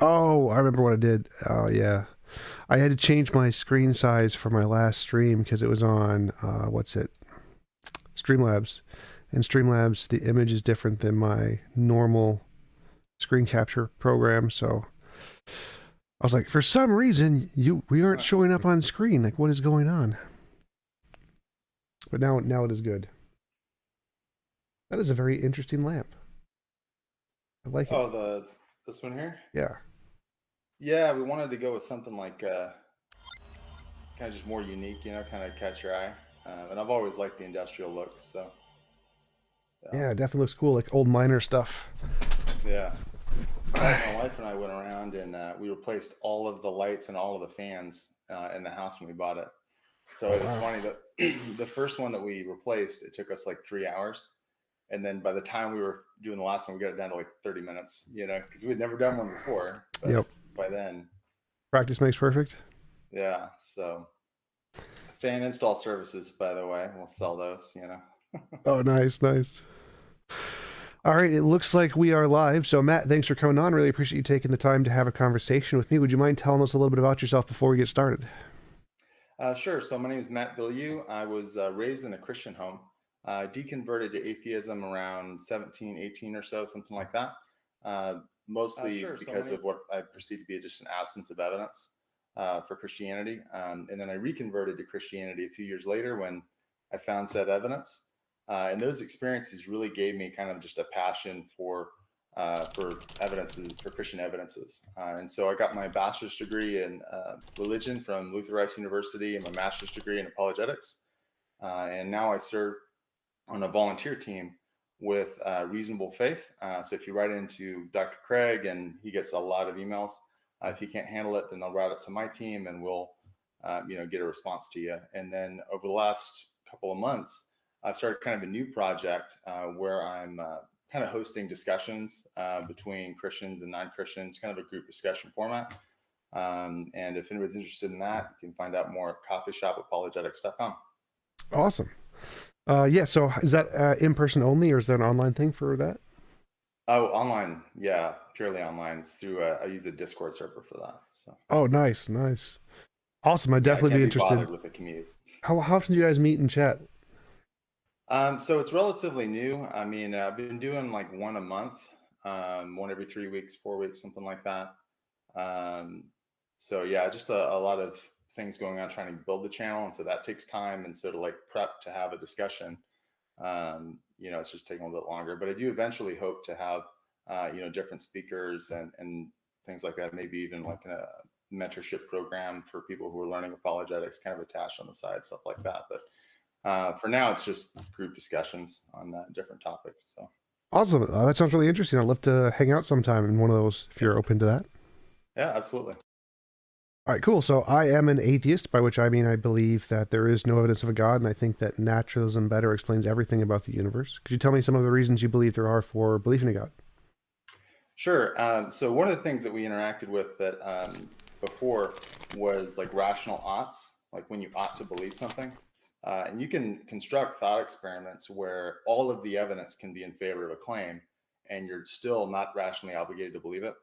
Oh, I remember what I did. Oh, yeah. I had to change my screen size for my last stream because it was on, what's it? Streamlabs. In Streamlabs, the image is different than my normal screen capture program. So I was like, for some reason, we aren't showing up on screen. Like, what is going on? But now it is good. That is a very interesting lamp. I like it. Oh, this one here? Yeah. Yeah, we wanted to go with something like kind of just more unique, kind of catch your eye. And I've always liked the industrial looks, so yeah, Yeah, it definitely looks cool, like old miner stuff. yeah. In fact, my wife and I went around and we replaced all of the lights and all of the fans in the house when we bought it. So Oh, it was wow. funny that the first one that we replaced, it took us like 3 hours. And then by the time we were doing the last one, we got it down to like 30 minutes, because we had never done one before. But Yep. by then, Practice makes perfect. yeah. So fan install services, by the way, we'll sell those. Oh, nice, nice. All right, it looks like we are live. So, Matt, thanks for coming on. Really appreciate you taking the time to have a conversation with me. Would you mind telling us a little bit about yourself before we get started? Sure. So my name is Matt Bilyeu. I was raised in a Christian home, deconverted to atheism around 17, 18 or so, something like that. Mostly Sure. So, my because name. of what I perceive to be just an absence of evidence for Christianity. And then I reconverted to Christianity a few years later when I found said evidence. And those experiences really gave me kind of just a passion for evidences, for Christian evidences. And so I got my bachelor's degree in religion from Luther Rice University and my master's degree in apologetics. And now I serve on a volunteer team with Reasonable Faith. So if you write into Dr. Craig, and he gets a lot of emails, if he can't handle it, then they'll route it to my team, and we'll, get a response to you. And then over the last couple of months, I've started kind of a new project where I'm kind of hosting discussions between Christians and non-Christians, kind of a group discussion format. And if anybody's interested in that, you can find out more at coffeeshopapologetics.com. Awesome. Yeah. So, is that in person only, or is there an online thing for that? Oh, online. Yeah, purely online. It's through I use a Discord server for that. So Oh, nice, nice. Awesome. I'd yeah, I definitely be can't be interested. bothered with a commute. How often do you guys meet and chat? So it's relatively new. I mean, I've been doing like one a month, one every 3 weeks, 4 weeks, something like that. Um, so yeah, just a lot of things going on trying to build the channel, and so that takes time. And so to like prep to have a discussion, it's just taking a little bit longer. But I do eventually hope to have different speakers and things like that. Maybe even like a mentorship program for people who are learning apologetics, kind of attached on the side, stuff like that. But for now, it's just group discussions on different topics. So Awesome. That sounds really interesting. I'd love to hang out sometime in one of those if yeah, you're open to that. yeah, absolutely. All right, cool. So I am an atheist, by which I mean I believe that there is no evidence of a God, and I think that naturalism better explains everything about the universe. Could you tell me some of the reasons you believe there are for believing in a God? Sure. So one of the things that we interacted with that before was like rational oughts, like when you ought to believe something. And you can construct thought experiments where all of the evidence can be in favor of a claim, and you're still not rationally obligated to believe it.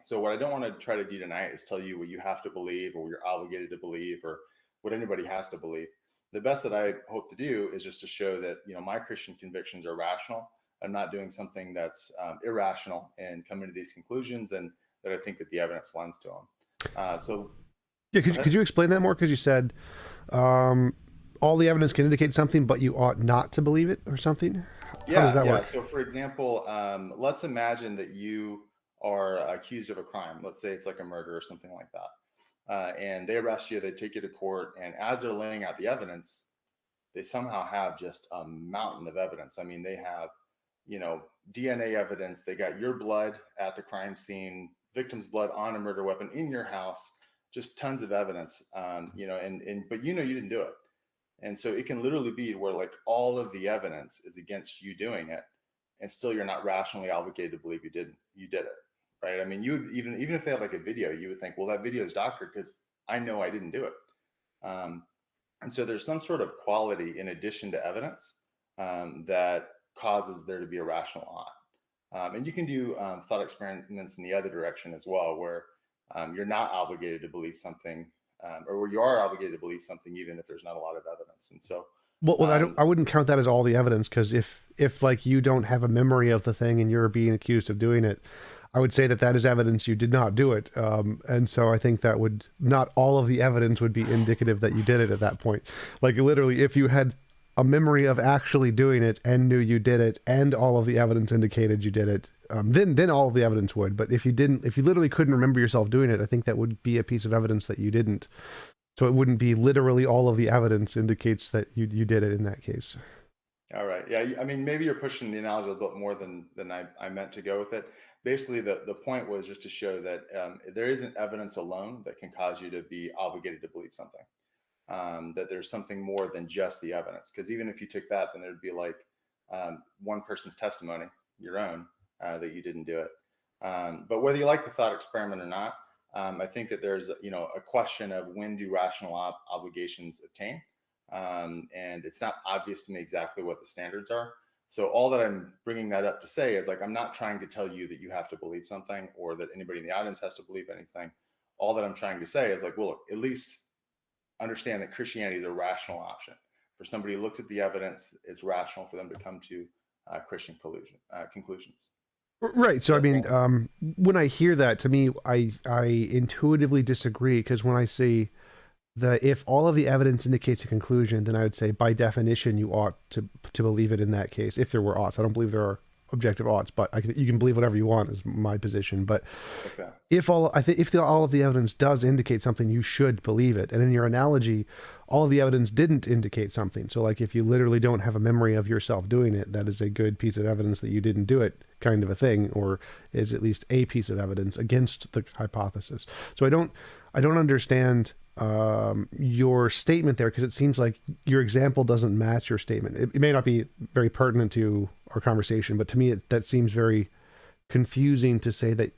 So what I don't want to try to do tonight is tell you what you have to believe or you're obligated to believe or what anybody has to believe. The best that I hope to do is just to show that my Christian convictions are rational. I'm not doing something that's irrational and coming to these conclusions, and that I think that the evidence lends to them. So Yeah, go could ahead. you explain that more? Because you said um, all the evidence can indicate something, but you ought not to believe it or something. How does Yeah, that yeah. work? So, for example, let's imagine that you are accused of a crime. Let's say it's like a murder or something like that. And they arrest you, they take you to court, and as they're laying out the evidence, they somehow have just a mountain of evidence. I mean, they have, you know, DNA evidence. They got your blood at the crime scene, victim's blood on a murder weapon in your house, just tons of evidence. And but you didn't do it. And so it can literally be where like all of the evidence is against you doing it, and still you're not rationally obligated to believe you did it. Right. I mean, you even if they have like a video, you would think, well, that video is doctored because I know I didn't do it. Um, and so there's some sort of quality in addition to evidence that causes there to be a rational ought. And you can do thought experiments in the other direction as well, where you're not obligated to believe something, or where you are obligated to believe something, even if there's not a lot of evidence. And so, Well, um, I wouldn't count that as all the evidence, because if like you don't have a memory of the thing and you're being accused of doing it, I would say that that is evidence you did not do it. And so I think that would not all of the evidence would be indicative that you did it at that point. Like literally, if you had a memory of actually doing it and knew you did it, and all of the evidence indicated you did it, then all of the evidence would. But if you didn't, if you literally couldn't remember yourself doing it, I think that would be a piece of evidence that you didn't. So it wouldn't be literally all of the evidence indicates that you did it in that case. all right. Yeah. I mean, maybe you're pushing the analogy a bit more than I meant to go with it. Basically, the point was just to show that there isn't evidence alone that can cause you to be obligated to believe something. That there's something more than just the evidence. Because even if you took that, then there'd be like one person's testimony, your own, that you didn't do it. But whether you like the thought experiment or not, I think that there's a question of when do rational obligations obtain, and it's not obvious to me exactly what the standards are. So all that I'm bringing that up to say is like I'm not trying to tell you that you have to believe something or that anybody in the audience has to believe anything. All that I'm trying to say is like, well, look, at least understand that Christianity is a rational option. For somebody who looks at the evidence, it's rational for them to come to Christian conclusions. Right. So I That mean, fair? when I hear that, to me, I intuitively disagree, because when I say that if all of the evidence indicates a conclusion, then I would say by definition you ought to believe it in that case. If there were oughts, I don't believe there are objective oughts, but you can believe whatever you want is my position. But Okay. if all I think if all of the evidence does indicate something, you should believe it. And in your analogy, all of the evidence didn't indicate something. So like if you literally don't have a memory of yourself doing it, that is a good piece of evidence that you didn't do it, kind of a thing, or is at least a piece of evidence against the hypothesis. So I don't understand your statement there, because it seems like your example doesn't match your statement. It may not be very pertinent to our conversation, but to me that seems very confusing to say that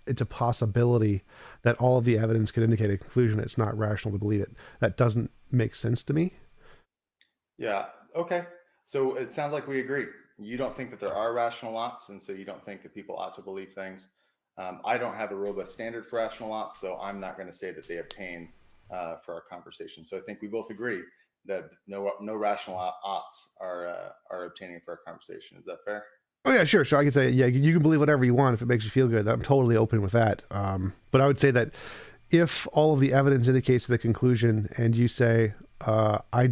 it's a possibility that all of the evidence could indicate a conclusion. It's not rational to believe it. That doesn't make sense to me. Yeah. Okay. So it sounds like we agree. You don't think that there are rational lots, and so you don't think that people ought to believe things. I don't have a robust standard for rational lots, so I'm not going to say that they obtain for our conversation. So I think we both agree that no rational oughts are obtaining for our conversation. Is that fair? Oh yeah, sure. So I can say, yeah, you can believe whatever you want if it makes you feel good. I'm totally open with that. But I would say that if all of the evidence indicates the conclusion, and you say, I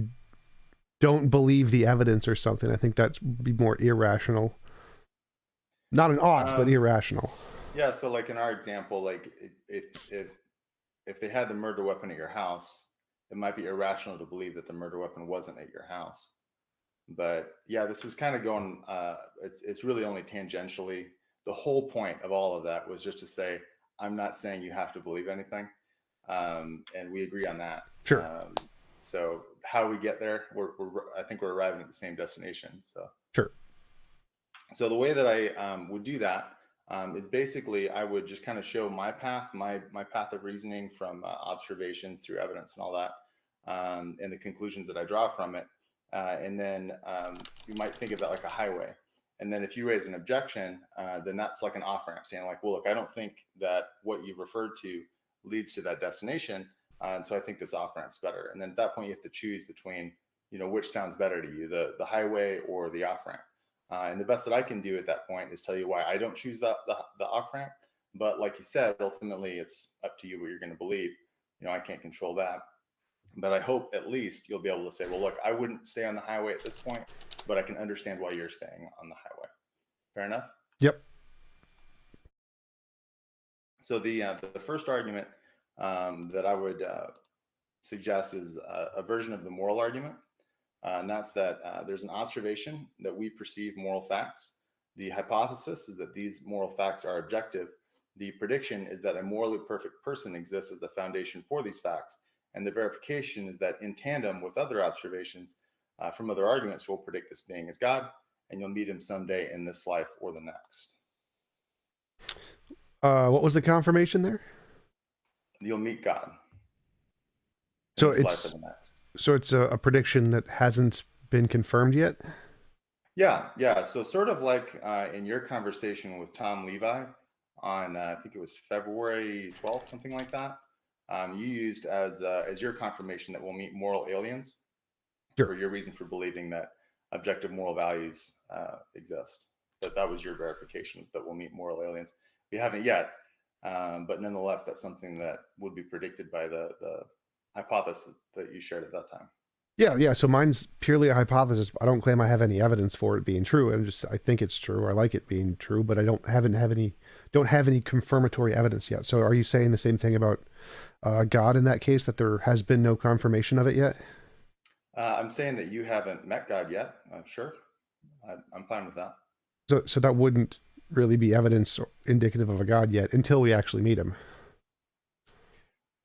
don't believe the evidence or something, I think that's be more irrational. Not an ought, but Um, irrational. yeah. So like in our example, like if they had the murder weapon at your house, it might be irrational to believe that the murder weapon wasn't at your house. But yeah, this is kind of going. It's really only tangentially. The whole point of all of that was just to say I'm not saying you have to believe anything, and we agree on that. Sure, So how we get there, I think we're arriving at the same destination. sure. So the way that I would do that is basically I would just kind of show my path, my path of reasoning from observations through evidence and all that, and the conclusions that I draw from it. And then you might think of that like a highway. And then if you raise an objection, then that's like an off ramp, saying like, well, look, I don't think that what you referred to leads to that destination, and so I think this off ramp's better. And then at that point, you have to choose between, which sounds better to you, the highway or the off ramp. And the best that I can do at that point is tell you why I don't choose the off ramp. But like you said, ultimately it's up to you what you're going to believe. I can't control that. But I hope at least you'll be able to say, well, look, I wouldn't stay on the highway at this point, but I can understand why you're staying on the highway. Fair enough. Yep. So the first argument that I would suggest is a version of the moral argument. And that's that there's an observation that we perceive moral facts. The hypothesis is that these moral facts are objective. The prediction is that a morally perfect person exists as the foundation for these facts. And the verification is that in tandem with other observations from other arguments, we'll predict this being as God, and you'll meet him someday in this life or the next. What was the confirmation there? You'll meet God in So this life or it's the next. so it's a prediction that hasn't been confirmed yet. Yeah. So sort of like in your conversation with Tom Levi on, I think it was February 12th, something like that. You used as your confirmation that we'll meet moral aliens for Sure. your reason for believing that objective moral values exist. That was your verification, is that we'll meet moral aliens. We haven't yet, but nonetheless, that's something that would be predicted by the hypothesis that you shared at that time. Yeah. So mine's purely a hypothesis. I don't claim I have any evidence for it being true. I think it's true. I like it being true, but I don't have any confirmatory evidence yet. So are you saying the same thing about God in that case, that there has been no confirmation of it yet? I'm saying that you haven't met God yet. I'm sure. I'm fine with that. So that wouldn't really be evidence indicative of a God yet until we actually meet him.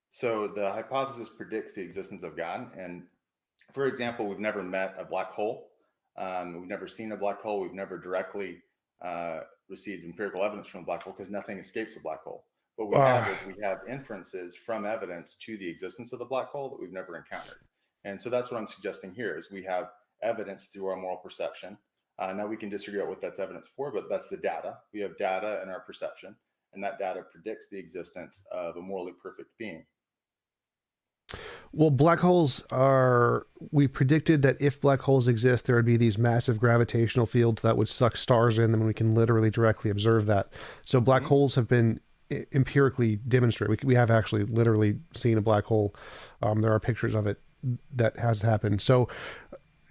So the hypothesis predicts the existence of God. And for example, we've never met a black hole. We've never seen a black hole. We've never directly received empirical evidence from a black hole because nothing escapes a black hole. What we Uh, have is we have inferences from evidence to the existence of the black hole that we've never encountered. And so that's what I'm suggesting here is we have evidence through our moral perception. Now we can disagree on what that's evidence for, but that's the data. We have data in our perception, and that data predicts the existence of a morally perfect being. well, we predicted that if black holes exist, there would be these massive gravitational fields that would suck stars in them, and we can literally directly observe that. So black Mm-hmm. holes have been empirically demonstrated. We have actually literally seen a black hole. There are pictures of it that has happened. So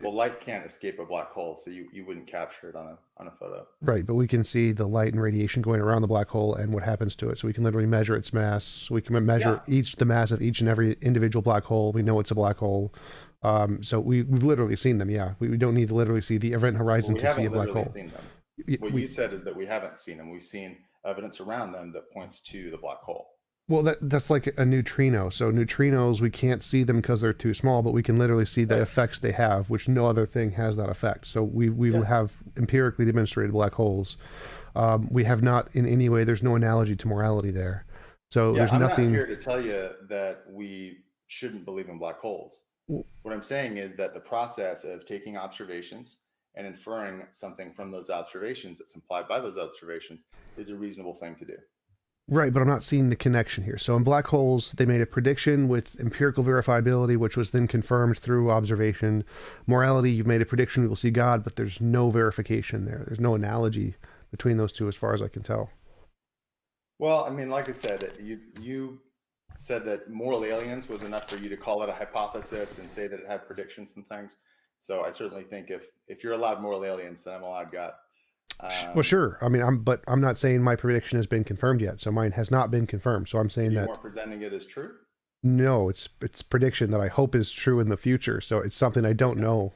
Well, light can't escape a black hole, so you wouldn't capture it on a photo. right, but we can see the light and radiation going around the black hole and what happens to it. So we can literally measure its mass. So we can measure Yeah, the mass of each and every individual black hole. We know it's a black hole. So we've literally seen them. Yeah, we don't need to literally see the event but horizon we to see a haven't black literally hole. seen them. What We you said is that we haven't seen them. We've seen evidence around them that points to the black hole. Well, that's like a neutrino. So neutrinos, we can't see them because they're too small, but we can literally see the Right. effects they have, which no other thing has that effect. So we Yeah. have empirically demonstrated black holes. We have not in any way. There's no analogy to morality there. So Yeah, there's I'm not nothing. here to tell you that we shouldn't believe in black holes. What I'm saying is that the process of taking observations and inferring something from those observations that's implied by those observations is a reasonable thing to do. Right, but I'm not seeing the connection here. So in black holes, they made a prediction with empirical verifiability, which was then confirmed through observation. Morality, you've made a prediction we will see God, but there's no verification there. There's no analogy between those two, as far as I can tell. Well, I mean, like I said, you said that moral aliens was enough for you to call it a hypothesis and say that it had predictions and things. So I certainly think if you're allowed moral aliens, then I'm allowed God. Well, Um, sure. I mean, but I'm not saying my prediction has been confirmed yet. So mine has not been confirmed. So I'm so saying you that weren't presenting it as true. no, it's prediction that I hope is true in the future. So it's something I don't Yeah. know.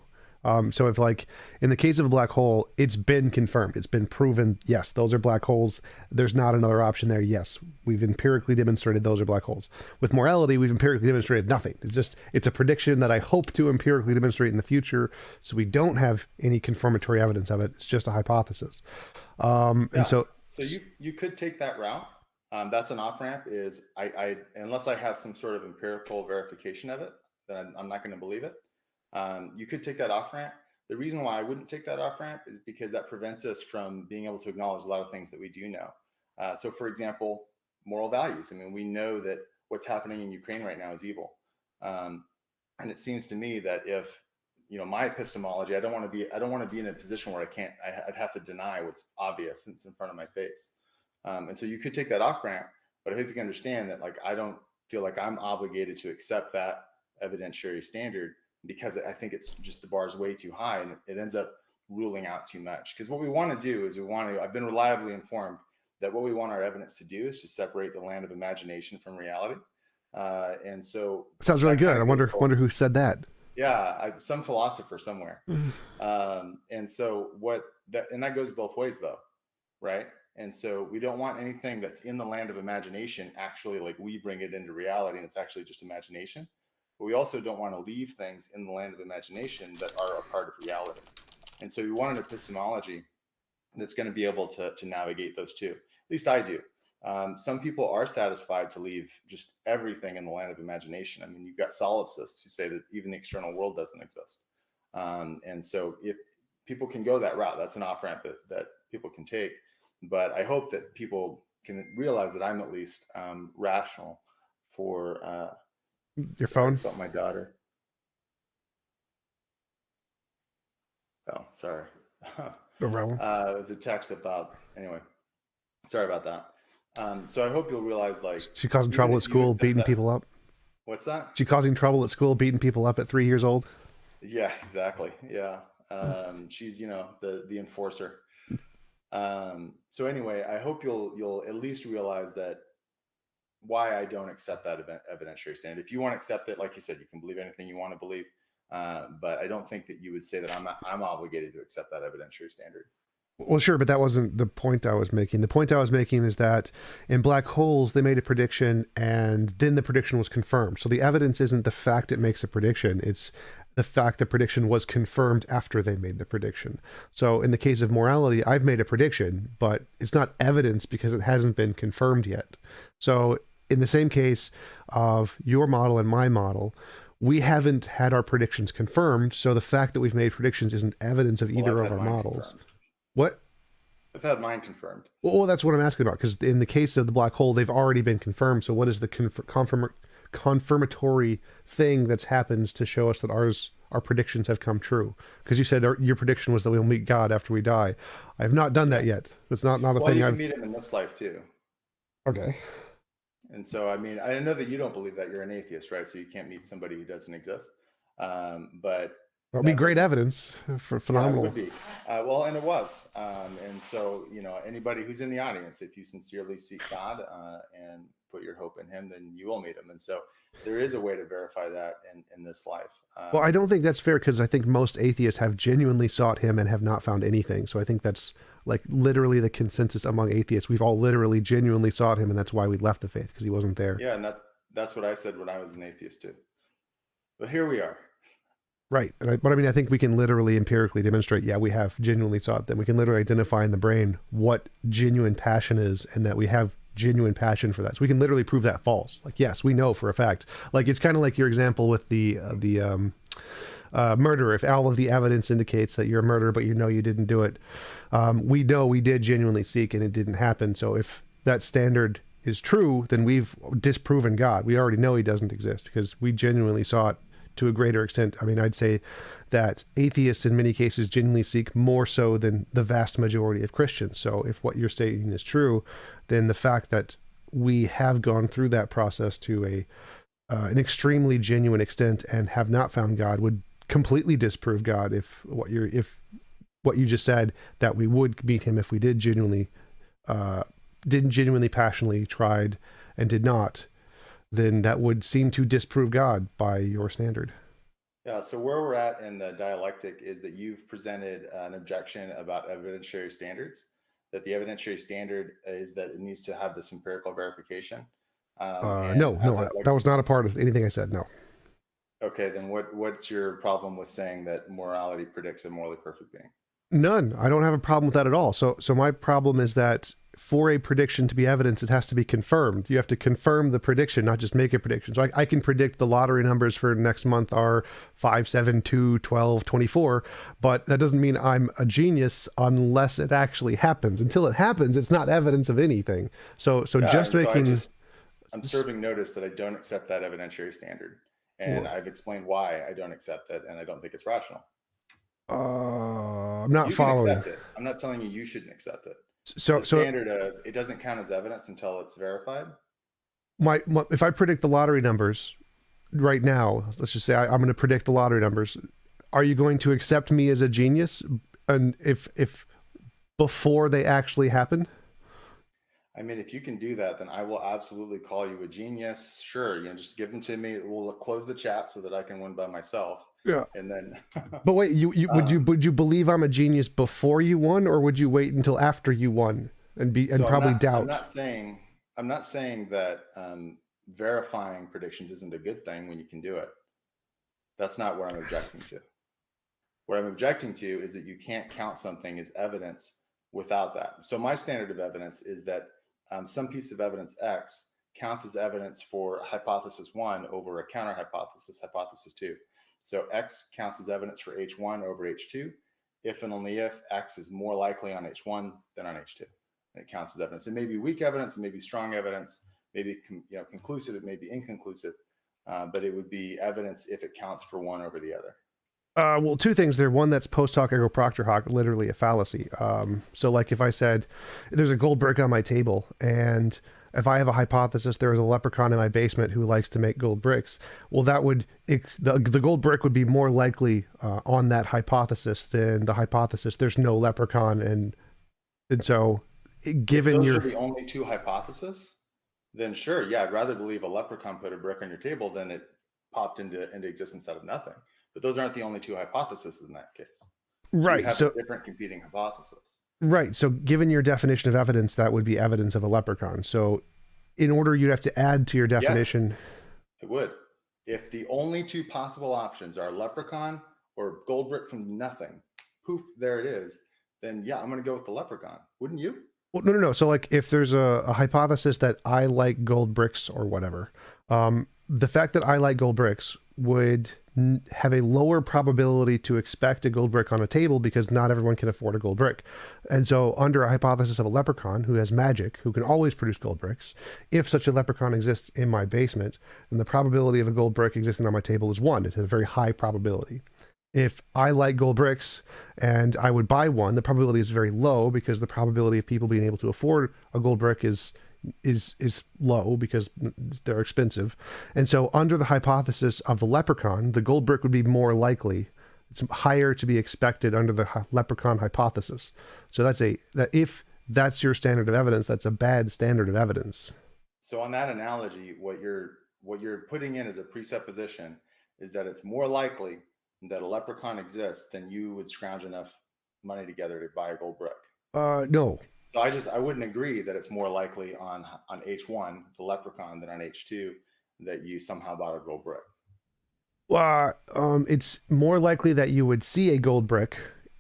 So if like in the case of a black hole, it's been confirmed, it's been proven. Yes, those are black holes. There's not another option there. Yes, we've empirically demonstrated those are black holes. With morality, we've empirically demonstrated nothing. It's a prediction that I hope to empirically demonstrate in the future. So we don't have any confirmatory evidence of it. It's just a hypothesis. And Yeah. so So you could take that route. That's an off ramp. Is I unless I have some sort of empirical verification of it, then I'm not going to believe it. You could take that off ramp. The reason why I wouldn't take that off ramp is because that prevents us from being able to acknowledge a lot of things that we do know. So, for example, moral values. I mean, we know that what's happening in Ukraine right now is evil, um, and it seems to me that if my epistemology, I don't want to be in a position where I'd have to deny what's obvious since it's in front of my face. And so you could take that off ramp, but I hope you can understand that like I don't feel like I'm obligated to accept that evidentiary standard because I think it's just the bar is way too high and it ends up ruling out too much. Because what we want to do is I've been reliably informed that what we want our evidence to do is to separate the land of imagination from reality. And so sounds really that good. kind I of goes both. wonder who said that. Yeah, some philosopher somewhere. And so that goes both ways though, right? And so we don't want anything that's in the land of imagination actually like we bring it into reality and it's actually just imagination. But we also don't want to leave things in the land of imagination that are a part of reality. And so we want an epistemology that's going to be able to navigate those two. At least I do. Some people are satisfied to leave just everything in the land of imagination. I mean, you've got solipsists who say that even the external world doesn't exist. And so people can go that route. That's an off ramp that people can take. But I hope that people can realize that I'm at least rational for. Your Sorry, it's phone? about my daughter. Oh, sorry. No problem. It was a text about, anyway, sorry about that. So I hope you'll realize, like, She causing even trouble at if you school, accept beating that, people up. what's that? She causing trouble at school, beating people up at 3 years old. Yeah, exactly. Yeah. She's, the enforcer. So anyway, I hope you'll at least realize that why I don't accept that evidentiary standard. If you want to accept it, like you said, you can believe anything you want to believe. But I don't think that you would say that I'm obligated to accept that evidentiary standard. Well, sure, but that wasn't the point I was making. The point I was making is that in black holes, they made a prediction and then the prediction was confirmed. So the evidence isn't the fact it makes a prediction, it's the fact the prediction was confirmed after they made the prediction. So in the case of morality, I've made a prediction, but it's not evidence because it hasn't been confirmed yet. So in the same case of your model and my model, we haven't had our predictions confirmed. So the fact that we've made predictions isn't evidence of either I've of had our mine models. confirmed. What? I've had mine confirmed. Well, that's what I'm asking about. Because in the case of the black hole, they've already been confirmed. So what is the confirmatory thing that's happened to show us that our predictions have come true? Because you said your prediction was that we'll meet God after we die. I have not done that yet. That's not a Well, thing you can I've. meet him in this life too. Okay. And so, I mean, I know that you don't believe that, you're an atheist, right? So you can't meet somebody who doesn't exist. But That'll be that great doesn't. evidence for Yeah, it phenomenal. would be. Well, and it was. And so, anybody who's in the audience, if you sincerely seek God and put your hope in Him, then you will meet Him. And so, there is a way to verify that in this life. Well, I don't think that's fair because I think most atheists have genuinely sought Him and have not found anything. So I think that's like literally the consensus among atheists. We've all literally genuinely sought Him, and that's why we left the faith because He wasn't there. Yeah, and that's what I said when I was an atheist too. But here we are. Right. But I mean, I think we can literally empirically demonstrate, yeah, we have genuinely sought them. We can literally identify in the brain what genuine passion is and that we have genuine passion for that. So we can literally prove that false. Like, yes, we know for a fact. Like, it's kind of like your example with the murderer. If all of the evidence indicates that you're a murderer, but you know you didn't do it, we know we did genuinely seek and it didn't happen. So if that standard is true, then we've disproven God. We already know He doesn't exist because we genuinely sought to a greater extent. I mean, I'd say that atheists in many cases genuinely seek more so than the vast majority of Christians. So if what you're stating is true, then the fact that we have gone through that process to an extremely genuine extent and have not found God would completely disprove God if what you just said, that we would meet Him if we didn't genuinely passionately tried and did not, then that would seem to disprove God by your standard. Yeah, so where we're at in the dialectic is that you've presented an objection about evidentiary standards, that the evidentiary standard is that it needs to have this empirical verification. And as No, I'd like, that was not a part of anything I said. No. okay, then what's your problem with saying that morality predicts a morally perfect being? None. I don't have a problem with that at all. So my problem is that for a prediction to be evidence, it has to be confirmed. You have to confirm the prediction, not just make a prediction. So I can predict the lottery numbers for next month are 5, 7, 2, 12, 24, but that doesn't mean I'm a genius unless it actually happens. Until it happens, it's not evidence of anything. So Yeah, just making... I'm serving notice that I don't accept that evidentiary standard. And I've explained why I don't accept it, and I don't think it's rational. I'm not You can following. accept it. I'm not telling you should accept it. So The standard of it doesn't count as evidence until it's verified. my if I predict the lottery numbers right now, let's just say I'm going to predict the lottery numbers. Are you going to accept me as a genius? And if before they actually happen? I mean, if you can do that, then I will absolutely call you a genius. Sure, just give them to me. We'll close the chat so that I can win by myself. Yeah. And then, But wait, would you believe I'm a genius before you won, or would you wait until after you won and probably doubt? I'm not saying that verifying predictions isn't a good thing when you can do it. That's not what I'm objecting to. What I'm objecting to is that you can't count something as evidence without that. So my standard of evidence is that some piece of evidence X counts as evidence for hypothesis 1 over a counter hypothesis, hypothesis 2. So X counts as evidence for H1 over H2, if and only if X is more likely on H1 than on H2. And it counts as evidence. It may be weak evidence, it may be strong evidence, maybe conclusive, it may be inconclusive, but it would be evidence if it counts for one over the other. Well, two things there. One, that's post hoc ergo propter hoc, literally a fallacy. So like if I said there's a gold brick on my table, and if I have a hypothesis there is a leprechaun in my basement who likes to make gold bricks, well, that would the gold brick would be more likely on that hypothesis than the hypothesis there's no leprechaun, and so given if those your are the only two hypotheses, then sure, yeah, I'd rather believe a leprechaun put a brick on your table than it popped into existence out of nothing. But those aren't the only two hypotheses in that case. right, you have so different competing hypotheses. right, so given your definition of evidence, that would be evidence of a leprechaun. So in order, you'd have to add to your definition. Yes, it would. If the only two possible options are leprechaun or gold brick from nothing, poof, there it is, then yeah, I'm going to go with the leprechaun. Wouldn't you? Well, no. So like if there's a hypothesis that I like gold bricks or whatever, the fact that I like gold bricks would have a lower probability to expect a gold brick on a table because not everyone can afford a gold brick. And so under a hypothesis of a leprechaun who has magic, who can always produce gold bricks, if such a leprechaun exists in my basement, then the probability of a gold brick existing on my table is 1. It has a very high probability. If I like gold bricks and I would buy one, the probability is very low because the probability of people being able to afford a gold brick is low because they're expensive. And so under the hypothesis of the leprechaun, the gold brick would be more likely. It's higher to be expected under the leprechaun hypothesis. So that if that's your standard of evidence, that's a bad standard of evidence. So on that analogy, what you're putting in as a presupposition is that it's more likely that a leprechaun exists than you would scrounge enough money together to buy a gold brick. No. So I wouldn't agree that it's more likely on H1, the leprechaun, than on H2 that you somehow bought a gold brick. It's more likely that you would see a gold brick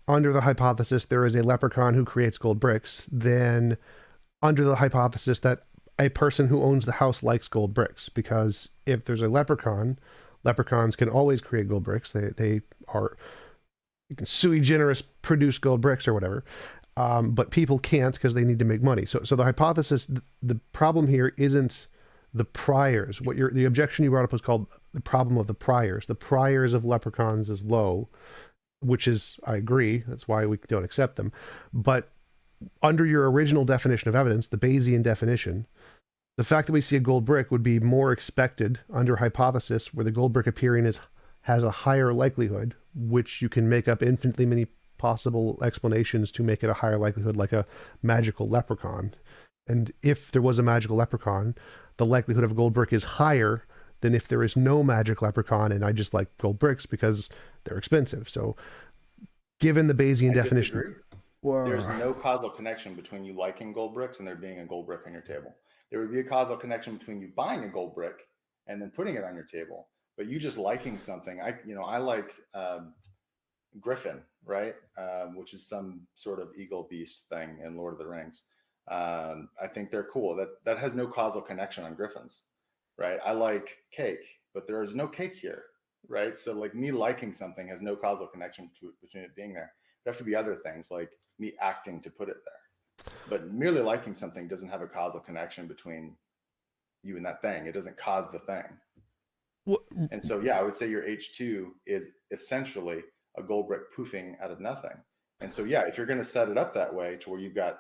under the hypothesis there is a leprechaun who creates gold bricks than under the hypothesis that a person who owns the house likes gold bricks. Because if there's a leprechaun, leprechauns can always create gold bricks. They are, you can sui generis produce gold bricks or whatever. But people can't because they need to make money. So the hypothesis, the problem here isn't the priors. The objection you brought up was called the problem of the priors. The priors of leprechauns is low, which is, I agree, that's why we don't accept them. But under your original definition of evidence, the Bayesian definition, the fact that we see a gold brick would be more expected under hypothesis where the gold brick appearing has a higher likelihood, which you can make up infinitely many possible explanations to make it a higher likelihood, like a magical leprechaun. And if there was a magical leprechaun, the likelihood of a gold brick is higher than if there is no magic leprechaun and I just like gold bricks because they're expensive. So given the Bayesian definition, there's no causal connection between you liking gold bricks and there being a gold brick on your table. There would be a causal connection between you buying a gold brick and then putting it on your table, but you just liking something. I like Griffin, right? Which is some sort of eagle beast thing in Lord of the Rings. I think they're cool. That has no causal connection on griffins, right? I like cake, but there is no cake here, right? So like me liking something has no causal connection between it being there. There have to be other things like me acting to put it there. But merely liking something doesn't have a causal connection between you and that thing. It doesn't cause the thing. And so, yeah, I would say your H2 is essentially a gold brick poofing out of nothing. And so, yeah, if you're going to set it up that way to where you've got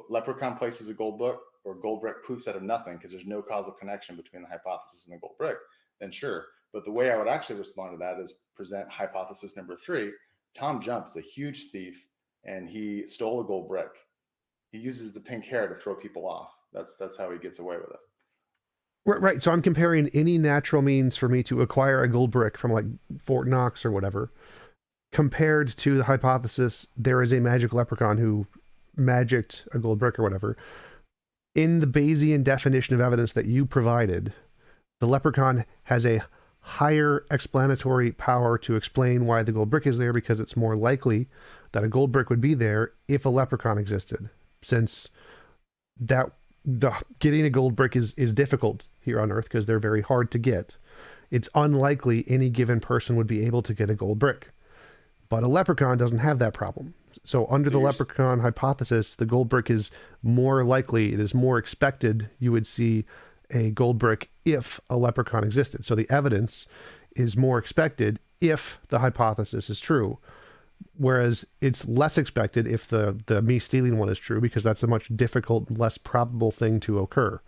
leprechaun places a gold brick or gold brick poofs out of nothing because there's no causal connection between the hypothesis and the gold brick, then sure. But the way I would actually respond to that is present hypothesis number 3. TJump's a huge thief and he stole a gold brick. He uses the pink hair to throw people off. That's how he gets away with it. Right. So I'm comparing any natural means for me to acquire a gold brick from like Fort Knox or whatever, compared to the hypothesis there is a magic leprechaun who magicked a gold brick or whatever. In the Bayesian definition of evidence that you provided, the leprechaun has a higher explanatory power to explain why the gold brick is there because it's more likely that a gold brick would be there if a leprechaun existed. Since getting a gold brick is difficult here on Earth because they're very hard to get, it's unlikely any given person would be able to get a gold brick. But a leprechaun doesn't have that problem. So under the leprechaun hypothesis, the gold brick is more likely, it is more expected you would see a gold brick if a leprechaun existed. So the evidence is more expected if the hypothesis is true. Whereas it's less expected if the me stealing one is true, because that's a much difficult, less probable thing to occur.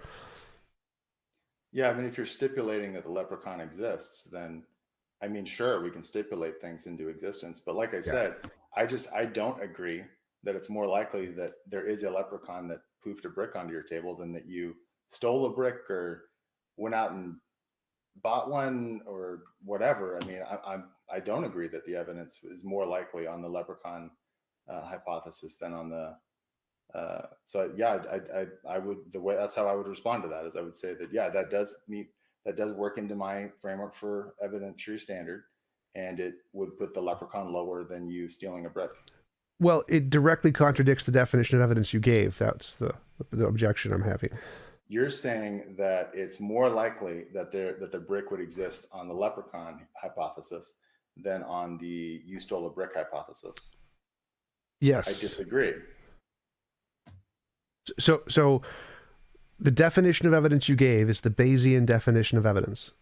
Yeah, I mean, if you're stipulating that the leprechaun exists, then I mean, sure, we can stipulate things into existence. But like I said, I don't agree that it's more likely that there is a leprechaun that poofed a brick onto your table than that you stole a brick or went out and bought one or whatever. I mean, I don't agree that the evidence is more likely on the leprechaun hypothesis than on the. So yeah, I would, the way, that's how I would respond to that, is I would say that yeah, that does work into my framework for evidentiary standard, and it would put the leprechaun lower than you stealing a brick. Well, it directly contradicts the definition of evidence you gave. That's the objection I'm having. You're saying that it's more likely that the brick would exist on the leprechaun hypothesis than on the you stole a brick hypothesis. Yes. I disagree. So the definition of evidence you gave is the Bayesian definition of evidence,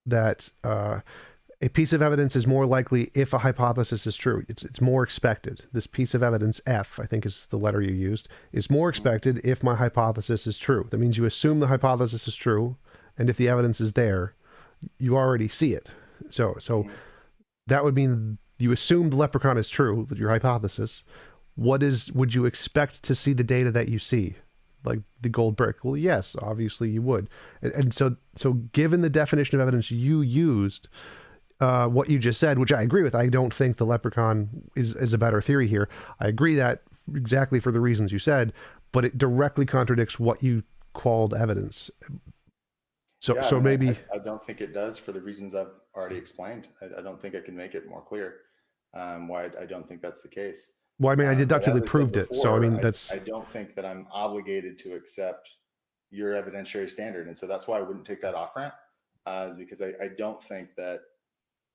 that a piece of evidence is more likely if a hypothesis is true. It's more expected. This piece of evidence, F, I think is the letter you used, is more expected if my hypothesis is true. That means you assume the hypothesis is true, and if the evidence is there, you already see it. So that would mean you assume the leprechaun is true, your hypothesis. Would you expect to see the data that you see? Like the gold brick? Well, yes, obviously you would. And so given the definition of evidence you used, what you just said, which I agree with, I don't think the leprechaun is a better theory here. I agree that exactly for the reasons you said, but it directly contradicts what you called evidence. So, yeah, maybe I don't think it does, for the reasons I've already explained. I don't think I can make it more clear why I don't think that's the case. Well, I mean, I deductively proved it. So, I mean, I don't think that I'm obligated to accept your evidentiary standard. And so that's why I wouldn't take that off ramp, is because I don't think that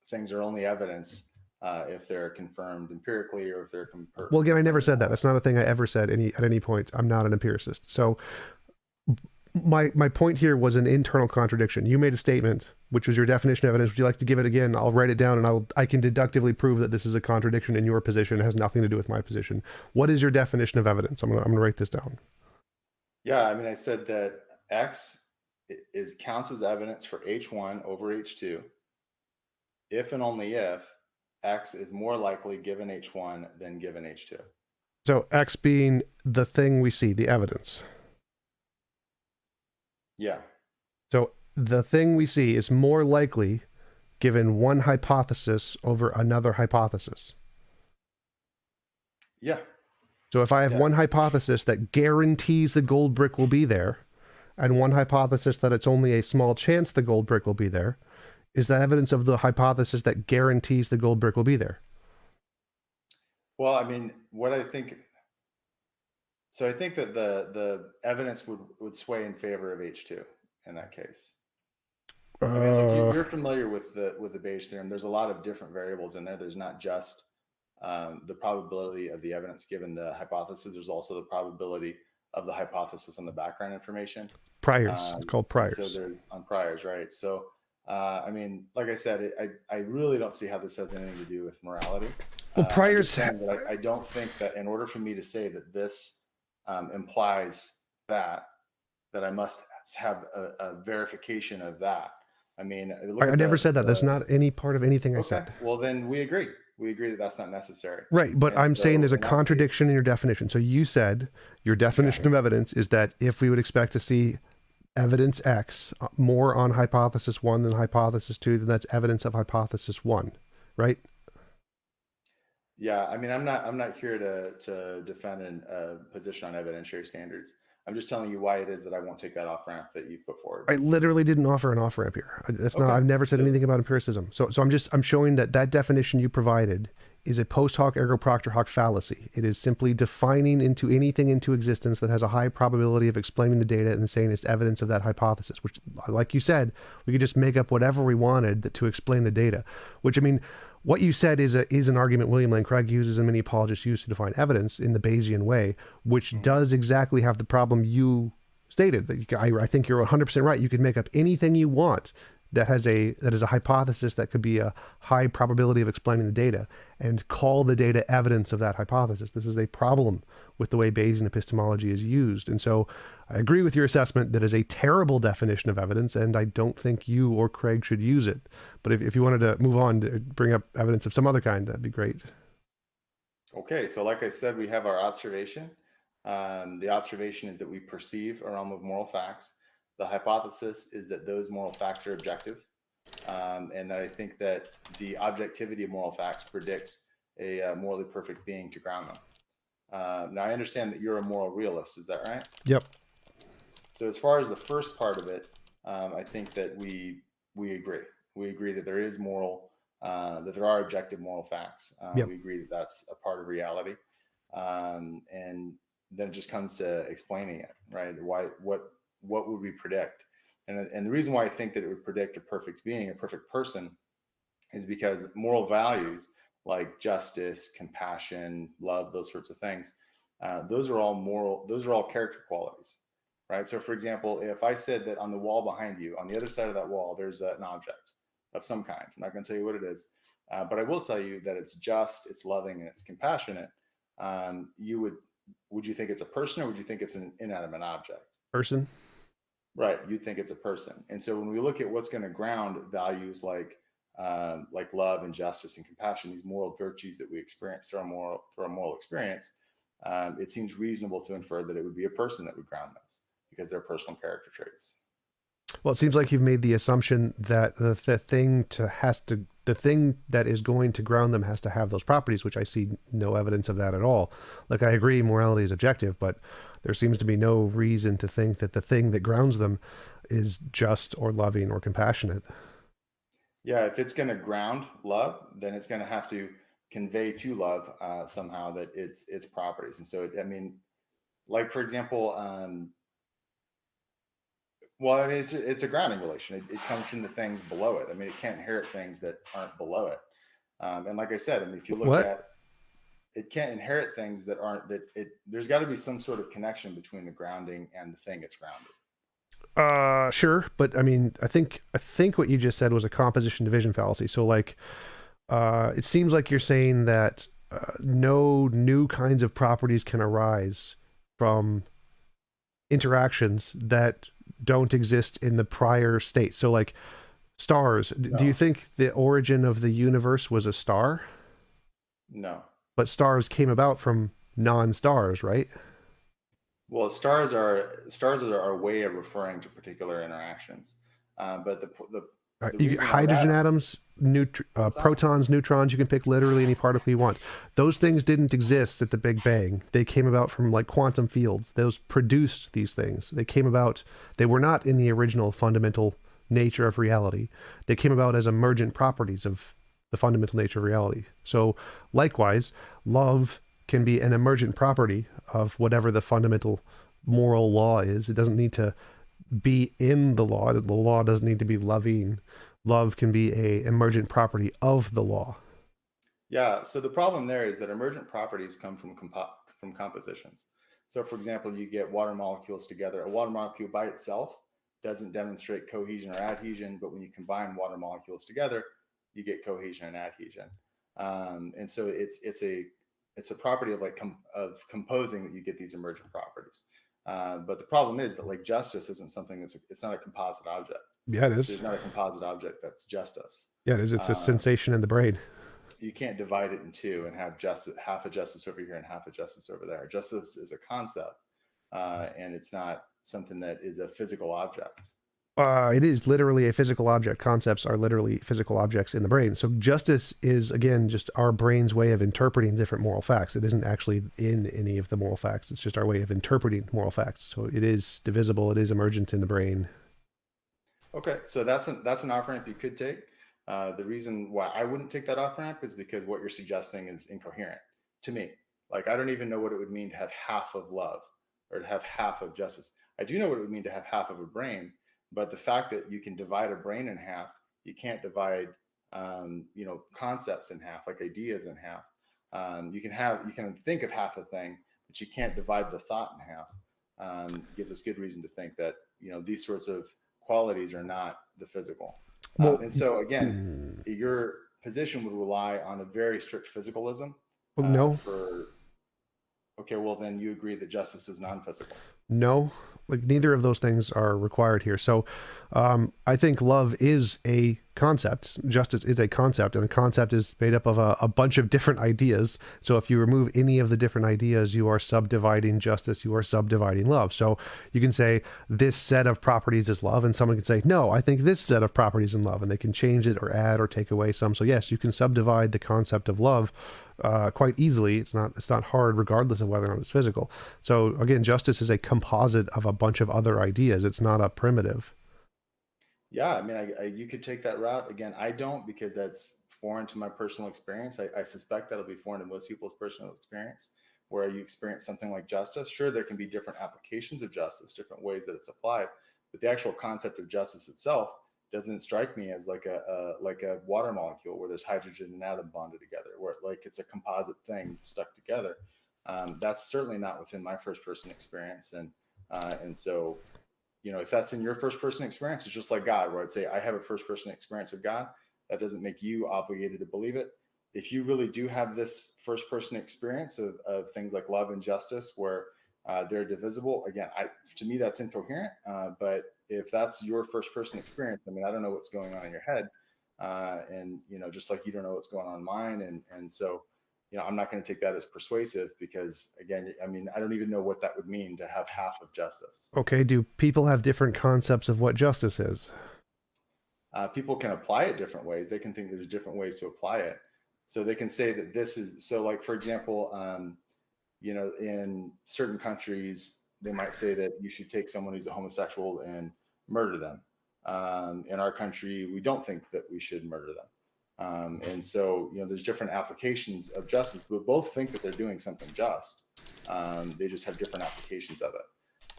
things are only evidence if they're confirmed empirically or if they're confirmed. Well, again, I never said that. That's not a thing I ever said at any point. I'm not an empiricist. So my point here was an internal contradiction. You made a statement, which was your definition of evidence. Would you like to give it again? I'll write it down, and I can deductively prove that this is a contradiction in your position. It has nothing to do with my position. What is your definition of evidence? I'm gonna write this down. Yeah, I mean, I said that X counts as evidence for H1 over H2 if and only if X is more likely given H1 than given H2. So X being the thing we see, the evidence. Yeah. So the thing we see is more likely given one hypothesis over another hypothesis. Yeah. So if I have one hypothesis that guarantees the gold brick will be there, and one hypothesis that it's only a small chance the gold brick will be there, is that evidence of the hypothesis that guarantees the gold brick will be there? Well, I mean, what I think, so I think that the evidence would sway in favor of H2 in that case. I mean, look, you're familiar with the Bayes theorem. There's a lot of different variables in there. There's not just the probability of the evidence given the hypothesis. There's also the probability of the hypothesis on the background information. Priors, it's called priors. So they're on priors, right? So, I mean, like I said, I really don't see how this has anything to do with morality. Well, priors. I don't think that in order for me to say that this implies that I must have a verification of that. I mean, I never said that. That's not any part of anything I said. Well, then we agree. We agree that that's not necessary. Right, but I'm saying there's a contradiction in your definition. So you said your definition of evidence is that if we would expect to see evidence X more on hypothesis 1 than hypothesis 2, then that's evidence of hypothesis 1, right? Yeah, I mean, I'm not here to defend a position on evidentiary standards. I'm just telling you why it is that I won't take that off ramp that you put forward. I literally didn't offer an off ramp here. That's not. I've never said anything about empiricism. So I'm showing that definition you provided is a post hoc ergo propter hoc fallacy. It is simply defining anything into existence that has a high probability of explaining the data and saying it's evidence of that hypothesis. Which, like you said, we could just make up whatever we wanted to explain the data. Which, I mean, what you said is an argument William Lane Craig uses and many apologists use to define evidence in the Bayesian way, which Mhm. does exactly have the problem you stated. That I think you're 100% right. You could make up anything you want that is a hypothesis that could be a high probability of explaining the data and call the data evidence of that hypothesis. This is a problem with the way Bayesian epistemology is used. And so I agree with your assessment that is a terrible definition of evidence, and I don't think you or Craig should use it. But if you wanted to move on to bring up evidence of some other kind, that'd be great. Okay, so like I said, we have our observation. The observation is that we perceive a realm of moral facts. The hypothesis is that those moral facts are objective. And I think that the objectivity of moral facts predicts a morally perfect being to ground them. Now, I understand that you're a moral realist. Is that right? Yep. So, as far as the first part of it, I think that we agree. We agree that there is that there are objective moral facts. Yep. We agree that that's a part of reality, and then it just comes to explaining it, right? What would we predict? And the reason why I think that it would predict a perfect being, a perfect person, is because moral values like justice, compassion, love, those sorts of things, those are all moral. Those are all character qualities, right? So, for example, if I said that on the wall behind you, on the other side of that wall, there's an object of some kind. I'm not going to tell you what it is, but I will tell you that it's just, it's loving, and it's compassionate. You would you think it's a person, or would you think it's an inanimate object? Person. Right, you think it's a person. And so when we look at what's going to ground values like love and justice and compassion, these moral virtues that we experience through our moral experience, it seems reasonable to infer that it would be a person that would ground those because they're personal character traits. Well, it seems like you've made the assumption that the thing that is going to ground them has to have those properties, which I see no evidence of that at all. Like, I agree morality is objective, but there seems to be no reason to think that the thing that grounds them is just or loving or compassionate. Yeah, if it's going to ground love, then it's going to have to convey to love somehow that its properties. And so, I mean, like for example, well, I mean, it's a grounding relation. It comes from the things below it. I mean, it can't inherit things that aren't below it. And like I said, I mean, if you look What? at it, can't inherit things that aren't that it. There's got to be some sort of connection between the grounding and the thing it's grounded. Sure, but I mean, I think what you just said was a composition division fallacy. So, like, it seems like you're saying that no new kinds of properties can arise from interactions that don't exist in the prior state. So, like, stars. Do you No, think the origin of the universe was a star? no. But stars came about from non-stars, right? Well, stars are a way of referring to particular interactions. But the reason why Hydrogen that atoms, what's that? protons, neutrons, you can pick literally any particle you want. Those things didn't exist at the Big Bang. They came about from like quantum fields. Those produced these things. They came about, they were not in the original fundamental nature of reality. They came about as emergent properties of the fundamental nature of reality. So, likewise, love can be an emergent property of whatever the fundamental moral law is. It doesn't need to be in the law. The law doesn't need to be loving. Love can be a emergent property of the law. Yeah. So the problem there is that emergent properties come from compositions. So, for example, you get water molecules together. A water molecule by itself doesn't demonstrate cohesion or adhesion, but when you combine water molecules together, you get cohesion and adhesion. And so it's a property of of composing that you get these emergent properties. But the problem is that like justice isn't something it's not a composite object. Yeah, it is. There's not a composite object that's justice. Yeah, it is. It's a Uh, sensation in the brain. you can't divide it in two and have justice, half of justice over here and half of justice over there. Justice is a concept, and it's not something that is a physical object. It is literally a physical object. Concepts are literally physical objects in the brain. So justice is, again, just our brain's way of interpreting different moral facts. It isn't actually in any of the moral facts. It's just our way of interpreting moral facts. So it is divisible. It is emergent in the brain. Okay, so that's an off ramp you could take. The reason why I wouldn't take that off ramp is because what you're suggesting is incoherent to me. Like I don't even know what it would mean to have half of love or to have half of justice. I do know what it would mean to have half of a brain, but the fact that you can divide a brain in half, you can't divide concepts in half, like ideas in half. You can think of half a thing, but you can't divide the thought in half. Gives us good reason to think that these sorts of qualities are not the physical. Well, And so again, mm, your position would rely on a very strict physicalism no. for. Okay, well then you agree that justice is non-physical. No, like neither of those things are required here. So I think love is a concept. Justice is a concept, and a concept is made up of a bunch of different ideas. So if you remove any of the different ideas, you are subdividing justice, you are subdividing love. So you can say this set of properties is love, and someone can say, no, I think this set of properties in love, and they can change it or add or take away some. So yes, you can subdivide the concept of love quite easily. It's not hard, regardless of whether or not it's physical. So again, justice is a composite of a bunch of other ideas. It's not a primitive. Yeah, I mean, you could take that route. Again, I don't, because that's foreign to my personal experience. I suspect that'll be foreign to most people's personal experience, where you experience something like justice. Sure, there can be different applications of justice, different ways that it's applied, but the actual concept of justice itself doesn't strike me as like a water molecule where there's hydrogen and atom bonded together, where like it's a composite thing stuck together. That's certainly not within my first person experience, and so if that's in your first person experience, it's just like God, where I'd say I have a first person experience of God. That doesn't make you obligated to believe it. If you really do have this first person experience of things like love and justice, where they're divisible, again, to me that's incoherent. But if that's your first person experience, I mean, I don't know what's going on in your head, and just like you don't know what's going on in mine, and so I'm not going to take that as persuasive, because again, I mean, I don't even know what that would mean to have half of justice. Okay, do people have different concepts of what justice is? People can apply it different ways. They can think there's different ways to apply it. So they can say that this is so. Like for example, in certain countries, they might say that you should take someone who's a homosexual and murder them. In our country, we don't think that we should murder them. And so, there's different applications of justice. We both think that they're doing something just. They just have different applications of it.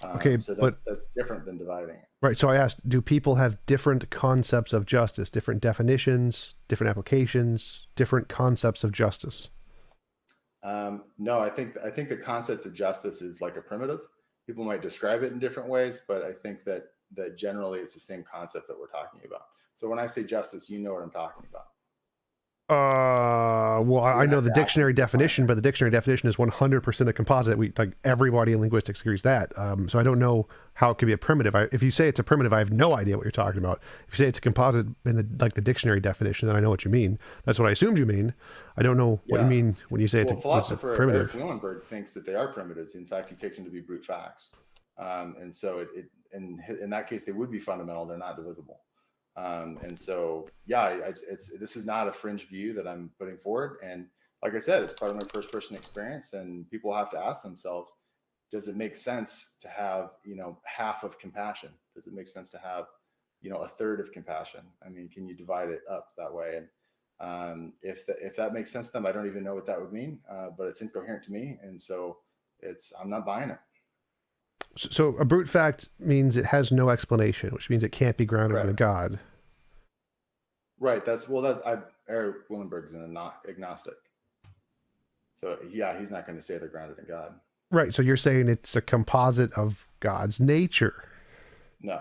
Okay, So but that's different than dividing it. right. So I asked, do people have different concepts of justice, different definitions, different applications, different concepts of justice? No, I think the concept of justice is like a primitive. People might describe it in different ways, but I think that generally it's the same concept that we're talking about. So when I say justice, you know what I'm talking about. Well, You I don't know have the to dictionary actually define definition, it. but the dictionary definition is 100% a composite. We like everybody in linguistics agrees that. So I don't know how it could be a primitive. If you say it's a primitive, I have no idea what you're talking about. If you say it's a composite in the dictionary definition, then I know what you mean. That's what I assumed you mean. I don't know what you Yeah. mean when you say Well, it's a philosopher Eric primitive. Wielenberg thinks that they are primitives. In fact, he takes them to be brute facts, and so in that case they would be fundamental. They're not divisible, and so yeah, this is not a fringe view that I'm putting forward. And like I said, it's part of my first person experience, and people have to ask themselves, does it make sense to have half of compassion? Does it make sense to have a third of compassion? I mean, can you divide it up that way? And if that makes sense to them, I don't even know what that would mean, but it's incoherent to me, and so I'm not buying it. So a brute fact means it has no explanation, which means it can't be grounded in a Correct. god. Right. Eric Willenberg's an agnostic, so yeah, he's not going to say they're grounded in God. Right. So you're saying it's a composite of God's nature. No.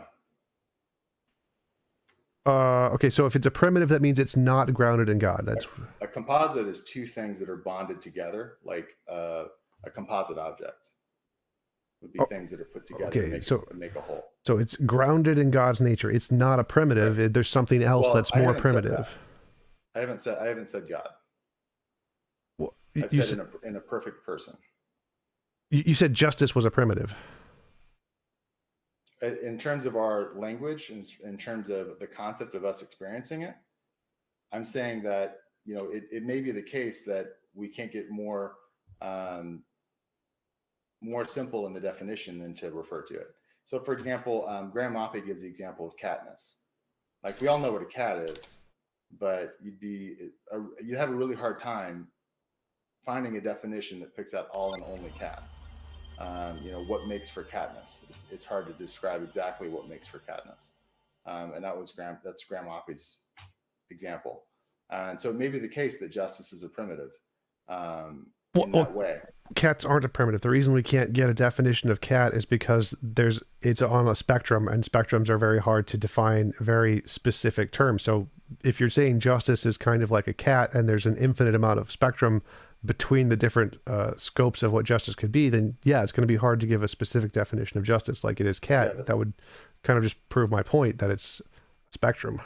Okay, so if it's a primitive, that means it's not grounded in God. That's A composite is two things that are bonded together, like a composite object would be oh, things that are put together okay. to make a whole. So it's grounded in God's nature. It's not a primitive. Right. There's something else Well, that's I more haven't said primitive. that. I haven't said God. Well, I've said in a perfect person. You said justice was a primitive. In terms of our language, in terms of the concept of us experiencing it, I'm saying that it may be the case that we can't get more simple in the definition than to refer to it. So, for example, Graham Oppy gives the example of catness. Like we all know what a cat is, but you'd have a really hard time finding a definition that picks out all and only cats. What makes for catness? It's hard to describe exactly what makes for catness, and that's Graham Oppy's example. And so it may be the case that justice is a primitive in Well, that way. cats aren't a primitive. The reason we can't get a definition of cat is because it's on a spectrum, and spectrums are very hard to define very specific terms. So if you're saying justice is kind of like a cat, and there's an infinite amount of spectrum between the different scopes of what justice could be, then yeah, it's going to be hard to give a specific definition of justice like it is cat. Yeah, That would kind of just prove my point that it's a spectrum.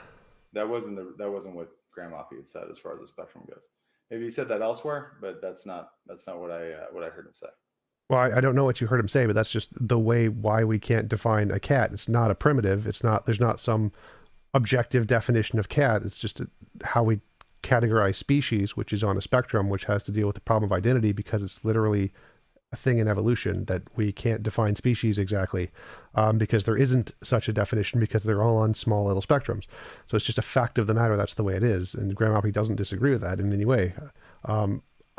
that wasn't what Grandma P had said as far as the spectrum goes. Maybe he said that elsewhere, but that's not what I heard him say. Well, I don't know what you heard him say, but that's just the way why we can't define a cat. It's not a primitive. It's not. There's not some objective definition of cat. It's just how we categorize species, which is on a spectrum, which has to deal with the problem of identity because it's literally a thing in evolution that we can't define species exactly because there isn't such a definition because they're all on small little spectrums. So it's just a fact of the matter. That's the way it is. And Grandma P doesn't disagree with that in any way.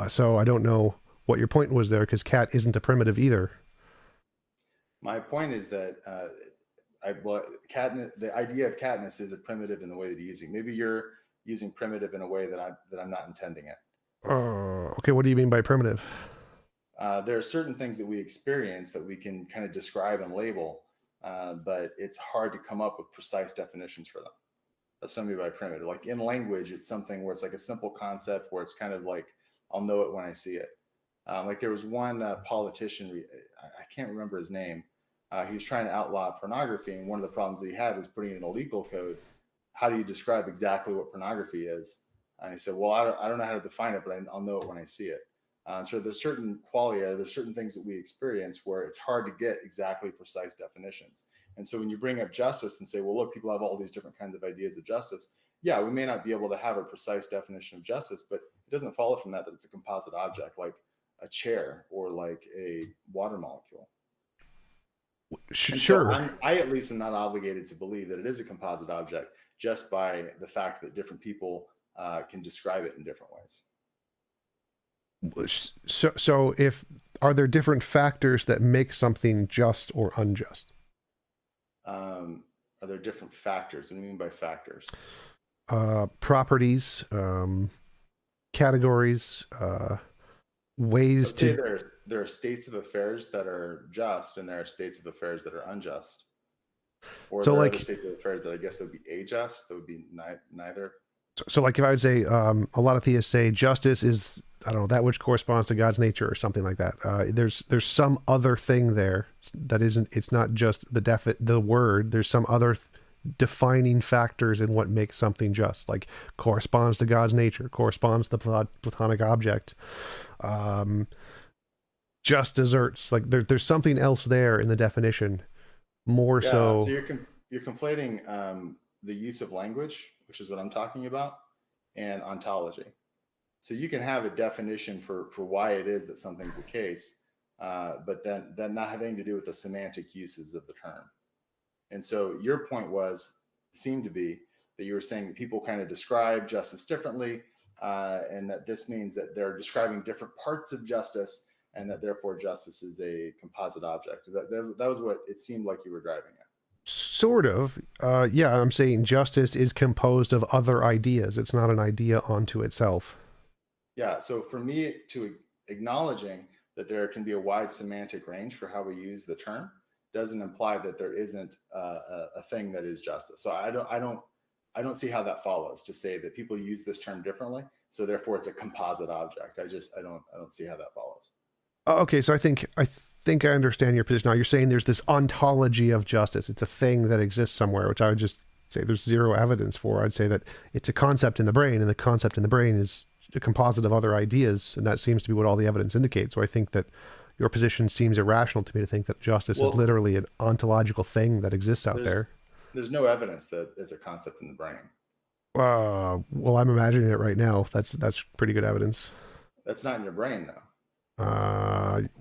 So I don't know what your point was there because cat isn't a primitive either. My point is that the idea of catness is a primitive in the way that you're using. Maybe you're using primitive in a way that I'm not intending it. Okay, what do you mean by primitive? There are certain things that we experience that we can kind of describe and label, but it's hard to come up with precise definitions for them. That's what I mean by primitive. Like in language, it's something where it's like a simple concept where it's kind of like I'll know it when I see it. Like there was one politician, I can't remember his name. He was trying to outlaw pornography, and one of the problems that he had was putting in a legal code. How do you describe exactly what pornography is? And he said, "Well, I don't know how to define it, but I'll know it when I see it." So there's certain qualia, there's certain things that we experience where it's hard to get exactly precise definitions. And so when you bring up justice and say, "Well, look, people have all these different kinds of ideas of justice," yeah, we may not be able to have a precise definition of justice, but it doesn't follow from that it's a composite object like a chair or like a water molecule. Sure. So I at least am not obligated to believe that it is a composite object just by the fact that different people can describe it in different ways. So if are there different factors that make something just or unjust? Are there different factors? What do you mean by factors? Properties, categories, ways Let's say there are states of affairs that are just, and there are states of affairs that are unjust. Or so there are like other states of affairs that I guess that would be ajust. That would be neither. so like if I would say a lot of theists say justice is I don't know that which corresponds to God's nature or something like that. There's some other thing there that isn't. It's not just the word. There's some other defining factors in what makes something just, like corresponds to God's nature, corresponds to the Platonic object. Just desserts. Like there's something else there in the definition. More Yeah. so. So you're conflating the use of language, which is what I'm talking about, and ontology. So you can have a definition for why it is that something's the case, but then not having to do with the semantic uses of the term. And so your point seemed to be that you were saying that people kind of describe justice differently, and that this means that they're describing different parts of justice, and that therefore justice is a composite object. That was what it seemed like you were driving at. Sort of. Yeah, I'm saying justice is composed of other ideas. It's not an idea onto itself. Yeah. So for me to acknowledging that there can be a wide semantic range for how we use the term doesn't imply that there isn't a thing that is justice. So I don't see how that follows to say that people use this term differently. So therefore it's a composite object. I don't see how that follows. Okay, so I think I understand your position now. You're saying there's this ontology of justice. It's a thing that exists somewhere, which I would just say there's zero evidence for. I'd say that it's a concept in the brain, and the concept in the brain is a composite of other ideas, and that seems to be what all the evidence indicates. So I think that your position seems irrational to me to think that justice is literally an ontological thing that exists out there. There's no evidence that it's a concept in the brain. Well, I'm imagining it right now. That's pretty good evidence. That's not in your brain, though.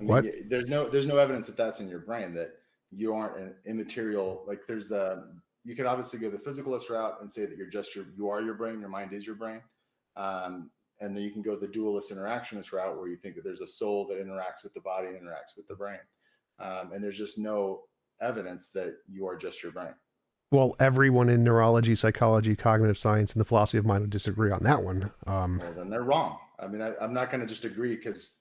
What? There's no evidence that that's in your brain, that you aren't an immaterial. Like you could obviously go the physicalist route and say that you are your brain, your mind is your brain. And then you can go the dualist interactionist route where you think that there's a soul that interacts with the body and interacts with the brain. And there's just no evidence that you are just your brain. Well, everyone in neurology, psychology, cognitive science, and the philosophy of mind would disagree on that one. Well, then they're wrong. I mean, I'm not going to just agree because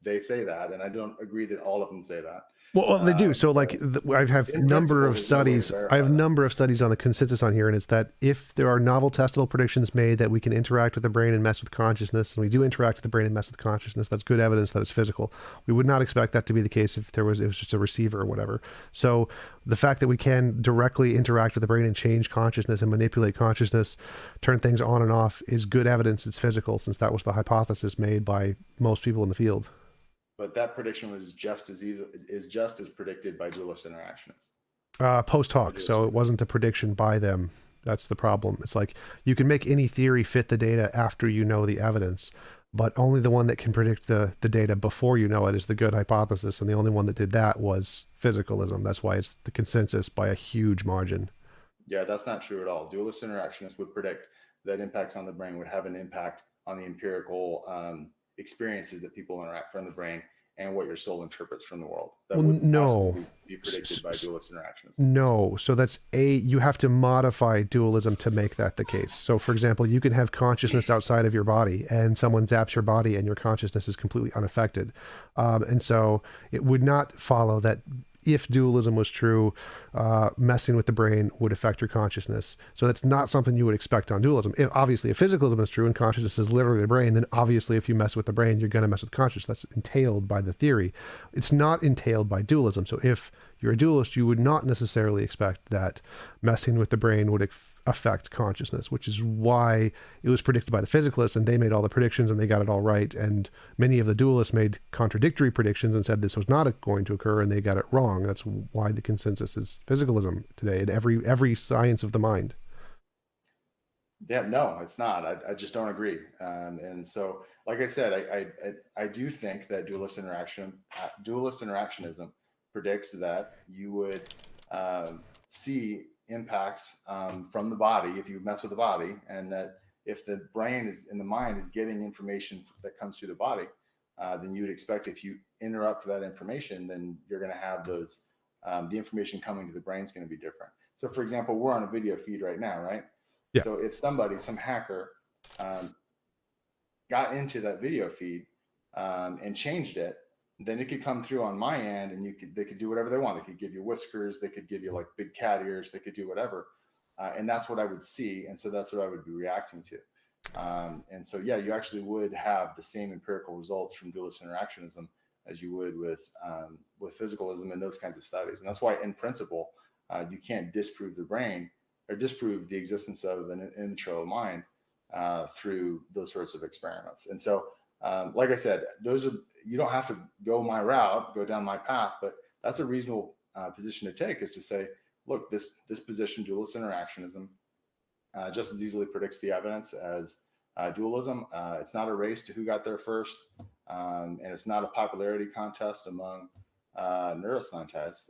they say that, and I don't agree that all of them say that. Well, they do. So, like, I have In number principle, of there's no way to studies. I verify have a that. number of studies on the consensus on here, and it's that if there are novel testable predictions made that we can interact with the brain and mess with consciousness, and we do interact with the brain and mess with consciousness, that's good evidence that it's physical. We would not expect that to be the case if it was just a receiver or whatever. So, the fact that we can directly interact with the brain and change consciousness and manipulate consciousness, turn things on and off, is good evidence it's physical, since that was the hypothesis made by most people in the field. But that prediction was just as easy is just as predicted by dualist interactionists. Post hoc, so it wasn't a prediction by them. That's the problem. It's like you can make any theory fit the data after you know the evidence, but only the one that can predict the data before you know it is the good hypothesis, and the only one that did that was physicalism. That's why it's the consensus by a huge margin. Yeah, that's not true at all. Dualist interactionists would predict that impacts on the brain would have an impact on the empirical experiences that people interact from the brain and what your soul interprets from the world. That Well, would no. be predicted by dualist interactionists. No, so that's you have to modify dualism to make that the case. So, for example, you can have consciousness outside of your body, and someone zaps your body, and your consciousness is completely unaffected. And so, it would not follow that if dualism was true, messing with the brain would affect your consciousness. So that's not something you would expect on dualism. Obviously, if physicalism is true and consciousness is literally the brain, then obviously if you mess with the brain, you're going to mess with consciousness. That's entailed by the theory. It's not entailed by dualism. So if you're a dualist, you would not necessarily expect that messing with the brain would affect consciousness, which is why it was predicted by the physicalists, and they made all the predictions and they got it all right. And many of the dualists made contradictory predictions and said this was not going to occur, and they got it wrong. That's why the consensus is physicalism today in every science of the mind. Yeah, no, it's not. I just don't agree. And so, like I said, I do think that dualist interactionism predicts that you would see impacts from the body if you mess with the body, and that if the brain is in the mind is getting information that comes through the body, then you would expect if you interrupt that information, then you're going to have those the information coming to the brain is going to be different. So, for example, we're on a video feed right now, right? Yeah. So if some hacker, got into that video feed and changed it, then it could come through on my end, and they could do whatever they want. They could give you whiskers, they could give you like big cat ears, they could do whatever, and that's what I would see, and so that's what I would be reacting to. And so, yeah, you actually would have the same empirical results from dualist interactionism as you would with physicalism and those kinds of studies. And that's why, in principle, you can't disprove the brain or disprove the existence of an immaterial mind through those sorts of experiments. And so, like I said, you don't have to go my route, go down my path, but that's a reasonable position to take, is to say, look, this position, dualist interactionism, just as easily predicts the evidence as dualism. It's not a race to who got there first, and it's not a popularity contest among neuroscientists.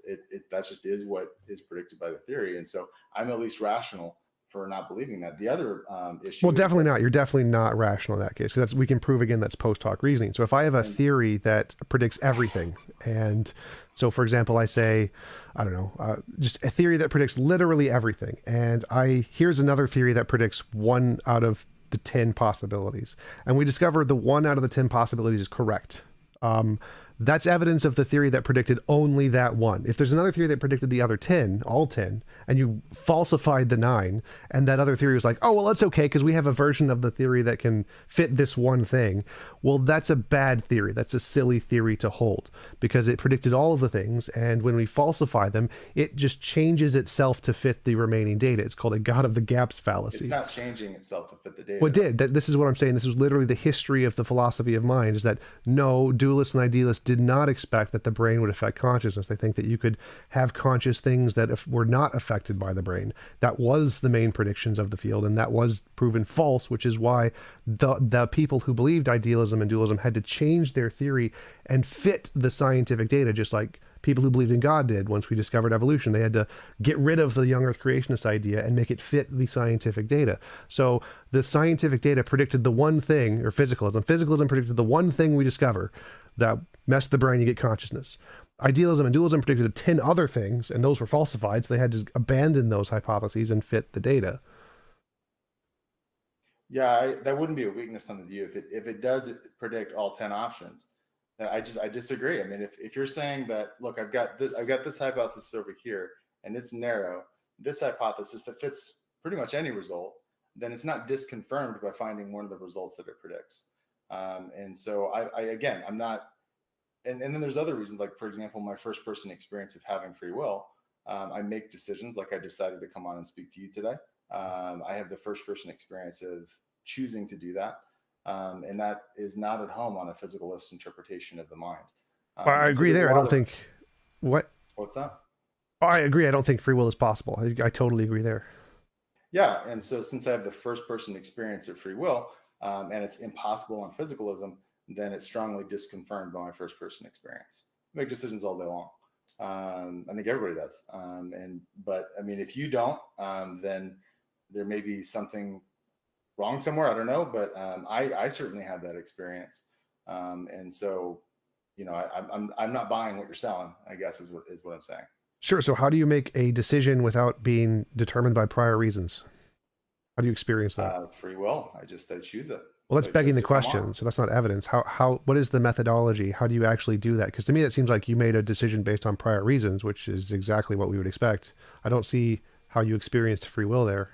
That just is what is predicted by the theory, and so I'm at least rational for not believing that. The other issue, well, definitely not. You're definitely not rational in that case, because we can prove again that's post hoc reasoning. So if I have a theory that predicts everything, and so for example, I say, I don't know, just a theory that predicts literally everything, and here's another theory that predicts 1 out of the 10 possibilities, and we discover the 1 out of the 10 possibilities is correct. That's evidence of the theory that predicted only that one. If there's another theory that predicted the other 10, all 10, and you falsified the 9, and that other theory was like, oh, well, that's okay because we have a version of the theory that can fit this one thing. Well, that's a bad theory. That's a silly theory to hold because it predicted all of the things. And when we falsify them, it just changes itself to fit the remaining data. It's called a God of the gaps fallacy. It's not changing itself to fit the data. Well, it did. This is what I'm saying. This is literally the history of the philosophy of mind, is that no, dualists and idealists did not expect that the brain would affect consciousness. They think that you could have conscious things that were not affected by the brain. That was the main predictions of the field, and that was proven false, which is why the people who believed idealism and dualism had to change their theory and fit the scientific data, just like people who believed in God did once we discovered evolution. They had to get rid of the young earth creationist idea and make it fit the scientific data. So the scientific data predicted the one thing, or physicalism predicted the one thing we discover that mess the brain, you get consciousness. idealism and dualism predicted 10 other things, and those were falsified, so they had to abandon those hypotheses and fit the data. Yeah, that wouldn't be a weakness on the view if it does predict all 10 options. I disagree. I mean, if you're saying that, look, I've got this hypothesis over here, and it's narrow, this hypothesis that fits pretty much any result, then it's not disconfirmed by finding one of the results that it predicts. And so I again, I'm not. And then there's other reasons, like for example, my first person experience of having free will. I make decisions, like I decided to come on and speak to you today. I have the first person experience of choosing to do that. And that is not at home on a physicalist interpretation of the mind. I And so agree there's a there. I lot don't of think what what's that? I agree. I don't think free will is possible. I totally agree there. Yeah, and so since I have the first person experience of free will, and it's impossible on physicalism, then it's strongly disconfirmed by my first person experience. I make decisions all day long. I think everybody does. But I mean, if you don't, then there may be something wrong somewhere. I don't know, but I certainly have that experience. And so, you know, I'm not buying what you're selling, I guess is what I'm saying. Sure. So how do you make a decision without being determined by prior reasons? How do you experience that? Free will. I choose it. Well, that's So I begging chose the to come question. on. So that's not evidence. What is the methodology? How do you actually do that? Because to me, that seems like you made a decision based on prior reasons, which is exactly what we would expect. I don't see how you experienced free will there.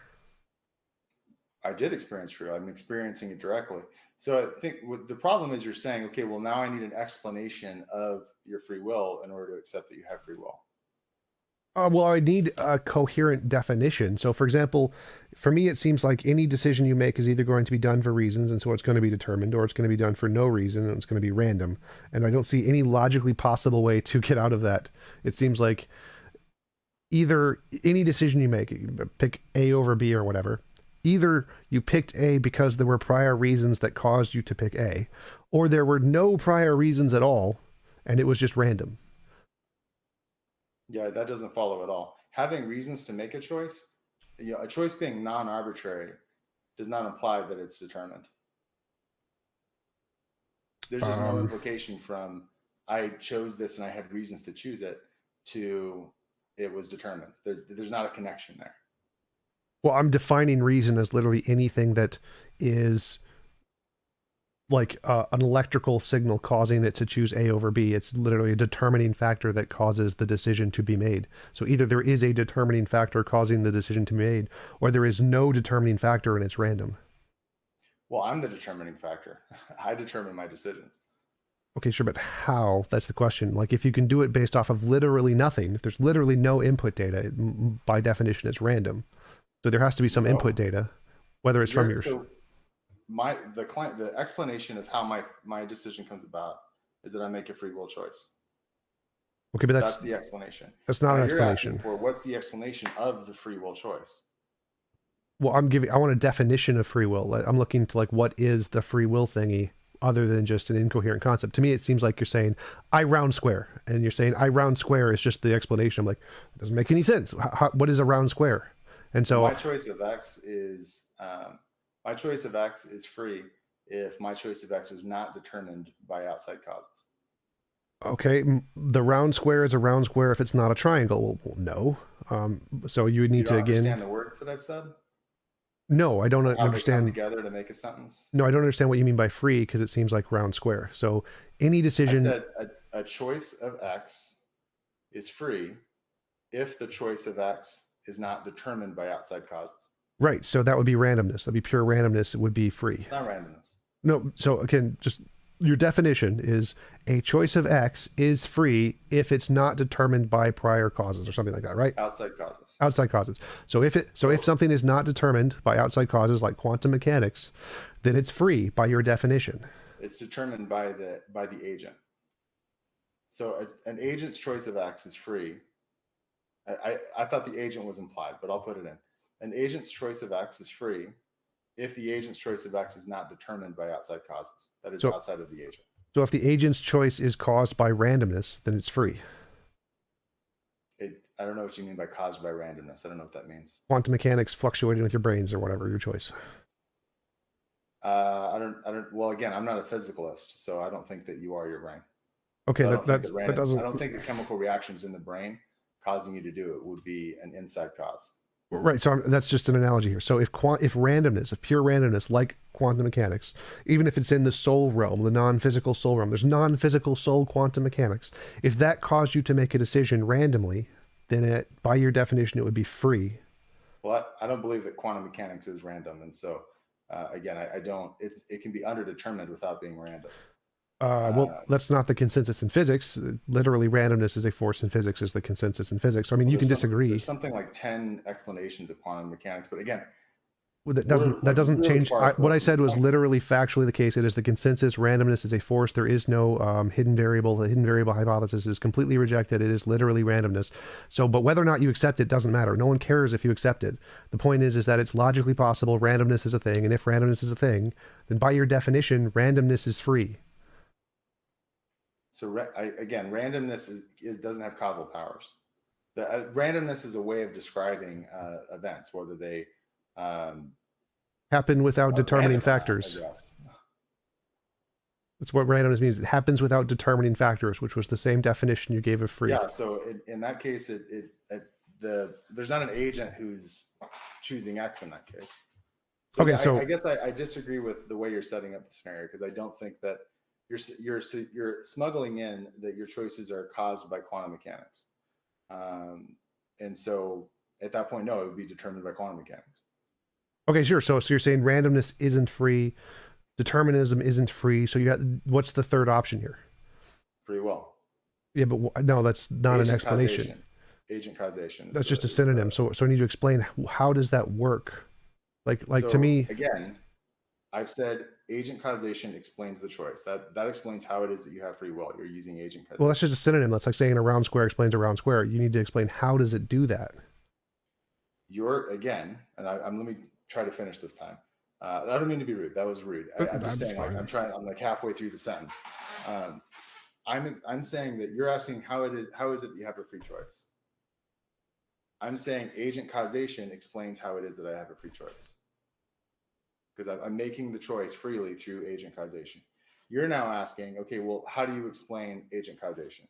I did experience free will. I'm experiencing it directly. So I think the problem is you're saying, okay, well, now I need an explanation of your free will in order to accept that you have free will. Well, I need a coherent definition. So, for example, for me, it seems like any decision you make is either going to be done for reasons, and so it's going to be determined, or it's going to be done for no reason, and it's going to be random. And I don't see any logically possible way to get out of that. It seems like either any decision you make, pick A over B or whatever, either you picked A because there were prior reasons that caused you to pick A, or there were no prior reasons at all, and it was just random. Yeah, that doesn't follow at all. Having reasons to make a choice, you know, a choice being non-arbitrary does not imply that it's determined. There's just no Um, implication from I chose this and I had reasons to choose it to it was determined. There's not a connection there. well, I'm defining reason as literally anything that is like an electrical signal causing it to choose A over B. It's literally a determining factor that causes the decision to be made. So either there is a determining factor causing the decision to be made, or there is no determining factor and it's random. Well, I'm the determining factor. I determine my decisions. Okay, sure, but how? That's the question. Like, if you can do it based off of literally nothing, if there's literally no input data, by definition, it's random. So there has to be some No. input data, whether it's from your. So the explanation of how my decision comes about is that I make a free will choice. Okay, but That's the explanation. that's not Now an you're asking explanation. for what's the explanation of the free will choice. Well, I want a definition of free will. I'm looking to like what is the free will thingy other than just an incoherent concept. To me, it seems like you're saying I round square, and you're saying I round square is just the explanation. I'm like, it doesn't make any sense. What is a round square? And so My choice of x is free if my choice of x is not determined by outside causes. okay, the round square is a round square if it's not a triangle. Well, no. So you would You need to don't again. understand the words that I've said? No, I don't Or how they come understand. together to make a sentence? No, I don't understand what you mean by free because it seems like round square. So any I decision. said a choice of x is free if the choice of x is not determined by outside causes. Right. So that would be randomness. That'd be pure randomness. It would be free. It's not randomness. No. So again, just your definition is a choice of X is free if it's not determined by prior causes or something like that, right? Outside causes. Outside causes. So if something is not determined by outside causes like quantum mechanics, then it's free by your definition. It's determined by the agent. So an agent's choice of x is free. I thought the agent was implied, but I'll put it in. An agent's choice of x is free if the agent's choice of x is not determined by outside causes. That is outside of the agent. So if the agent's choice is caused by randomness, then it's free. I don't know what you mean by caused by randomness. I don't know what that means. Quantum mechanics fluctuating with your brains or whatever, your choice. I don't. Well, again, I'm not a physicalist, so I don't think that you are your brain. Okay, So I don't think that that I doesn't. don't think the chemical reactions in the brain causing you to do it would be an inside cause. Right. So that's just an analogy here. So if randomness, if pure randomness, like quantum mechanics, even if it's in the soul realm, the non-physical soul realm, there's non-physical soul quantum mechanics. If that caused you to make a decision randomly, then by your definition, it would be free. Well, I don't believe that quantum mechanics is random, and so again, I don't. It can be underdetermined without being random. Well, that's not the consensus in physics. Literally, randomness is a force in physics, is the consensus in physics. So, I mean, Well, you can disagree. there's something like 10 explanations of quantum mechanics, but again, Well, we're that like doesn't really change. far What afield I from the said was point. literally factually the case. It is the consensus. Randomness is a force. There is no hidden variable. The hidden variable hypothesis is completely rejected. It is literally randomness. So, but whether or not you accept it doesn't matter. No one cares if you accept it. The point is that it's logically possible. Randomness is a thing, and if randomness is a thing, then by your definition, randomness is free. So again, randomness doesn't have causal powers. Randomness is a way of describing events, whether they um, Happen without are determining random or not, I factors. guess. That's what randomness means. It happens without determining factors, which was the same definition you gave of free. Yeah. So in that case, there's not an agent who's choosing X in that case. So Okay, yeah, so I guess I disagree with the way you're setting up the scenario because I don't think that you're smuggling in that your choices are caused by quantum mechanics, and so at that point, no, it would be determined by quantum mechanics. okay, sure. So you're saying randomness isn't free, determinism isn't free. So you got what's the third option here? Free will, Yeah, but no, that's not an agent explanation. causation, agent causation That's just a synonym. So I need to explain how does that work? Like to so me, again, I've said agent causation explains the choice. That explains how it is that you have free will. You're using agent well, that's causation. just a synonym. That's like saying a round square explains a round square. You need to explain how does it do that? You're again, and I'm let me try to finish this time. I don't mean to be rude. That was rude. I'm just saying, like, I'm like halfway through the sentence. Um, I'm saying that you're asking how is it that you have a free choice? I'm saying agent causation explains how it is that I have a free choice because I'm making the choice freely through agent causation. You're now asking, okay, well, how do you explain agent causation?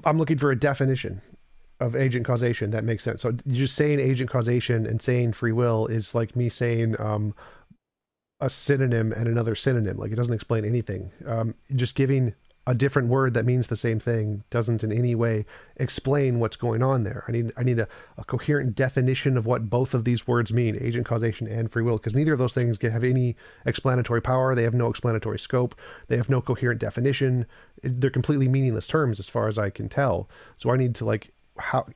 I'm looking for a definition of agent causation that makes sense. So just saying agent causation and saying free will is like me saying a synonym and another synonym. Like it doesn't explain anything. Just giving a different word that means the same thing doesn't in any way explain what's going on there. I need a coherent definition of what both of these words mean, agent causation and free will, because neither of those things have any explanatory power. They have no explanatory scope. They have no coherent definition. They're completely meaningless terms as far as I can tell. So I need to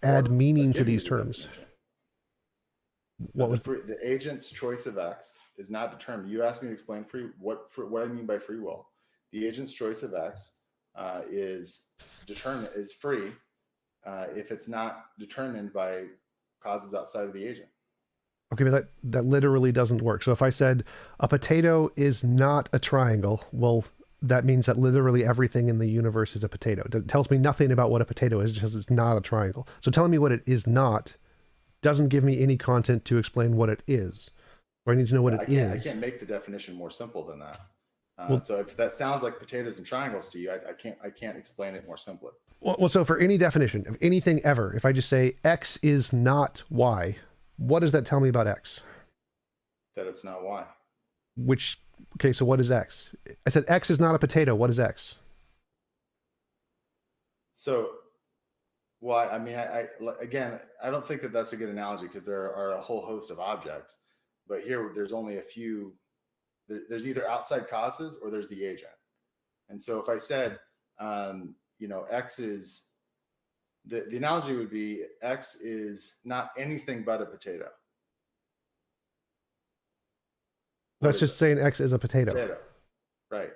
add meaning to these terms. What was the agent's choice of X is not determined. You asked me to explain what I mean by free will. The agent's choice of X is free if it's not determined by causes outside of the agent. Okay, but that literally doesn't work. So if I said a potato is not a triangle, well, that means that literally everything in the universe is a potato. It tells me nothing about what a potato is because it's not a triangle. So telling me what it is not doesn't give me any content to explain what it is. Or I need to know what it is. I can't make the definition more simple than that. So if that sounds like potatoes and triangles to you, I can't explain it more simply. Well, so for any definition of anything ever, if I just say X is not Y, what does that tell me about X? That it's not Y. Okay, so what is X? I said X is not a potato. What is X? So, well, I mean, again, I don't think that that's a good analogy because there are a whole host of objects, but here there's only a few. There's either outside causes or there's the agent. And so if I said, X is, the analogy would be X is not anything but a potato. That's just saying X is a potato. Right.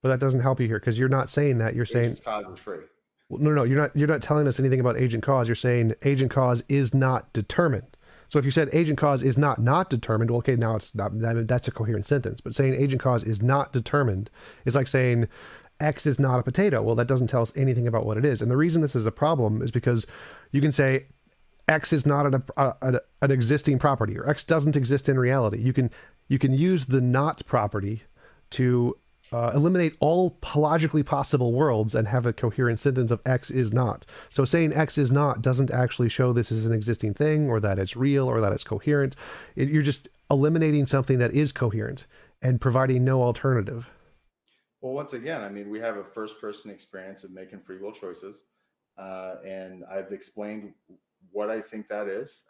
But that doesn't help you here because you're not saying that. You're saying cause is free. Well, no, you're not telling us anything about agent cause. You're saying agent cause is not determined. So if you said agent cause is not determined, well, okay, now it's not, that's a coherent sentence. But saying agent cause is not determined is like saying X is not a potato. Well, that doesn't tell us anything about what it is. And the reason this is a problem is because you can say X is not an existing property, or X doesn't exist in reality. You can use the not property to eliminate all logically possible worlds and have a coherent sentence of X is not. So saying X is not doesn't actually show this is an existing thing or that it's real or that it's coherent. You're just eliminating something that is coherent and providing no alternative. Well, once again, I mean, we have a first person experience of making free will choices. And I've explained what I think that is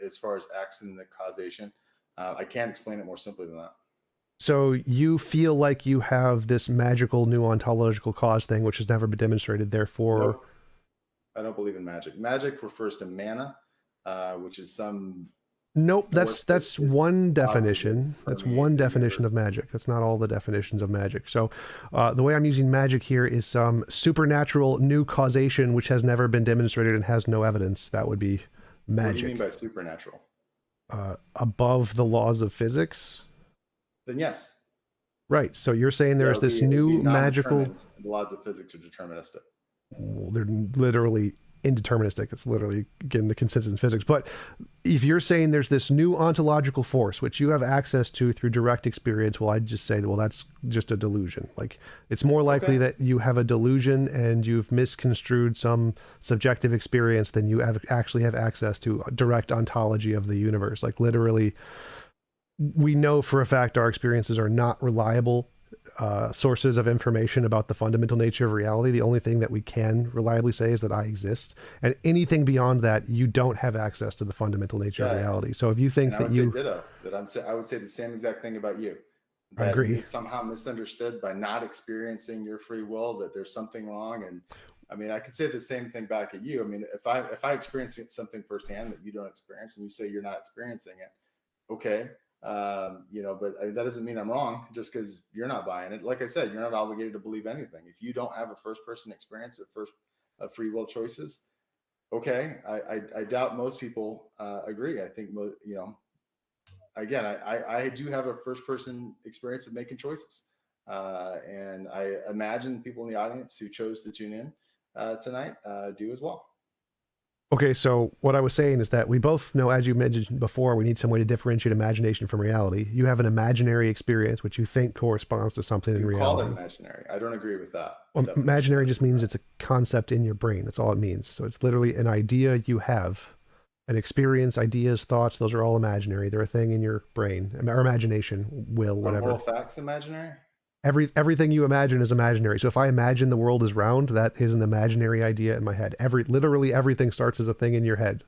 as far as X and the causation. I can't explain it more simply than that. So you feel like you have this magical new ontological cause thing, which has never been demonstrated. Therefore, Nope, I don't believe in magic. Magic refers to mana, which is some nope. force that That's is one positive definition. That's one permeate the definition universe. of magic. That's not all the definitions of magic. So the way I'm using magic here is some supernatural new causation, which has never been demonstrated and has no evidence. That would be What do you mean magic. by supernatural? Above the laws of physics. Then yes, Right. So you're saying yeah, there's this it would be new magical. non-determined. The laws of physics are deterministic. Well, they're literally indeterministic. It's literally, again, the consistent physics. But if you're saying there's this new ontological force which you have access to through direct experience, well, I'd just say, well, that's just a delusion. Like, it's more likely Okay. that you have a delusion and you've misconstrued some subjective experience than you actually have access to a direct ontology of the universe. Like, literally, we know for a fact our experiences are not reliable sources of information about the fundamental nature of reality. The only thing that we can reliably say is that I exist, and anything beyond that, you don't have access to the fundamental nature of Yeah, reality. So if you and think I that would say you, ditto. I would say the same exact thing about you. I That agree. you've somehow misunderstood by not experiencing your free will. That there's something wrong. And I mean, I could say the same thing back at you. I mean, if I experience something firsthand that you don't experience, and you say you're not experiencing it, okay, but that doesn't mean I'm wrong just because you're not buying it. Like I said, you're not obligated to believe anything. If you don't have a first person experience of free will choices, okay, I doubt most people agree. I think again, I do have a first person experience of making choices, and I imagine people in the audience who chose to tune in tonight do as well. Okay, so what I was saying is that we both know, as you mentioned before, we need some way to differentiate imagination from reality. You have an imaginary experience which you think corresponds to something in You call it reality. imaginary. I don't agree with that Well, definition. imaginary just means it's a concept in your brain. That's all it means. So it's literally an idea you have, an experience, ideas, thoughts. Those are all imaginary. They're a thing in your brain or imagination, will, Are moral whatever. facts imaginary? Everything you imagine is imaginary. So if I imagine the world is round, that is an imaginary idea in my head. Literally everything starts as a thing in your head.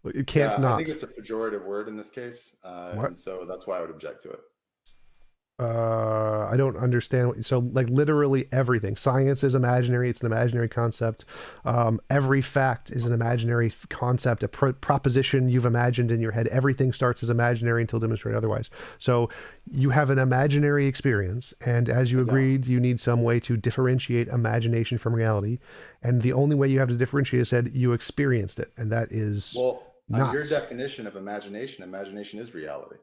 It can't Yeah, I think not. it's a pejorative word in this case, What? and so that's why I would object to it. I don't understand so like literally everything. Science is imaginary. It's an imaginary concept. Every fact is an imaginary concept, a proposition you've imagined in your head. Everything starts as imaginary until demonstrated otherwise. So you have an imaginary experience, and as you I don't. agreed, you need some way to differentiate imagination from reality. And the only way you have to differentiate is said you experienced it, and that is Well, on your not. definition of imagination, imagination is reality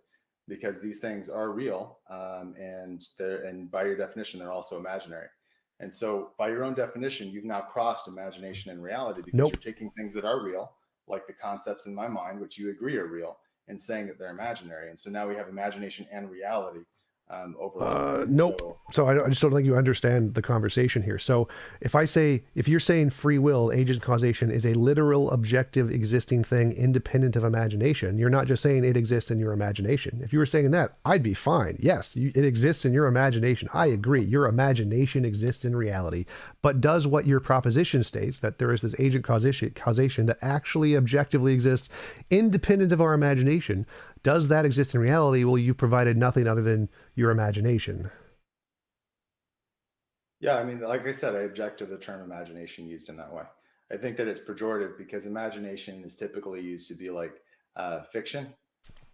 because these things are real, and by your definition, they're also imaginary. And so, by your own definition, you've now crossed imagination and reality because Nope. you're taking things that are real, like the concepts in my mind, which you agree are real, and saying that they're imaginary. And so now we have imagination and reality overlapping. And Nope. so, So I just don't think you understand the conversation here. So if you're saying free will, agent causation is a literal, objective, existing thing independent of imagination, you're not just saying it exists in your imagination. If you were saying that, I'd be fine. Yes, it exists in your imagination. I agree. Your imagination exists in reality. But does what your proposition states, that there is this agent causation that actually objectively exists independent of our imagination, does that exist in reality? Well, you've provided nothing other than your imagination. yeah, I mean, like I said, I object to the term imagination used in that way. I think that it's pejorative because imagination is typically used to be like fiction.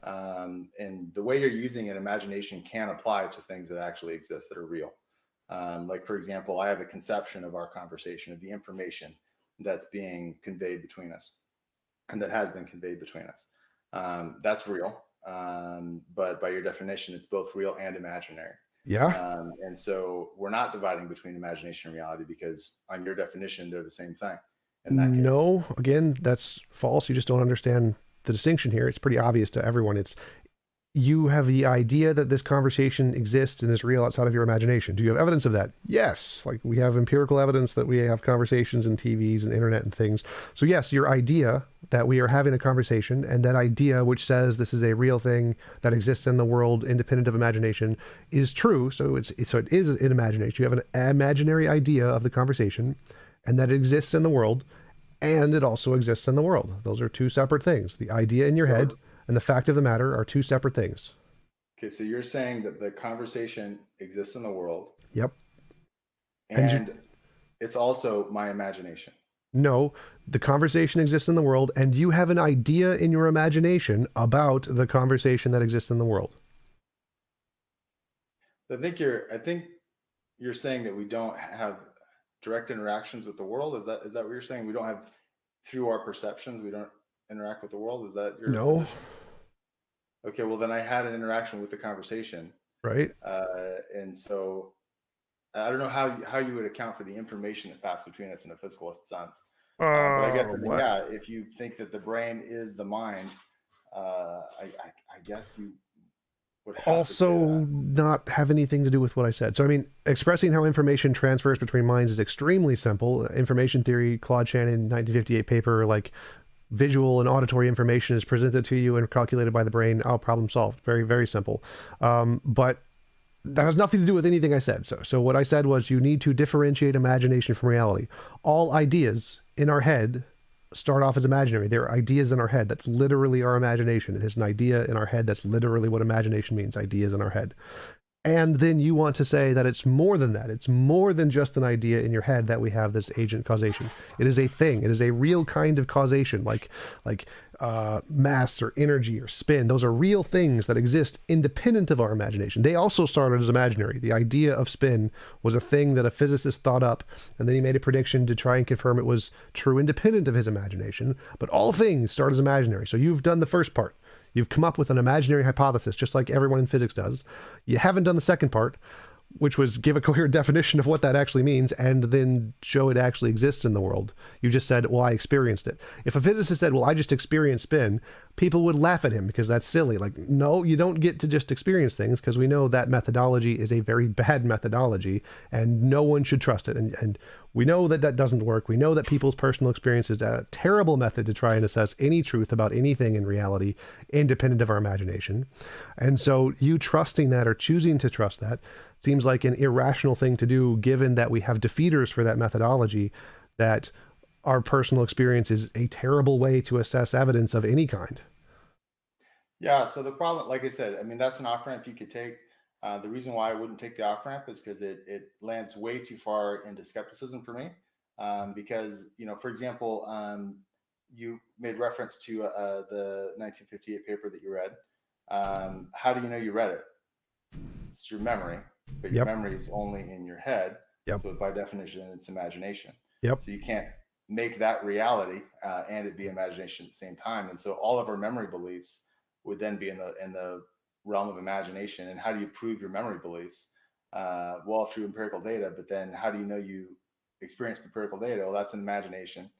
And the way you're using it, imagination can apply to things that actually exist that are real. Like, for example, I have a conception of our conversation, of the information that's being conveyed between us and that has been conveyed between us. That's real. But by your definition, it's both real and imaginary. Yeah. And so we're not dividing between imagination and reality because, on your definition, they're the same thing in that case. No, again, that's false. You just don't understand the distinction here. It's pretty obvious to everyone. you have the idea that this conversation exists and is real outside of your imagination. Do you have evidence of that? Yes. Like we have empirical evidence that we have conversations and TVs and internet and things. So yes, your idea that we are having a conversation, and that idea which says this is a real thing that exists in the world independent of imagination, is true. So it is an imagination. You have an imaginary idea of the conversation and that it exists in the world, and it also exists in the world. Those are two separate things. The idea in your head So, and the fact of the matter are two separate things. okay, so you're saying that the conversation exists in the world Yep. And you, and it's also my imagination. no, the conversation exists in the world, and you have an idea in your imagination about the conversation that exists in the world. I think you're saying that we don't have direct interactions with the world. Is that what you're saying? We don't have, through our perceptions, we don't interact with the world. Is that your No, position? Okay, well then I had an interaction with the conversation, right? and so I don't know how you would account for the information that passed between us in a physicalist sense. But I guess I mean, What? yeah, if you think that the brain is the mind, I guess you would have to say Also, that. not have anything to do with what I said. So, I mean, expressing how information transfers between minds is extremely simple. Information theory, Claude Shannon, 1958 paper, like visual and auditory information is presented to you and calculated by the brain. Oh, problem solved. Very, very simple. But that has nothing to do with anything I said. So what I said was you need to differentiate imagination from reality. All ideas in our head start off as imaginary. They're ideas in our head. That's literally our imagination. It is an idea in our head. That's literally what imagination means. Ideas in our head. And then you want to say that it's more than that. It's more than just an idea in your head that we have this agent causation. It is a thing. It is a real kind of causation, like mass or energy or spin. Those are real things that exist independent of our imagination. They also started as imaginary. The idea of spin was a thing that a physicist thought up, and then he made a prediction to try and confirm it was true independent of his imagination. But all things start as imaginary. So you've done the first part. You've come up with an imaginary hypothesis, just like everyone in physics does. You haven't done the second part, which was give a coherent definition of what that actually means and then show it actually exists in the world. You just said, well, I experienced it. If a physicist said, well, I just experienced spin, people would laugh at him because that's silly. Like, no, you don't get to just experience things, because we know that methodology is a very bad methodology and no one should trust it. And we know that that doesn't work. We know that people's personal experience is a terrible method to try and assess any truth about anything in reality, independent of our imagination. And so you trusting that or choosing to trust that seems like an irrational thing to do, given that we have defeaters for that methodology, that our personal experience is a terrible way to assess evidence of any kind. Yeah. So the problem, like I said, I mean, that's an off ramp you could take. The reason why I wouldn't take the off ramp is because it lands way too far into skepticism for me. Because, for example, you made reference to the 1958 paper that you read. How do you know you read it? It's your memory, but your Yep. memory is only in your head. Yep. So by definition, it's imagination. Yep. So you can't make that reality and it be imagination at the same time. And so all of our memory beliefs would then be in the realm of imagination. And how do you prove your memory beliefs? Well, through empirical data. But then how do you know you experienced empirical data? Well, that's an imagination.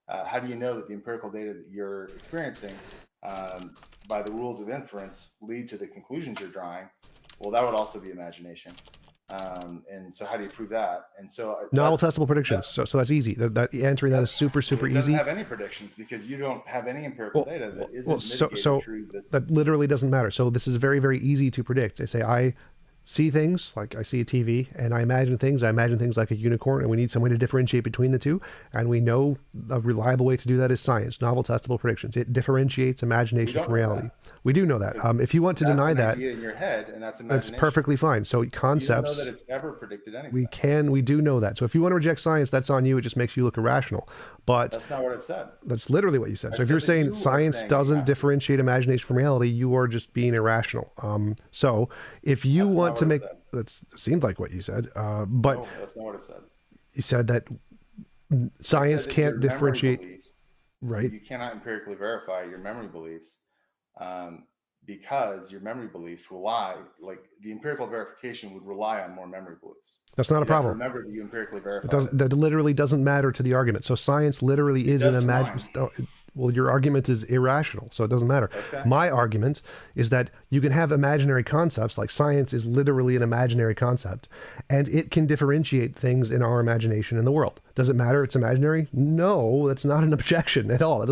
How do you know that the empirical data that you're experiencing, by the rules of inference, lead to the conclusions you're drawing? Well, that would also be imagination. And so how do you prove that? And so Novel testable predictions. So that's easy. That answering that is super it doesn't easy. have any predictions because you don't have any empirical data that isn't so mitigating through this. that literally doesn't matter. So this is very, very easy to predict. I say I see things like I see a TV and I imagine things. I imagine things like a unicorn, and we need some way to differentiate between the two. And we know a reliable way to do that is science, novel testable predictions. It differentiates imagination from reality. We do know that. If you want to deny that, idea in your head, and that's that's perfectly fine. So You don't know concepts, that it's ever predicted anything. we do know that. So if you want to reject science, that's on you. It just makes you look irrational. But That's not what it said. that's literally what you said. I So if said you're that saying you are science saying doesn't that. differentiate imagination from reality, you are just being irrational. So if you That's want not to what make, it said. that seemed like what you said, but No, that's not what it said. you said that science It said that can't your memory differentiate, beliefs, right? you cannot empirically verify your memory beliefs, because your memory beliefs rely, like the empirical verification would rely on more memory beliefs. That's not a You'd have to problem. remember that you empirically It verified doesn't, it. that literally doesn't matter to the argument. So science literally is an does to imagine. mine. Well, your argument is irrational, so it doesn't matter. Okay. My argument is that you can have imaginary concepts, like science is literally an imaginary concept, and it can differentiate things in our imagination in the world. Does it matter it's imaginary? No, that's not an objection at all. It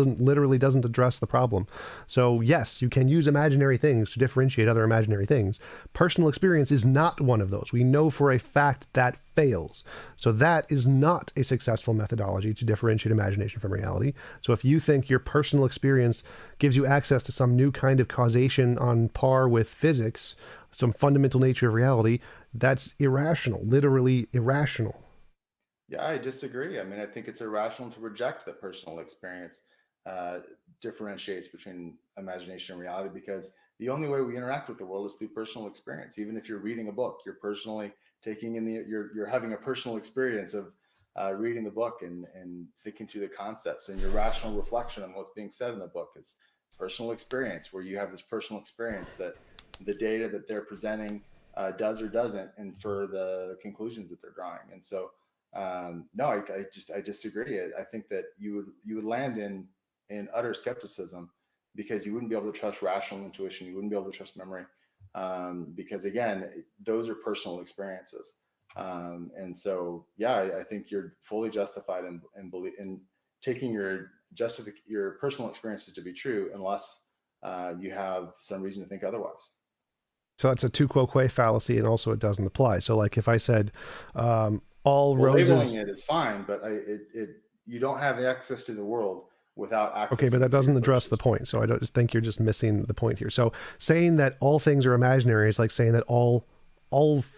doesn't address the problem. So yes, you can use imaginary things to differentiate other imaginary things. Personal experience is not one of those. We know for a fact that fails. So that is not a successful methodology to differentiate imagination from reality. So if you think your personal experience gives you access to some new kind of causation on par with physics, some fundamental nature of reality, that's irrational, literally irrational. Yeah, I disagree. I mean, I think it's irrational to reject that personal experience uh, differentiates between imagination and reality, because the only way we interact with the world is through personal experience. Even if you're reading a book, you're personally taking in you're having a personal experience of reading the book and thinking through the concepts, and your rational reflection on what's being said in the book is personal experience, where you have this personal experience that the data that they're presenting does or doesn't infer the conclusions that they're drawing. And so no, I disagree. I think that you would land in utter skepticism, because you wouldn't be able to trust rational intuition. You wouldn't be able to trust memory, because again, those are personal experiences. And so, yeah, I think you're fully justified in taking your personal experiences to be true, unless you have some reason to think otherwise. So it's a tu quoque fallacy, and also it doesn't apply. So like if I said all Well, labeling roses. it is fine, but you don't have access to the world without Okay, but accessing that it through your doesn't address first the point. So I experiences. don't think you're just missing the point here. So saying that all things are imaginary is like saying that all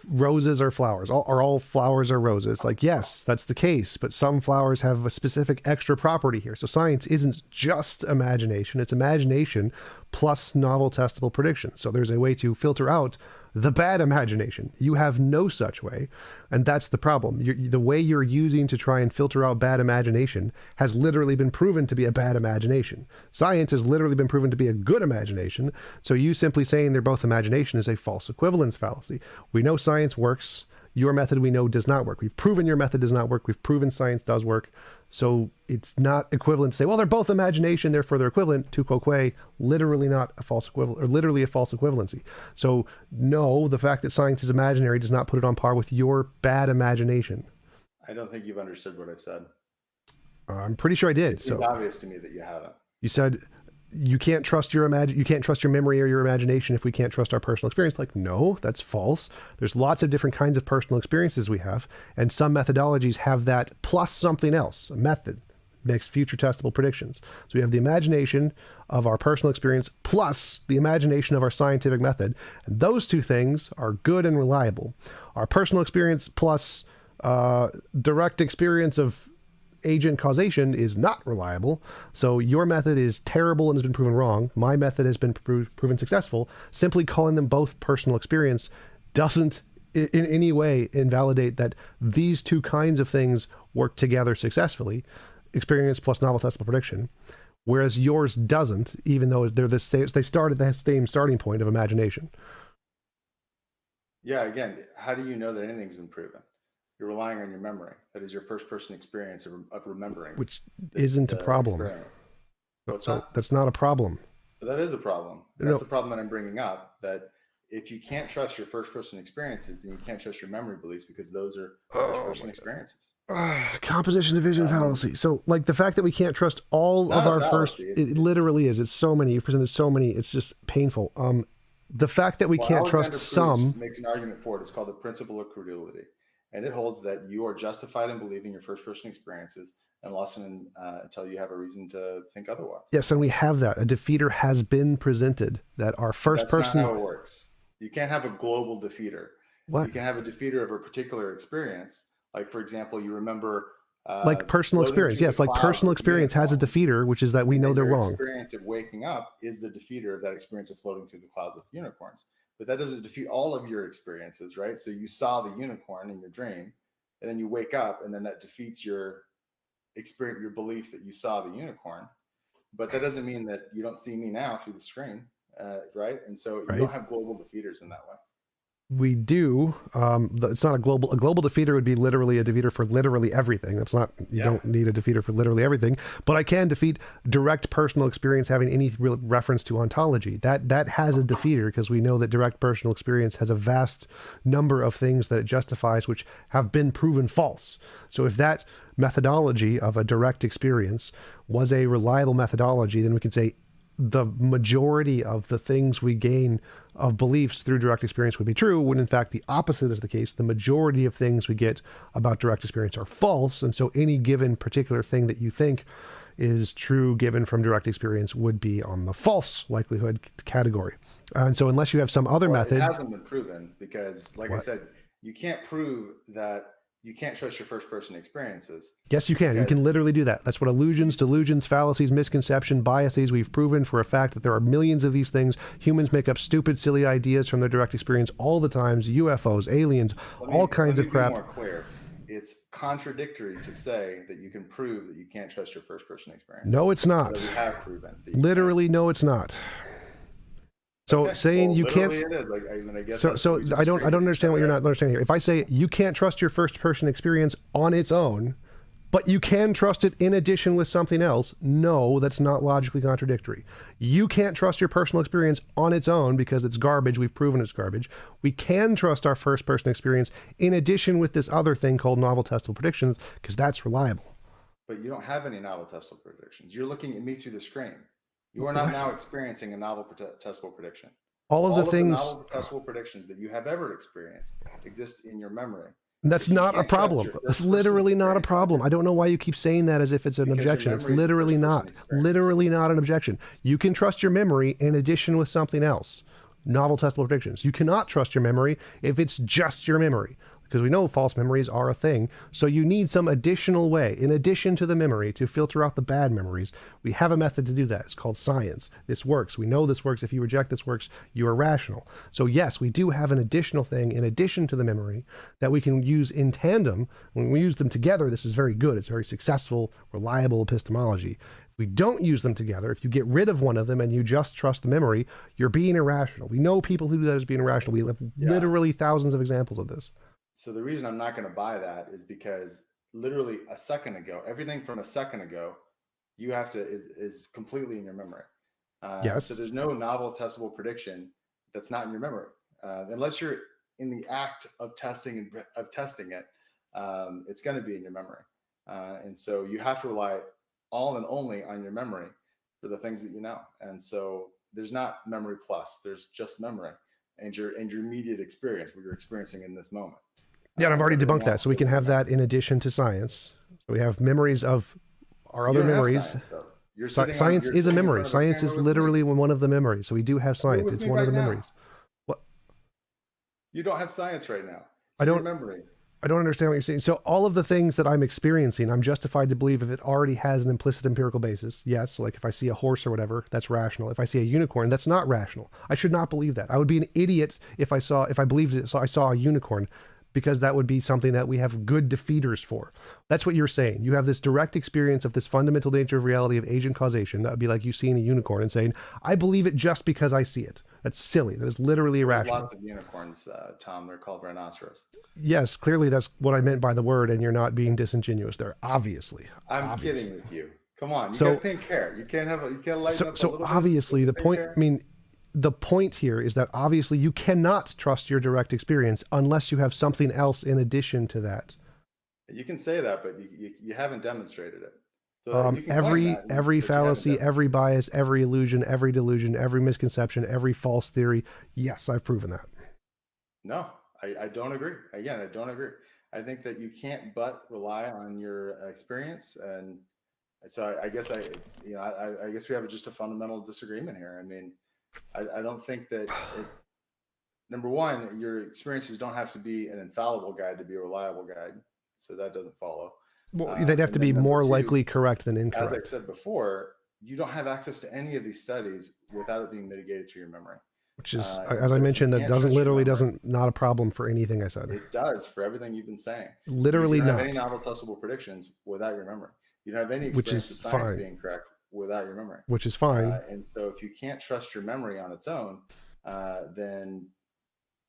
roses are flowers, all flowers are roses. Like, yes, that's the case, but some flowers have a specific extra property here. So science isn't just imagination, it's imagination plus novel testable predictions. So there's a way to filter out the bad imagination. You have no such way, and that's the problem. The way you're using to try and filter out bad imagination has literally been proven to be a bad imagination. Science has literally been proven to be a good imagination, so you simply saying they're both imagination is a false equivalence fallacy. We know science works. Your method, we know, does not work. We've proven your method does not work. We've proven science does work. So it's not equivalent to say, well, they're both imagination, therefore they're equivalent. Tu quoque, literally not a false equivalent, or literally a false equivalency. So no, the fact that science is imaginary does not put it on par with your bad imagination. I don't think you've understood what I've said. I'm pretty sure I did. It seems So obvious to me that you haven't. you said you can't trust you can't trust your memory or your imagination if we can't trust our personal experience. Like, no, that's false. There's lots of different kinds of personal experiences we have, and some methodologies have that plus something else. A method makes future testable predictions. So we have the imagination of our personal experience plus the imagination of our scientific method, and those two things are good and reliable. Our personal experience plus direct experience of agent causation is not reliable. So your method is terrible and has been proven wrong. My method has been proven successful. Simply calling them both personal experience doesn't in any way invalidate that these two kinds of things work together successfully. Experience plus novel testable prediction. Whereas yours doesn't, even though they're the same, they start at the same starting point of imagination. Yeah, again, how do you know that anything's been proven? You're relying on your memory. That is your first person experience of remembering Which isn't a the problem. experiment. What's So that? that's not a problem. But that is a problem. And that's No, the problem that I'm bringing up. That if you can't trust your first person experiences, then you can't trust your memory beliefs, because those are first oh person my experiences. composition division I mean, fallacy. So like the fact that we can't trust all not of a our first, fallacy. it literally is. It's so many. You've presented so many. It's just painful. The fact that we Well, can't trust Alexander Proust some. makes an argument for it. It's called the principle of credulity. And it holds that you are justified in believing your first person experiences until you have a reason to think otherwise. Yes, and we have that. A defeater has been presented that our first That's not how person. it works. You can't have a global defeater. What? You can have a defeater of a particular experience. Like, for example, you remember Like personal floating experience. through the Yes, like clouds personal with experience has a unicorns. defeater, which is that we And know then they're your wrong. experience of waking up is the defeater of that experience of floating through the clouds with unicorns. But that doesn't defeat all of your experiences, right? So you saw the unicorn in your dream, and then you wake up, and then that defeats your experience, your belief that you saw the unicorn. But that doesn't mean that you don't see me now through the screen, right? And so you don't Right? have global defeaters in that way. We do. It's not a global. A global defeater would be literally a defeater for literally everything. That's not. You Yeah. don't need a defeater for literally everything. But I can defeat direct personal experience having any real reference to ontology. That has a defeater, because we know that direct personal experience has a vast number of things that it justifies which have been proven false. So if that methodology of a direct experience was a reliable methodology, then we can say the majority of the things we gain of beliefs through direct experience would be true, when in fact the opposite is the case. The majority of things we get about direct experience are false. And so any given particular thing that you think is true given from direct experience would be on the false likelihood category. And so unless you have some other method. It hasn't been proven, because like I What? said, you can't prove that you can't trust your first person experiences. Yes, you can. You can literally do that. That's what illusions, delusions, fallacies, misconception, biases. We've proven for a fact that there are millions of these things. Humans make up stupid, silly ideas from their direct experience all the times. UFOs, aliens, all kinds of crap. Let me be more clear. It's contradictory to say that you can prove that you can't trust your first person experiences. No, it's not. We have proven. Literally, no, it's not. So Okay. saying Well, you can't. It is. Like, I mean, I guess So I don't understand what you're not understanding here. If I say you can't trust your first person experience on its own, but you can trust it in addition with something else, no, that's not logically contradictory. You can't trust your personal experience on its own because it's garbage. We've proven it's garbage. We can trust our first person experience in addition with this other thing called novel testable predictions, because that's reliable. But you don't have any novel testable predictions. You're looking at me through the screen. You are not now experiencing a novel testable prediction. All of the things. The novel testable predictions that you have ever experienced exist in your memory. That's not a problem. It's literally not a problem. I don't know why you keep saying that as if it's an objection. It's literally not. Literally not an objection. You can trust your memory in addition with something else. Novel testable predictions. You cannot trust your memory if it's just your memory, because we know false memories are a thing. So you need some additional way, in addition to the memory, to filter out the bad memories. We have a method to do that. It's called science. This works. We know this works. If you reject this works, you are rational. So yes, we do have an additional thing in addition to the memory that we can use in tandem. When we use them together, this is very good. It's very successful, reliable epistemology. If we don't use them together, if you get rid of one of them and you just trust the memory, you're being irrational. We know people who do that as being irrational. We have literally thousands of examples of this. So the reason I'm not going to buy that is because literally a second ago, everything from a second ago, you have to is completely in your memory. Yes. So there's no novel testable prediction that's not in your memory, unless you're in the act of testing it. It's going to be in your memory, and so you have to rely all and only on your memory for the things that you know. And so there's not memory plus. There's just memory and your immediate experience, what you're experiencing in this moment. Yeah, and I've already debunked that. So we can have that in addition to science. So we have memories of our other memories. Science is a memory. Science is literally one of the memories. So we do have science. It's one of the memories. What? You don't have science right now. I don't. Memory. I don't understand what you're saying. So all of the things that I'm experiencing, I'm justified to believe if it already has an implicit empirical basis. Yes, like if I see a horse or whatever, that's rational. If I see a unicorn, that's not rational. I should not believe that. I would be an idiot if I believed it. So I saw a unicorn, because that would be something that we have good defeaters for. That's what you're saying. You have this direct experience of this fundamental nature of reality of agent causation. That would be like you seeing a unicorn and saying, I believe it just because I see it. That's silly. That is literally irrational. Lots of unicorns, Tom. They're called rhinoceros. Yes, clearly that's what I meant by the word, and you're not being disingenuous there. Obviously. I'm kidding with you. Come on. You got pink hair. You can't lighten up. So obviously the point, the point here is that obviously you cannot trust your direct experience unless you have something else in addition to that. You can say that, but you haven't demonstrated it. So every fallacy, every bias, every illusion, every delusion, every misconception, every false theory. Yes, I've proven that. No, I don't agree. Again, I don't agree. I think that you can't but rely on your experience, and so I guess I guess we have just a fundamental disagreement here. I mean, I don't think that number one, your experiences don't have to be an infallible guide to be a reliable guide. So that doesn't follow. Well, they'd have to be more likely correct than incorrect. As I said before, you don't have access to any of these studies without it being mitigated through your memory. Which is, as I mentioned, that doesn't not a problem for anything I said. It does for everything you've been saying. Literally not. You don't have any novel testable predictions without your memory. You don't have any experience of science being correct without your memory. Which is fine. And so if you can't trust your memory on its own, then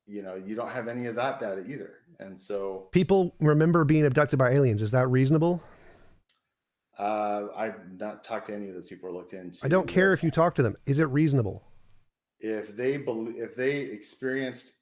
you don't have any of that data either. And so People remember being abducted by aliens. Is that reasonable? I've not talked to any of those people or looked I don't into care if you talk to them. Is it reasonable? if they experienced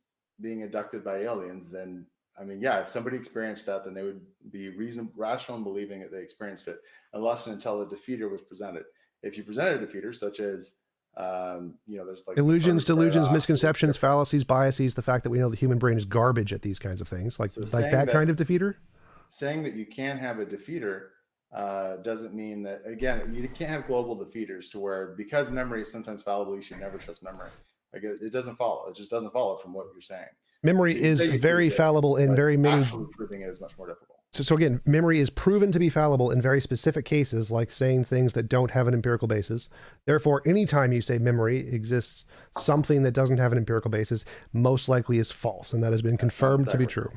being abducted by aliens, then I mean, yeah, if somebody experienced that, then they would be rational in believing that they experienced it, unless and until a defeater was presented. If you presented a defeater, such as there's like the Illusions, furnace delusions, paradox, or misconceptions, fallacies, biases, the fact that we know the human brain is garbage at these kinds of things, like so that kind of defeater. saying that you can have a defeater doesn't mean that, again, you can't have global defeaters to where, because memory is sometimes fallible, you should never trust memory. Like it doesn't follow. It just doesn't follow from what you're saying. Memory So is very fallible in very many. Actually proving it is much more difficult. So again, memory is proven to be fallible in very specific cases, like saying things that don't have an empirical basis. Therefore, anytime you say memory exists something that doesn't have an empirical basis, most likely is false, and that has been confirmed to be true.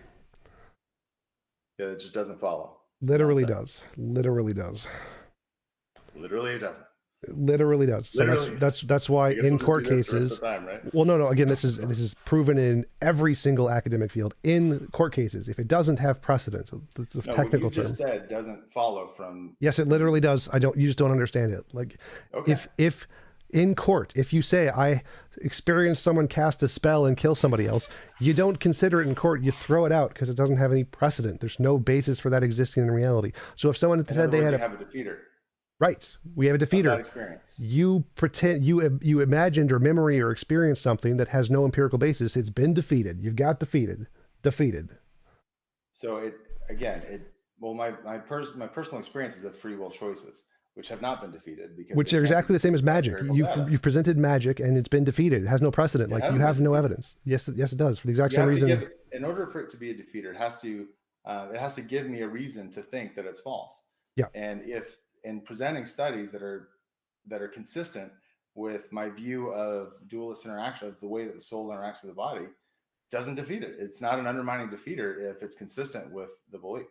Yeah, it just doesn't follow. Literally does. Literally does. Literally it doesn't. Literally does. So that's why in court cases. Time, right? Well, no. Again, this is proven in every single academic field. In court cases, if it doesn't have precedent, so the technical term. What you just said doesn't follow from. Yes, it literally does. You just don't understand it. Like, okay. if in court, if you say I experienced someone cast a spell and kill somebody else, you don't consider it in court. You throw it out because it doesn't have any precedent. There's no basis for that existing in reality. So if someone said they had have a defeater. Right. We have a defeater. That experience. You pretend you imagined or memory or experienced something that has no empirical basis. It's been defeated. You've got defeated. So my personal experiences of free will choices, which have not been defeated, because which are exactly the same as magic. You've presented magic and it's been defeated. It has no precedent. Like, you have no evidence. Yes, it does, for the exact same reason. In order for it to be a defeater, it has to give me a reason to think that it's false. Yeah. And if in presenting studies that are consistent with my view of dualist interaction, of the way that the soul interacts with the body, doesn't defeat it. It's not an undermining defeater if it's consistent with the belief,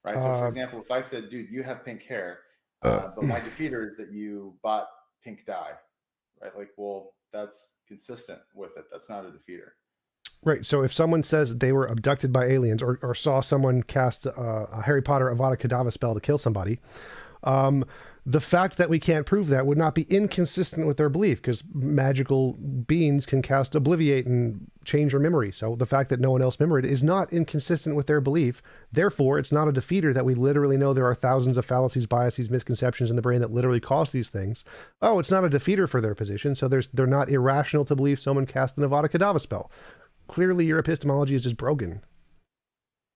right? So, for example, if I said, "Dude, you have pink hair, but my defeater is that you bought pink dye," right? Like, well, that's consistent with it. That's not a defeater. Right. So if someone says they were abducted by aliens, or saw someone cast a Harry Potter Avada Kedavra spell to kill somebody, the fact that we can't prove that would not be inconsistent with their belief, because magical beings can cast Obliviate and change your memory. So the fact that no one else remembered is not inconsistent with their belief. Therefore, it's not a defeater that we literally know there are thousands of fallacies, biases, misconceptions in the brain that literally cause these things. Oh, it's not a defeater for their position. So they're not irrational to believe someone cast an Avada Kedavra spell. Clearly, your epistemology is just broken.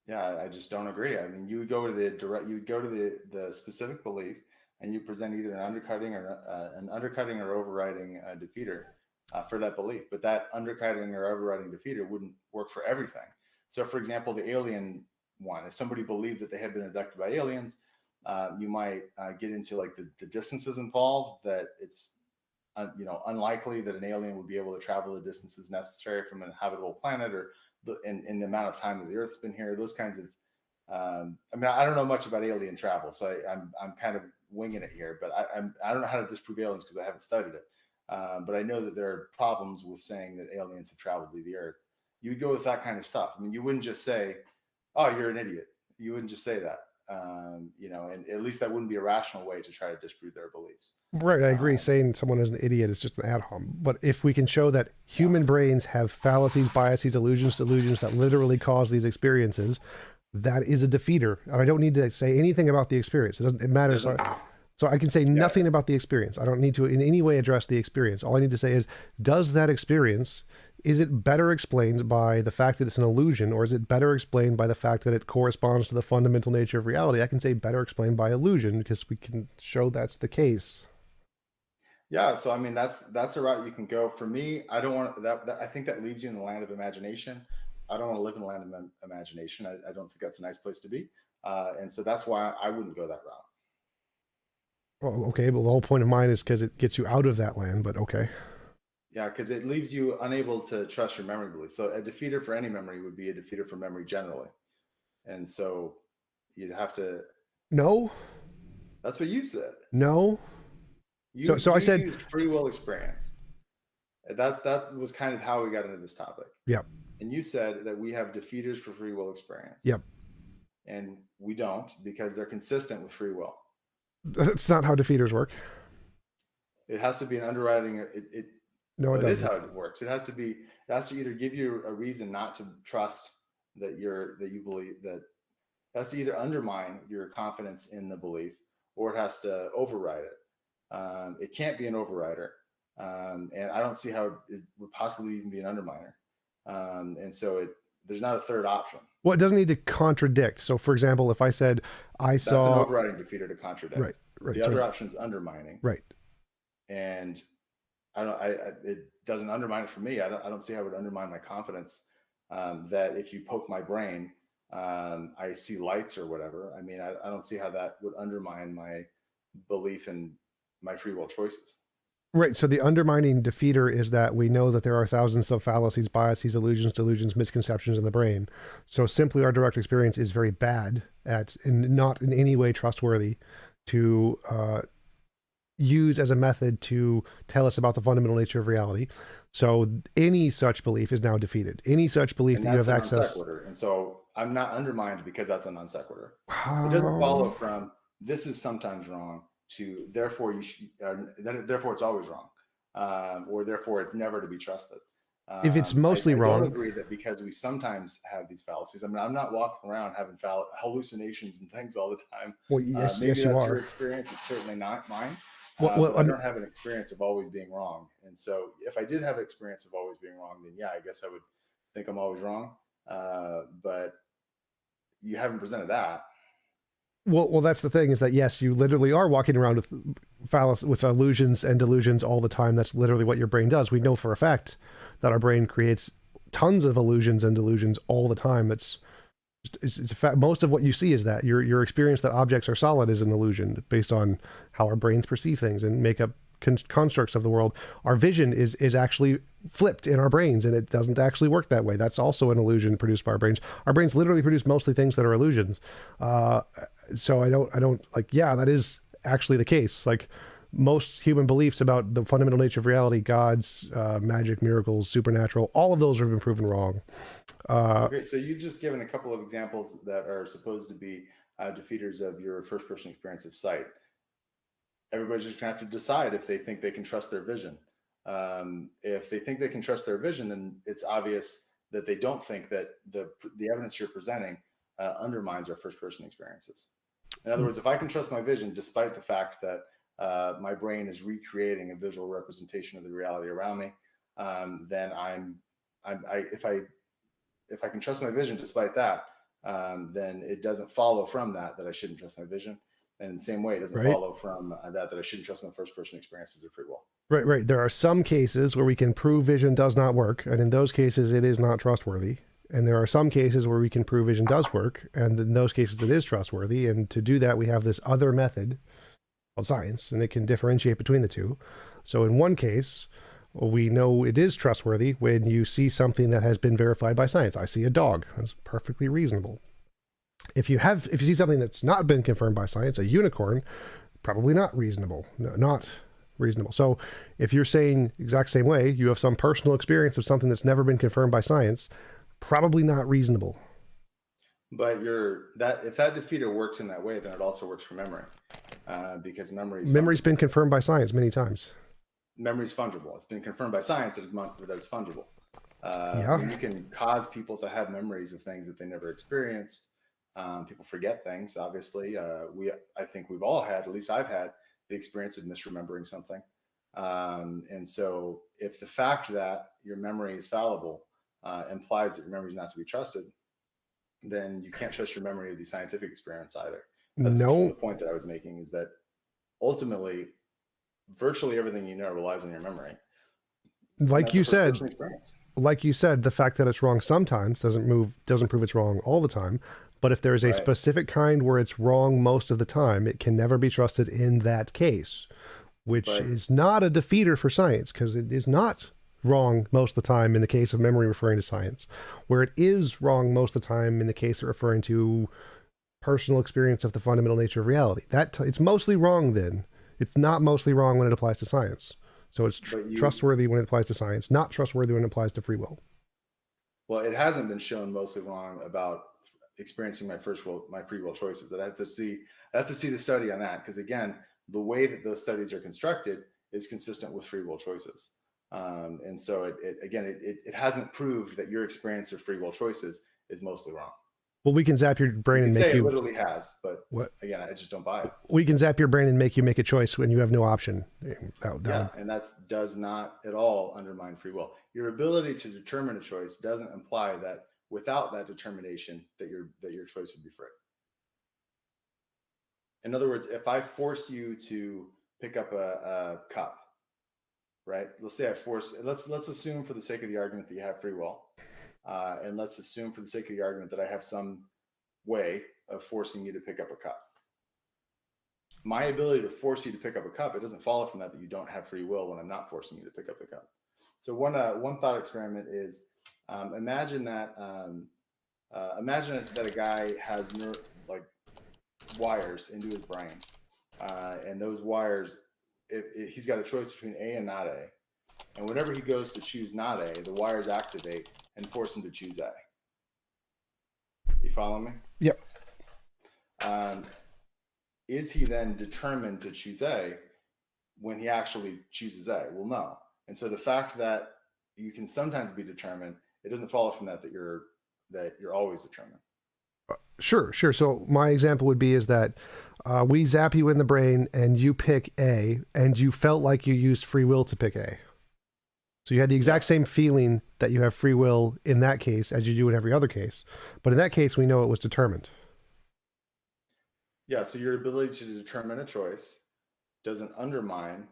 Yeah, I just don't agree. I mean, you would go to the specific belief, and you present either an undercutting or overriding defeater for that belief. But that undercutting or overriding defeater wouldn't work for everything. So, for example, the alien one, if somebody believed that they had been abducted by aliens, you might get into like the distances involved, that it's unlikely that an alien would be able to travel the distances necessary from an habitable planet, or in the amount of time that the Earth's been here. Those kinds of I mean, I don't know much about alien travel, so I'm kind of winging it here, but I don't know how to disprove aliens because I haven't studied it. But I know that there are problems with saying that aliens have traveled to the Earth. You would go with that kind of stuff. I mean, you wouldn't just say, "Oh, you're an idiot." You wouldn't just say that. And at least that wouldn't be a rational way to try to disprove their beliefs. Right, I agree. Saying someone is an idiot is just an ad hom. But if we can show that human brains have fallacies, biases, illusions, delusions that literally cause these experiences, that is a defeater. And I don't need to say anything about the experience. It matters. So I can say nothing about the experience. I don't need to in any way address the experience. All I need to say is, does that experience, is it better explained by the fact that it's an illusion, or is it better explained by the fact that it corresponds to the fundamental nature of reality? I can say better explained by illusion, because we can show that's the case. Yeah, so I mean, that's a route you can go. For me, I don't want that. I think that leaves you in the land of imagination. I don't want to live in the land of imagination. I don't think that's a nice place to be. And so that's why I wouldn't go that route. Well, okay, but the whole point of mine is because it gets you out of that land, but okay. Yeah, because it leaves you unable to trust your memory beliefs. So a defeater for any memory would be a defeater for memory generally. And so you'd have to... No. That's what you said. No. So I said... used free will experience. That was kind of how we got into this topic. Yeah. And you said that we have defeaters for free will experience. Yep. And we don't, because they're consistent with free will. That's not how defeaters work. It has to be an underwriting. No, Well, it it is doesn't. how it works. It has to be. It has to either give you a reason not to trust that you believe that. It has to either undermine your confidence in the belief, or it has to override it. It can't be an overrider, and I don't see how it would possibly even be an underminer. And so there's not a third option. Well, it doesn't need to contradict. So, for example, if I said I That's an saw overriding defeater to contradict. right, The other option is undermining. right, And it doesn't undermine it for me. I don't see how it would undermine my confidence that if you poke my brain, I see lights or whatever. I mean, I don't see how that would undermine my belief in my free will choices. right. So the undermining defeater is that we know that there are thousands of fallacies, biases, illusions, delusions, misconceptions in the brain. So simply our direct experience is very bad at and not in any way trustworthy to use as a method to tell us about the fundamental nature of reality. So any such belief is now defeated. Any such belief And that you that's have a non access. sequitur. And so I'm not undermined because that's a non sequitur. How? It doesn't follow from this is sometimes wrong to therefore therefore it's always wrong, or therefore it's never to be trusted. If it's mostly I wrong, don't agree that because we sometimes have these fallacies. I mean, I'm not walking around having hallucinations and things all the time. well, yes, Maybe yes, you that's are. your experience. It's certainly not mine. Well, But I don't have an experience of always being wrong. And so if I did have an experience of always being wrong, then yeah, I guess I would think I'm always wrong. But you haven't presented that. well, that's the thing is that yes, you literally are walking around with with illusions and delusions all the time. That's literally what your brain does. We know for a fact that our brain creates tons of illusions and delusions all the time. It's a fact. Most of what you see is that your experience that objects are solid is an illusion based on how our brains perceive things and make up constructs of the world. Our vision is actually flipped in our brains, and it doesn't actually work that way. That's also an illusion produced by our brains. Our brains literally produce mostly things that are illusions. So I don't like, yeah, that is actually the case. Like most human beliefs about the fundamental nature of reality, gods, magic, miracles, supernatural, all of those have been proven wrong. Okay, so you've just given a couple of examples that are supposed to be defeaters of your first person experience of sight. Everybody's just gonna have to decide if they think they can trust their vision. If they think they can trust their vision, then it's obvious that they don't think that the evidence you're presenting undermines our first person experiences. In other words, if I can trust my vision, despite the fact that my brain is recreating a visual representation of the reality around me, then if I can trust my vision despite that, then it doesn't follow from that I shouldn't trust my vision. And in the same way, it doesn't follow from that I shouldn't trust my first person experiences of free will. Right. There are some cases where we can prove vision does not work, and in those cases, it is not trustworthy. And there are some cases where we can prove vision does work, and in those cases, it is trustworthy. And to do that, we have this other method called science, and it can differentiate between the two. So in one case, we know it is trustworthy when you see something that has been verified by science. I see a dog. That's perfectly reasonable. If you see something that's not been confirmed by science, a unicorn, probably not reasonable. No, not reasonable. So if you're saying exact same way, you have some personal experience of something that's never been confirmed by science, probably not reasonable. But if that defeater works in that way, then it also works for memory, because memory's been confirmed by science many times. Memory's fungible. It's been confirmed by science that it's fungible. You can cause people to have memories of things that they never experienced. People forget things. Obviously, I think we've all had, at least I've had, the experience of misremembering something. And so, if the fact that your memory is fallible implies that your memory is not to be trusted, then you can't trust your memory of the scientific experience either. That's the point that I was making, is that ultimately, virtually everything you know relies on your memory. Like you said, the fact that it's wrong sometimes doesn't prove it's wrong all the time. But if there is a specific kind where it's wrong most of the time, it can never be trusted in that case, which is not a defeater for science, because it is not wrong most of the time in the case of memory referring to science, where it is wrong most of the time in the case of referring to personal experience of the fundamental nature of reality. It's mostly wrong then. It's not mostly wrong when it applies to science. So it's trustworthy when it applies to science, not trustworthy when it applies to free will. Well, it hasn't been shown mostly wrong about experiencing my free will choices. I have to see the study on that because again, the way that those studies are constructed is consistent with free will choices. And so it hasn't proved that your experience of free will choices is mostly wrong. Well, we can zap your brain You and could make say it you literally has, but what? again, I just don't buy it. We can zap your brain and make you make a choice when you have no option. And that does not at all undermine free will. Your ability to determine a choice doesn't imply that without that determination that your choice would be free. In other words, if I force you to pick up a cup, right? Let's assume for the sake of the argument that you have free will, and let's assume for the sake of the argument that I have some way of forcing you to pick up a cup. My ability to force you to pick up a cup, it doesn't follow from that you don't have free will when I'm not forcing you to pick up the cup. So one thought experiment is imagine that a guy has wires into his brain, and those wires, he's got a choice between A and not A, and whenever he goes to choose not A, the wires activate and force him to choose A. You follow me? Yep. Is he then determined to choose A when he actually chooses A? Well, no. And so the fact that you can sometimes be determined, it doesn't follow from that you're always determined. Sure. So my example would be is that we zap you in the brain and you pick A, and you felt like you used free will to pick A. So you had the exact same feeling that you have free will in that case as you do in every other case. But in that case, we know it was determined. Yeah, so your ability to determine a choice doesn't undermine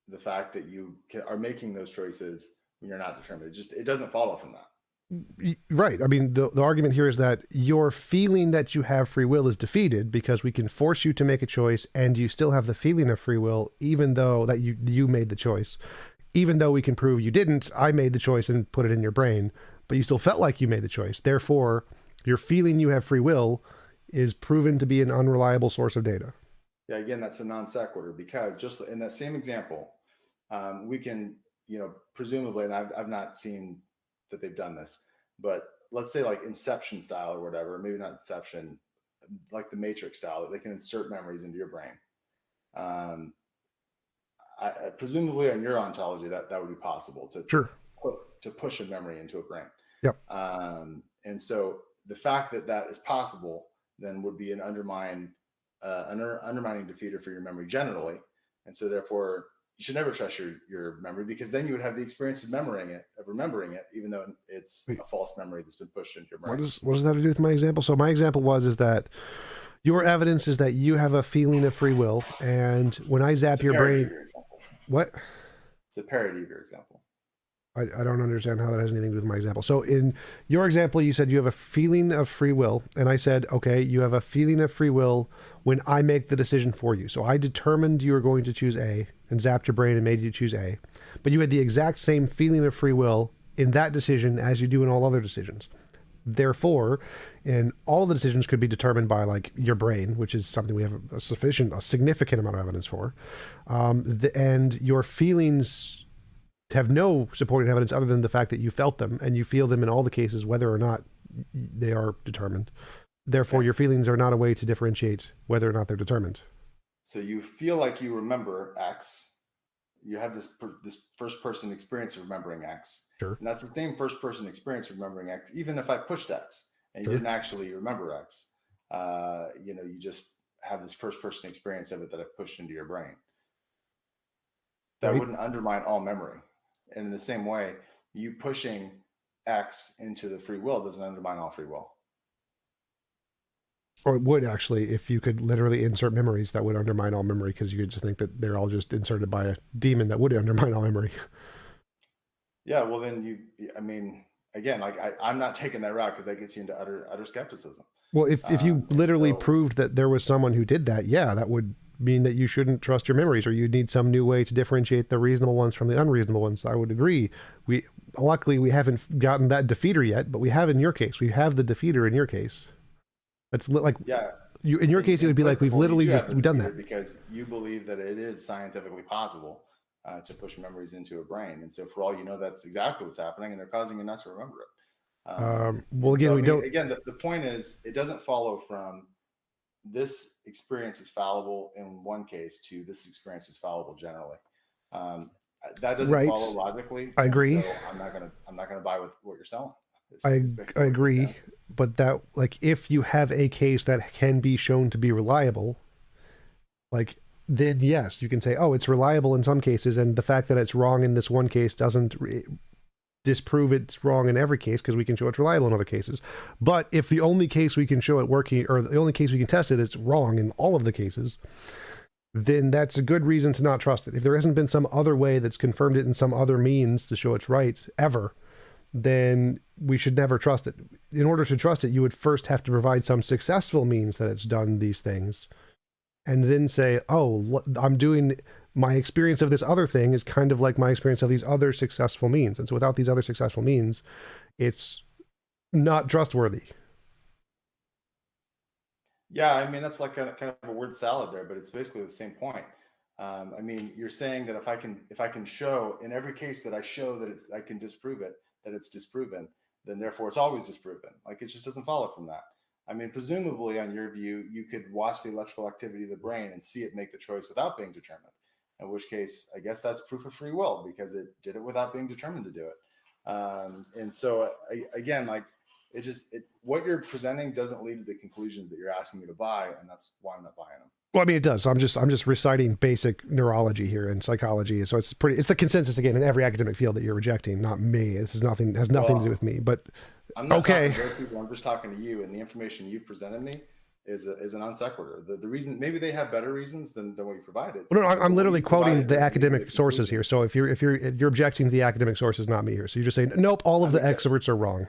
the fact that you are making those choices when you're not determined. It doesn't follow from that. Right. I mean, the argument here is that your feeling that you have free will is defeated because we can force you to make a choice and you still have the feeling of free will, even though that you made the choice. Even though we can prove you didn't, I made the choice and put it in your brain, but you still felt like you made the choice. Therefore, your feeling you have free will is proven to be an unreliable source of data. Yeah, again, that's a non sequitur because just in that same example, we can, presumably, and I've not seen that they've done this, but let's say like Inception style or whatever, maybe not Inception, like the Matrix style, that they can insert memories into your brain. Presumably on your ontology, that would be possible to push a memory into a brain. Yep. And so the fact that is possible then would be an undermining defeater for your memory generally. And so therefore you should never trust your memory, because then you would have the experience of remembering it, even though it's a false memory that's been pushed into your brain. What does that have to do with my example? So my example is that your evidence is that you have a feeling of free will, and when I zap your brain, what? It's a parody of your example. I don't understand how that has anything to do with my example. So in your example, you said you have a feeling of free will, and I said, okay, you have a feeling of free will when I make the decision for you. So I determined you were going to choose A and zapped your brain and made you choose A, but you had the exact same feeling of free will in that decision as you do in all other decisions. Therefore, and all the decisions could be determined by like your brain, which is something we have a significant amount of evidence for, and your feelings have no supporting evidence other than the fact that you felt them, and you feel them in all the cases, whether or not they are determined. Therefore, your feelings are not a way to differentiate whether or not they're determined. So you feel like you remember X. You have this first person experience of remembering X. Sure. And that's the same first person experience of remembering X, even if I pushed X and you didn't actually remember X. You just have this first person experience of it that I've pushed into your brain. That wouldn't undermine all memory. And in the same way, you pushing X into the free will doesn't undermine all free will. Or it would actually, if you could literally insert memories, that would undermine all memory, because you could just think that they're all just inserted by a demon that would undermine all memory. Yeah, well then again, like I'm not taking that route because that gets you into utter skepticism. Well, if you literally proved that there was someone who did that, yeah, that would mean that you shouldn't trust your memories, or you need some new way to differentiate the reasonable ones from the unreasonable ones. I would agree. Luckily we haven't gotten that defeater yet, but we have in your case. We have the defeater in your case. That's like, yeah. In your case, it would be like we've literally we've done that because you believe that it is scientifically possible to push memories into a brain, and so for all you know, that's exactly what's happening, and they're causing you not to remember it. Well, And again, so, I we mean, don't. again, the point is, it doesn't follow from this experience is fallible in one case to this experience is fallible generally. Um, that doesn't Right. follow logically, I and agree. so I'm not gonna buy with what you're selling. I Is I basically what it comes down agree. to. But that, like, if you have a case that can be shown to be reliable, like, then yes, you can say, oh, it's reliable in some cases, and the fact that it's wrong in this one case doesn't disprove it's wrong in every case, because we can show it's reliable in other cases. But if the only case we can show it working, or the only case we can test it, it's wrong in all of the cases, then that's a good reason to not trust it. If there hasn't been some other way that's confirmed it in some other means to show it's right ever, then we should never trust it. In order to trust it, you would first have to provide some successful means that it's done these things, and then say, oh, I'm doing, my experience of this other thing is kind of like my experience of these other successful means. And so without these other successful means, it's not trustworthy. Yeah, I mean, that's like kind of a word salad there, but it's basically the same point. I mean, you're saying that if I can show in every case that I show that I can disprove it, that it's disproven, then therefore it's always disproven. Like, it just doesn't follow from that. I mean, presumably, on your view, you could watch the electrical activity of the brain and see it make the choice without being determined. In which case, I guess that's proof of free will, because it did it without being determined to do it. And so, again, like, what you're presenting doesn't lead to the conclusions that you're asking me to buy, and that's why I'm not buying them. Well, I mean, it does. I'm just reciting basic neurology here and psychology. So it's the consensus again in every academic field that you're rejecting, not me. This is nothing, has nothing to do with me, but I'm not okay. talking to those people. I'm just talking to you, and the information you've presented me is a non sequitur. The reason, maybe they have better reasons than what you provided. Well, no, I'm literally quoting the The academic sources here. So if you're objecting to the academic sources, not me here. So you're just saying, nope, all of the experts are wrong.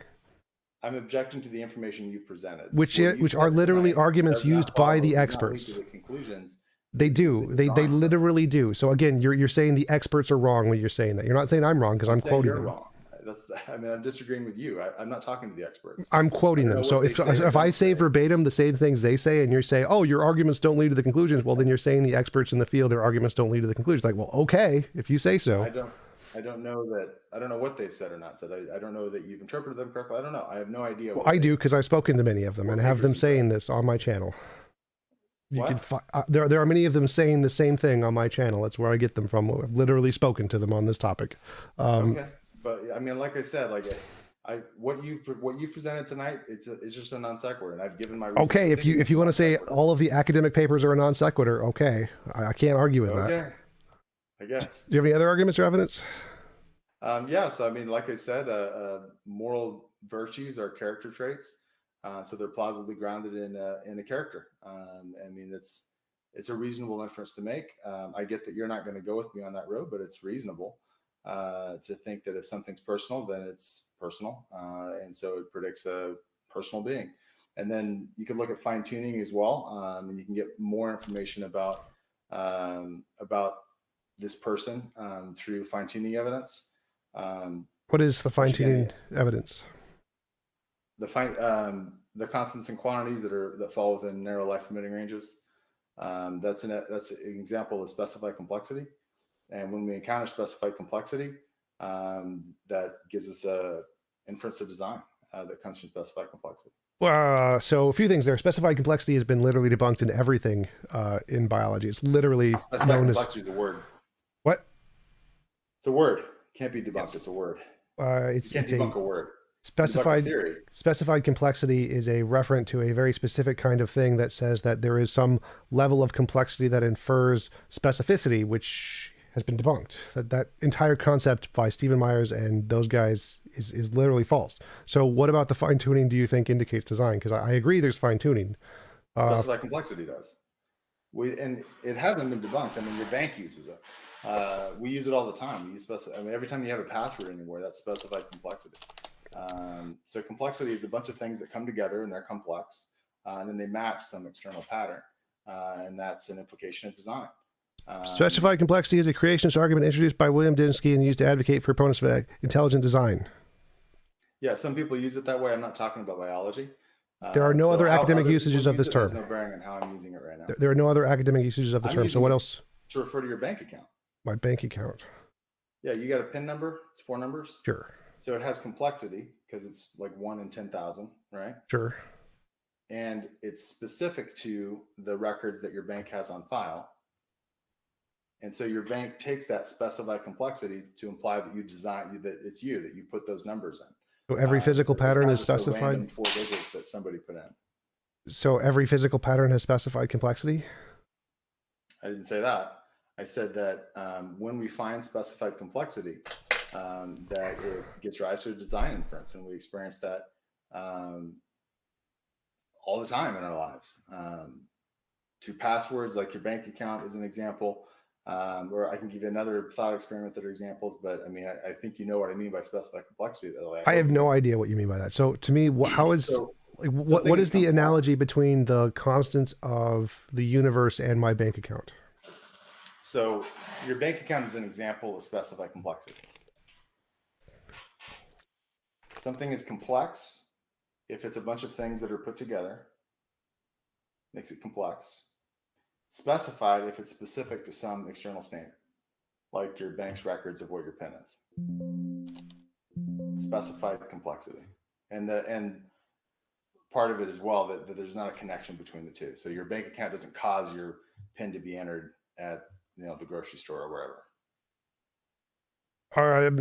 I'm objecting to the information you've presented, which are literally arguments used by the experts. The conclusions. They do. They literally do. So again, you're saying the experts are wrong when you're saying that. You're not saying I'm wrong, because I'm quoting them. Wrong. I mean, I'm disagreeing with you. I'm not talking to the experts. I'm quoting them. So if I say verbatim the same things they say, and you're saying, oh, your arguments don't lead to the conclusions, well, then you're saying the experts in the field, their arguments don't lead to the conclusions. Like, well, okay, if you say so. I don't know what they've said or not said. I don't know that you've interpreted them correctly. I don't know. I have no idea. Well, I do, because I've spoken to many of them and have them saying this on my channel. You can there are many of them saying the same thing on my channel. That's where I get them from. I've literally spoken to them on this topic. Okay, but I mean, like I said, what you presented tonight, it's just a non sequitur, and I've given my reasons. Okay, if you want to say all of the academic papers are a non sequitur, okay, I can't argue with that. I guess. Do you have any other arguments or evidence? Yeah, so I mean, like I said, moral virtues are character traits, so they're plausibly grounded in a character. I mean, it's a reasonable inference to make. I get that you're not going to go with me on that road, but it's reasonable to think that if something's personal, then it's personal, and so it predicts a personal being. And then you can look at fine tuning as well, and you can get more information about this person through fine tuning evidence. What is the fine tuning evidence? The constants and quantities that fall within narrow life permitting ranges. That's an example of specified complexity. And when we encounter specified complexity, that gives us a inference of design that comes from specified complexity. So a few things there. Specified complexity has been literally debunked in everything in biology. It's literally specified complexity is a word. What? It's a word. Can't be debunked. Yes. It's a word. You can't debunk a word. Specified complexity is a referent to a very specific kind of thing that says that there is some level of complexity that infers specificity, which has been debunked. That entire concept by Stephen Myers and those guys is literally false. So what about the fine tuning do you think indicates design? Because I agree there's fine tuning. Specified complexity does. And it hasn't been debunked. I mean, your bank uses it. We use it all the time. We use every time you have a password anywhere, that's specified complexity. So complexity is a bunch of things that come together and they're complex, and then they match some external pattern, and that's an implication of design. Specified complexity is a creationist argument introduced by William Dembski and used to advocate for opponents of intelligent design. Yeah, some people use it that way. I'm not talking about biology. There are no other academic uses of this term. There's no bearing on how I'm using it right now. There are no other academic usages of the term. So what else? To refer to your bank account. My bank account. Yeah, you got a PIN number? It's 4 numbers? Sure. So it has complexity because it's like 1 in 10,000, right? Sure. And it's specific to the records that your bank has on file. And so your bank takes that specified complexity to imply that that it's you, that you put those numbers in. So every physical It's pattern not is just a specified. random 4 digits that somebody put in. So every physical pattern has specified complexity. I didn't say that. I said that when we find specified complexity, that it gives rise to a design inference, and we experience that um, all the time in our lives. Through passwords, like your bank account is an example, or I can give you another thought experiment that are examples. But I mean, I think you know what I mean by specified complexity. I I hope have you do. no idea what you mean by that. So to me, how is So like something what is is the complex. analogy between the constants of the universe and my bank account? So your bank account is an example of specified complexity. Something is complex if it's a bunch of things that are put together, makes it complex. Specified if it's specific to some external standard, like your bank's records of what your PIN is. Specified complexity. And part of it as well that there's not a connection between the two. So your bank account doesn't cause your PIN to be entered at the grocery store or wherever. All right, I'm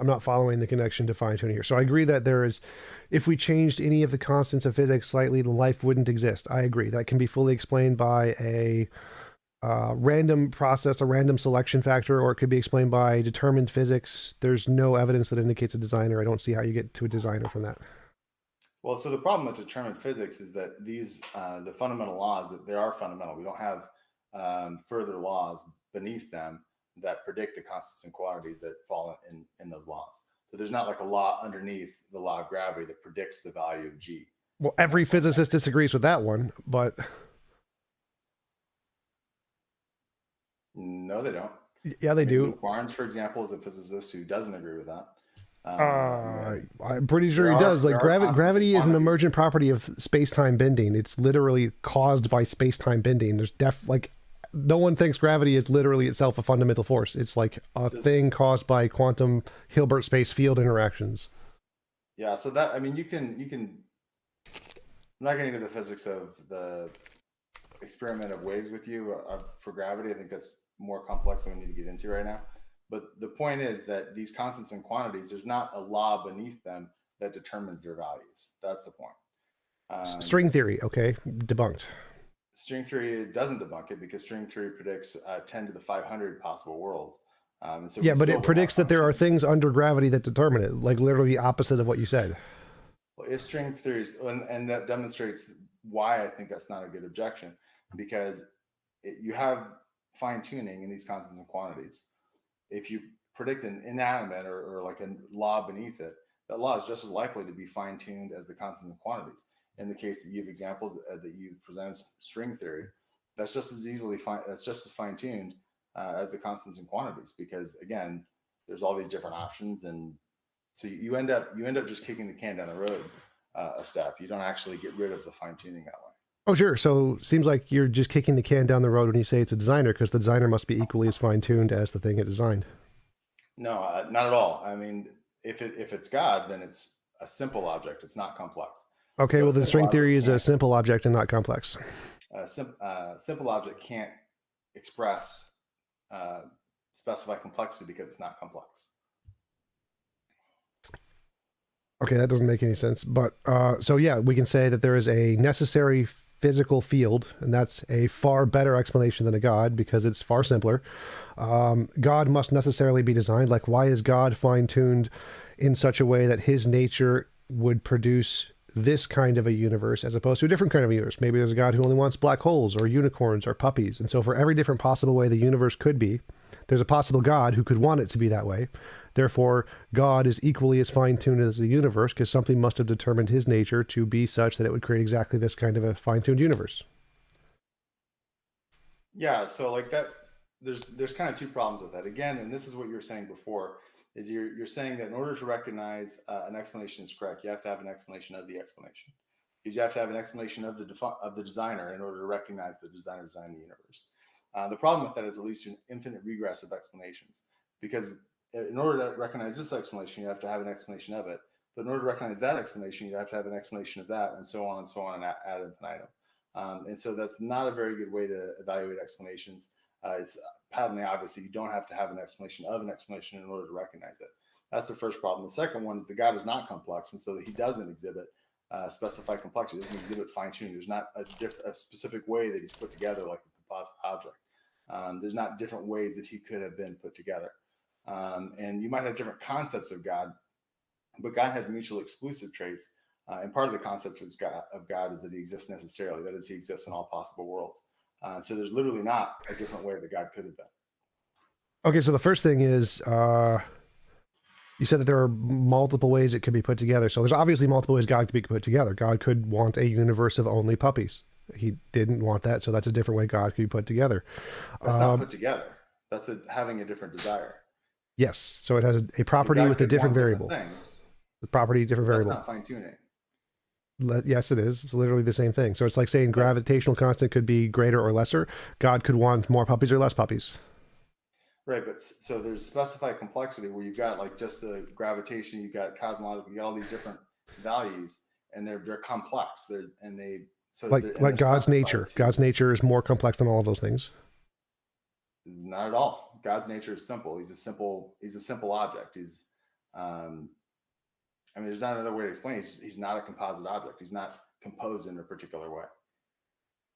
not following the connection to fine tuning here. So I agree that there is, if we changed any of the constants of physics slightly, then life wouldn't exist. I agree. That can be fully explained by a random process, a random selection factor, or it could be explained by determined physics. There's no evidence that indicates a designer. I don't see how you get to a designer from that. Well, so the problem with determined physics is that the fundamental laws, that they are fundamental. We don't have further laws beneath them that predict the constants and quantities that fall in those laws. So there's not like a law underneath the law of gravity that predicts the value of G. Well, every physicist disagrees with that one, but No, they don't. yeah, they do. Luke Barnes, for example, is a physicist who doesn't agree with that. I'm pretty sure he does. Like gravity is an emergent property of space-time bending. It's literally caused by space-time bending. There's no one thinks gravity is literally itself a fundamental force. It's like a thing caused by quantum Hilbert space field interactions. Yeah, so that you can. I'm not getting into the physics of the experiment of waves with you for gravity. I think that's more complex than we need to get into right now. But the point is that these constants and quantities, there's not a law beneath them that determines their values. That's the point. String theory, okay, debunked. String theory doesn't debunk it because string theory predicts 10 to the 500 possible worlds. So yeah, but it predicts that there are things under gravity that determine it, like literally the opposite of what you said. Well, if string theories, and that demonstrates why I think that's not a good objection, because you have fine tuning in these constants and quantities. If you predict an inanimate or like a law beneath it, that law is just as likely to be fine tuned as the constants and quantities. In the case that you have examples that you presented string theory, that's just as fine tuned as the constants and quantities, because again, there's all these different options, and so you end up just kicking the can down the road a step. You don't actually get rid of the fine tuning that way. Oh, sure. So seems like you're just kicking the can down the road when you say it's a designer, because the designer must be equally as fine tuned as the thing it designed. No, not at all. I mean, if it's God, then it's a simple object. It's not complex. Okay, So well, then string theory is a simple object and not complex. Simple object can't express specified complexity because it's not complex. Okay, that doesn't make any sense. But so yeah, we can say that there is a necessary physical field, and that's a far better explanation than a God because it's far simpler. God must necessarily be designed. Like, why is God fine-tuned in such a way that his nature would produce this kind of a universe as opposed to a different kind of universe? Maybe there's a God who only wants black holes or unicorns or puppies. And so for every different possible way the universe could be, there's a possible God who could want it to be that way. Therefore, God is equally as fine-tuned as the universe because something must have determined his nature to be such that it would create exactly this kind of a fine-tuned universe. Yeah, so like that, there's kind of two problems with that. Again, and this is what you were saying before, is you're saying that in order to recognize an explanation is correct, you have to have an explanation of the explanation. Because you have to have an explanation of the designer in order to recognize the designer designed the universe. The problem with that is at least an infinite regress of explanations, because in order to recognize this explanation, you have to have an explanation of it. But in order to recognize that explanation, you have to have an explanation of that, and so on, and ad infinitum. And so that's not a very good way to evaluate explanations. It's patently obvious that you don't have to have an explanation of an explanation in order to recognize it. That's the first problem. The second one is the God is not complex, and so he doesn't exhibit specified complexity. He doesn't exhibit fine tuning. There's not a specific way that he's put together like a composite object. There's not different ways that he could have been put together. And you might have different concepts of God, but God has mutually exclusive traits. And part of the concept of God is that he exists necessarily. That is, he exists in all possible worlds. So there's literally not a different way that God could have been. Okay, so the first thing is you said that there are multiple ways it could be put together. So there's obviously multiple ways God could be put together. God could want a universe of only puppies. He didn't want that, so that's a different way God could be put together. That's not put together. That's having a different desire. Yes, so it has a property with a different variable. Things, the property, different variable. That's not fine tuning. Yes, it is. It's literally the same thing. So it's like saying gravitational constant could be greater or lesser. God could want more puppies or less puppies. Right, but so there's specified complexity where you've got like just the gravitation, you've got cosmological, you got all these different values, and they're complex. Like God's nature. God's nature is more complex than all of those things. Not at all. God's nature is simple. He's a simple object. I mean, there's not another way to explain it. He's not a composite object. He's not composed in a particular way.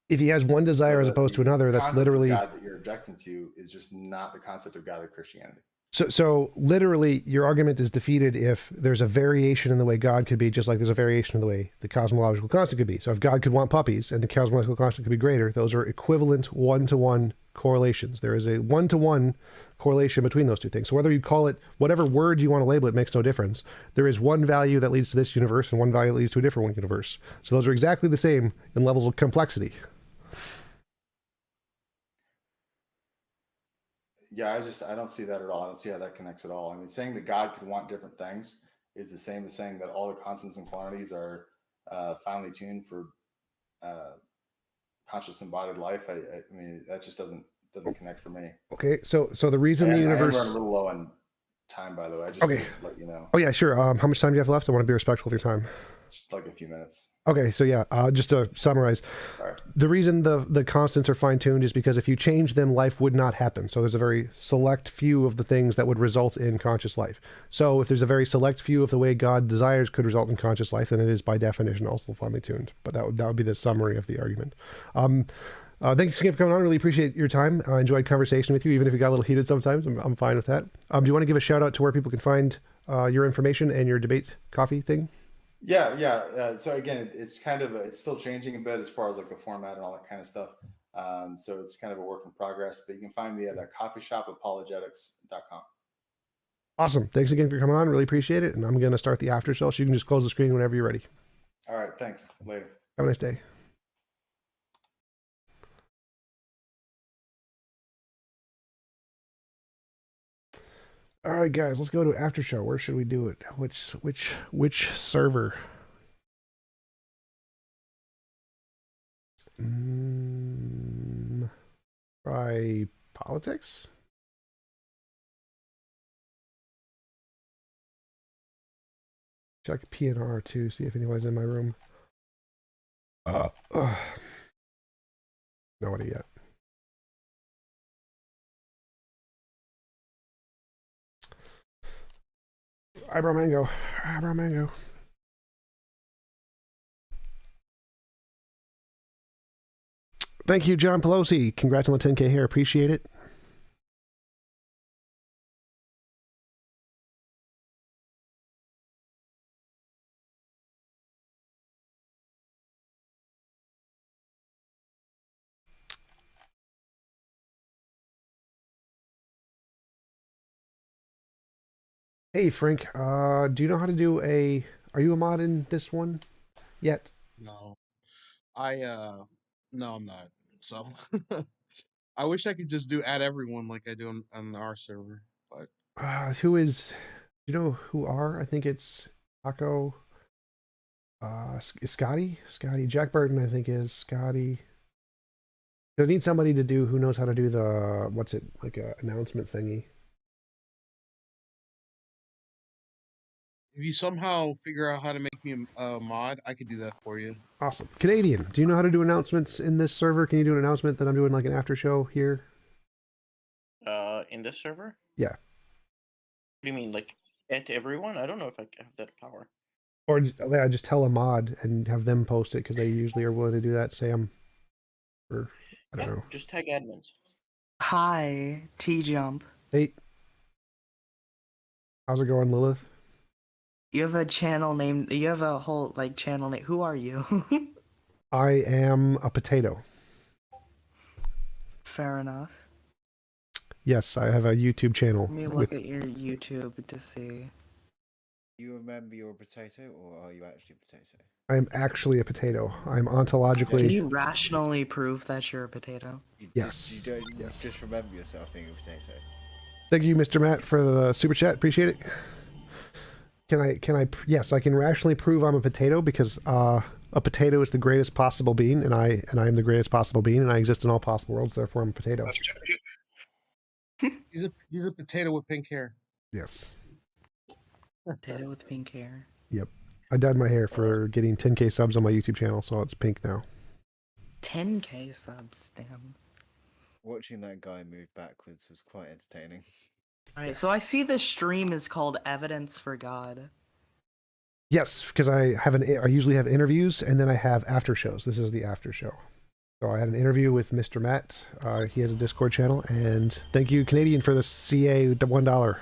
If he has one desire as opposed to another, that's literally God that you're objecting to is just not the concept of God of Christianity. So literally, your argument is defeated if there's a variation in the way God could be, just like there's a variation in the way the cosmological constant could be. So if God could want puppies and the cosmological constant could be greater, those are equivalent one-to-one correlations. There is a one-to-one correlation between those two things. So whether you call it whatever word you want to label it makes no difference. There is one value that leads to this universe and one value that leads to a different one universe. So those are exactly the same in levels of complexity. Yeah, I don't see that at all. I don't see how that connects at all. I mean, saying that God could want different things is the same as saying that all the constants and quantities are finely tuned for conscious embodied life. I mean, that just doesn't connect for me. Okay, so the reason the universe. I'm running a little low on time, by the way. I just to let you know. Oh yeah, sure. How much time do you have left? I want to be respectful of your time. Just like a few minutes. Okay, so yeah, just to summarize, the reason the constants are fine-tuned is because if you change them, life would not happen. So there's a very select few of the things that would result in conscious life. So if there's a very select few of the way God desires could result in conscious life, then it is by definition also finely tuned. But that would be the summary of the argument. Thanks again for coming on. Really appreciate your time. I enjoyed conversation with you, even if it got a little heated sometimes. I'm fine with that. Do you want to give a shout out to where people can find your information and your debate coffee thing? Yeah. So again, it's still changing a bit as far as like the format and all that kind of stuff. So it's kind of a work in progress, but you can find me at coffeeshopapologetics.com. Awesome. Thanks again for coming on. Really appreciate it. And I'm going to start the after show, so you can just close the screen whenever you're ready. All right. Thanks. Later. Have a nice day. All right, guys, let's go to after show. Where should we do it? Which server? Try politics. Check PNR too. See if anyone's in my room. Nobody yet. Eyebrow mango. Thank you, John Pelosi. Congrats on the 10K hair. Appreciate it. Hey, Frank, do you know how to do are you a mod in this one yet? No. No, I'm not. So I wish I could just add everyone like I do on our server, but you know who are? I think it's Taco, Scotty, Jack Burton, I think is Scotty. I need somebody who knows how to do the, what's it, like a announcement thingy. If you somehow figure out how to make me a mod, I could do that for you. Awesome. Canadian, do you know how to do announcements in this server? Can you do an announcement that I'm doing like an after show here? In this server? Yeah. What do you mean, like at everyone? I don't know if I have that power. Or I just tell a mod and have them post it because they usually are willing to do that. Say I'm, or I don't know. Just tag admins. Hi, TJump. Hey, how's it going, Lilith? You have a channel named. You have a whole like channel name. Who are you? I am a potato. Fair enough. Yes, I have a YouTube channel. Let me look at your YouTube to see. You remember you're a potato, or are you actually a potato? I'm actually a potato. I'm Can ontologically. you rationally prove that you're a potato? Yes. You don't Yes. just remember yourself being a potato. Thank you, Mr. Matt, for the super chat. Appreciate it. Yes, I can rationally prove I'm a potato because a potato is the greatest possible being, and I am the greatest possible being, and I exist in all possible worlds. Therefore, I'm a potato. He's a potato with pink hair. Yes. Potato with pink hair. Yep. I dyed my hair for getting 10K subs on my YouTube channel, so it's pink now. 10K subs, damn. Watching that guy move backwards was quite entertaining. Alright, so I see this stream is called Evidence for God. Yes, because I usually have interviews and then I have after shows. This is the after show. So I had an interview with Mr. Matt. He has a Discord channel, and thank you, Canadian, for the CA $1.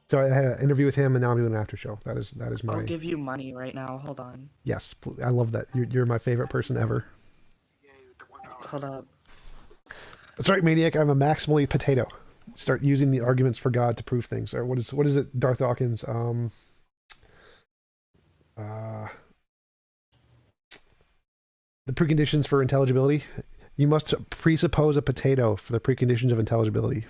So I had an interview with him, and now I'm doing an after show. That is my. I'll give you money right now. Hold on. Yes, I love that. You're my favorite person ever. Hold up. That's right, Maniac. I'm a maximally potato. Start using the arguments for God to prove things. Or what is it, Darth Dawkins? The preconditions for intelligibility. You must presuppose a potato for the preconditions of intelligibility.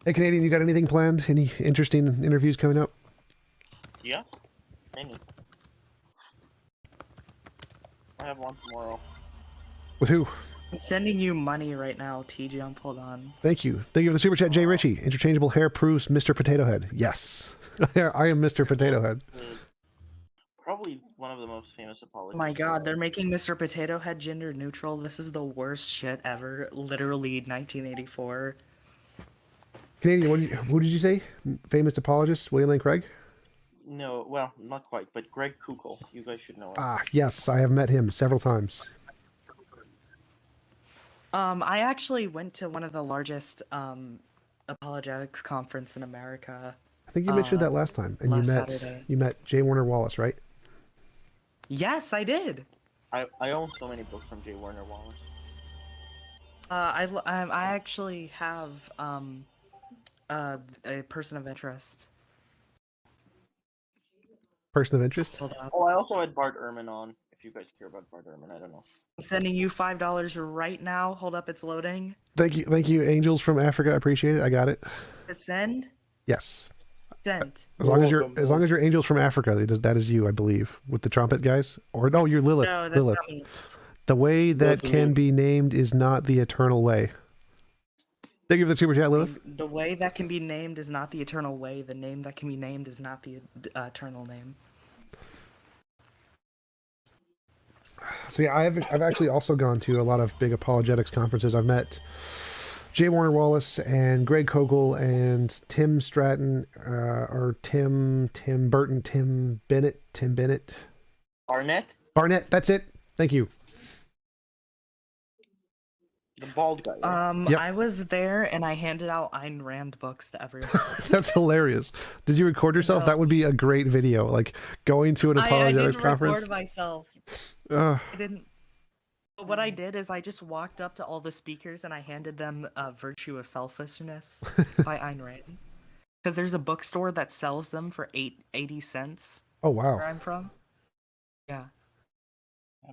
Hey, Canadian, you got anything planned? Any interesting interviews coming up? Yeah, many. I have one tomorrow. With who? I'm sending you money right now, TJump. Hold on. Thank you. Thank you for the super chat, Jay Ritchie. Interchangeable hair proves Mr. Potato Head. Yes. I am Mr. Potato Head. Probably one of the most famous apologists. Oh my god, they're making Mr. Potato Head gender neutral. This is the worst shit ever. Literally 1984. Canadian, what did you say? Famous apologist, William Lane Craig? No, well, not quite, but Greg Kukul. You guys should know him. Ah, yes, I have met him several times. I actually went to one of the largest apologetics conference in America. I think you mentioned that last time, and Saturday. you met J. Warner Wallace, right? Yes, I did. I own so many books from J. Warner Wallace. I actually have a person of interest. Person of interest? Hold on. Oh, I also had Bart Ehrman on. If you guys care about Bart Ehrman, I don't know. I'm sending you $5 right now. Hold up, it's loading. Thank you, angels from Africa. I appreciate it. I got it. Send. Yes. Sent. As long as you're angels from Africa, that is you, I believe, with the trumpet guys. Or no, you're Lilith. No, that's Lilith. not me. The way that can be named is not the eternal way. Thank you for the super chat, Lilith. The way that can be named is not the eternal way. The name that can be named is not the eternal name. So yeah, I've actually also gone to a lot of big apologetics conferences. I've met J. Warner Wallace and Greg Kogle and Tim Stratton, or Tim Burton, Tim Bennett. Barnett, that's it. Thank you. The bald guy. Yep. I was there and I handed out Ayn Rand books to everyone. That's hilarious. Did you record yourself? No. That would be a great video. Like going to an apologetics I didn't conference. record myself. Ugh. I didn't. But what I did is I just walked up to all the speakers and I handed them Virtue of Selfishness by Ayn Rand. Because there's a bookstore that sells them for 80 cents Oh wow. where I'm from. Yeah.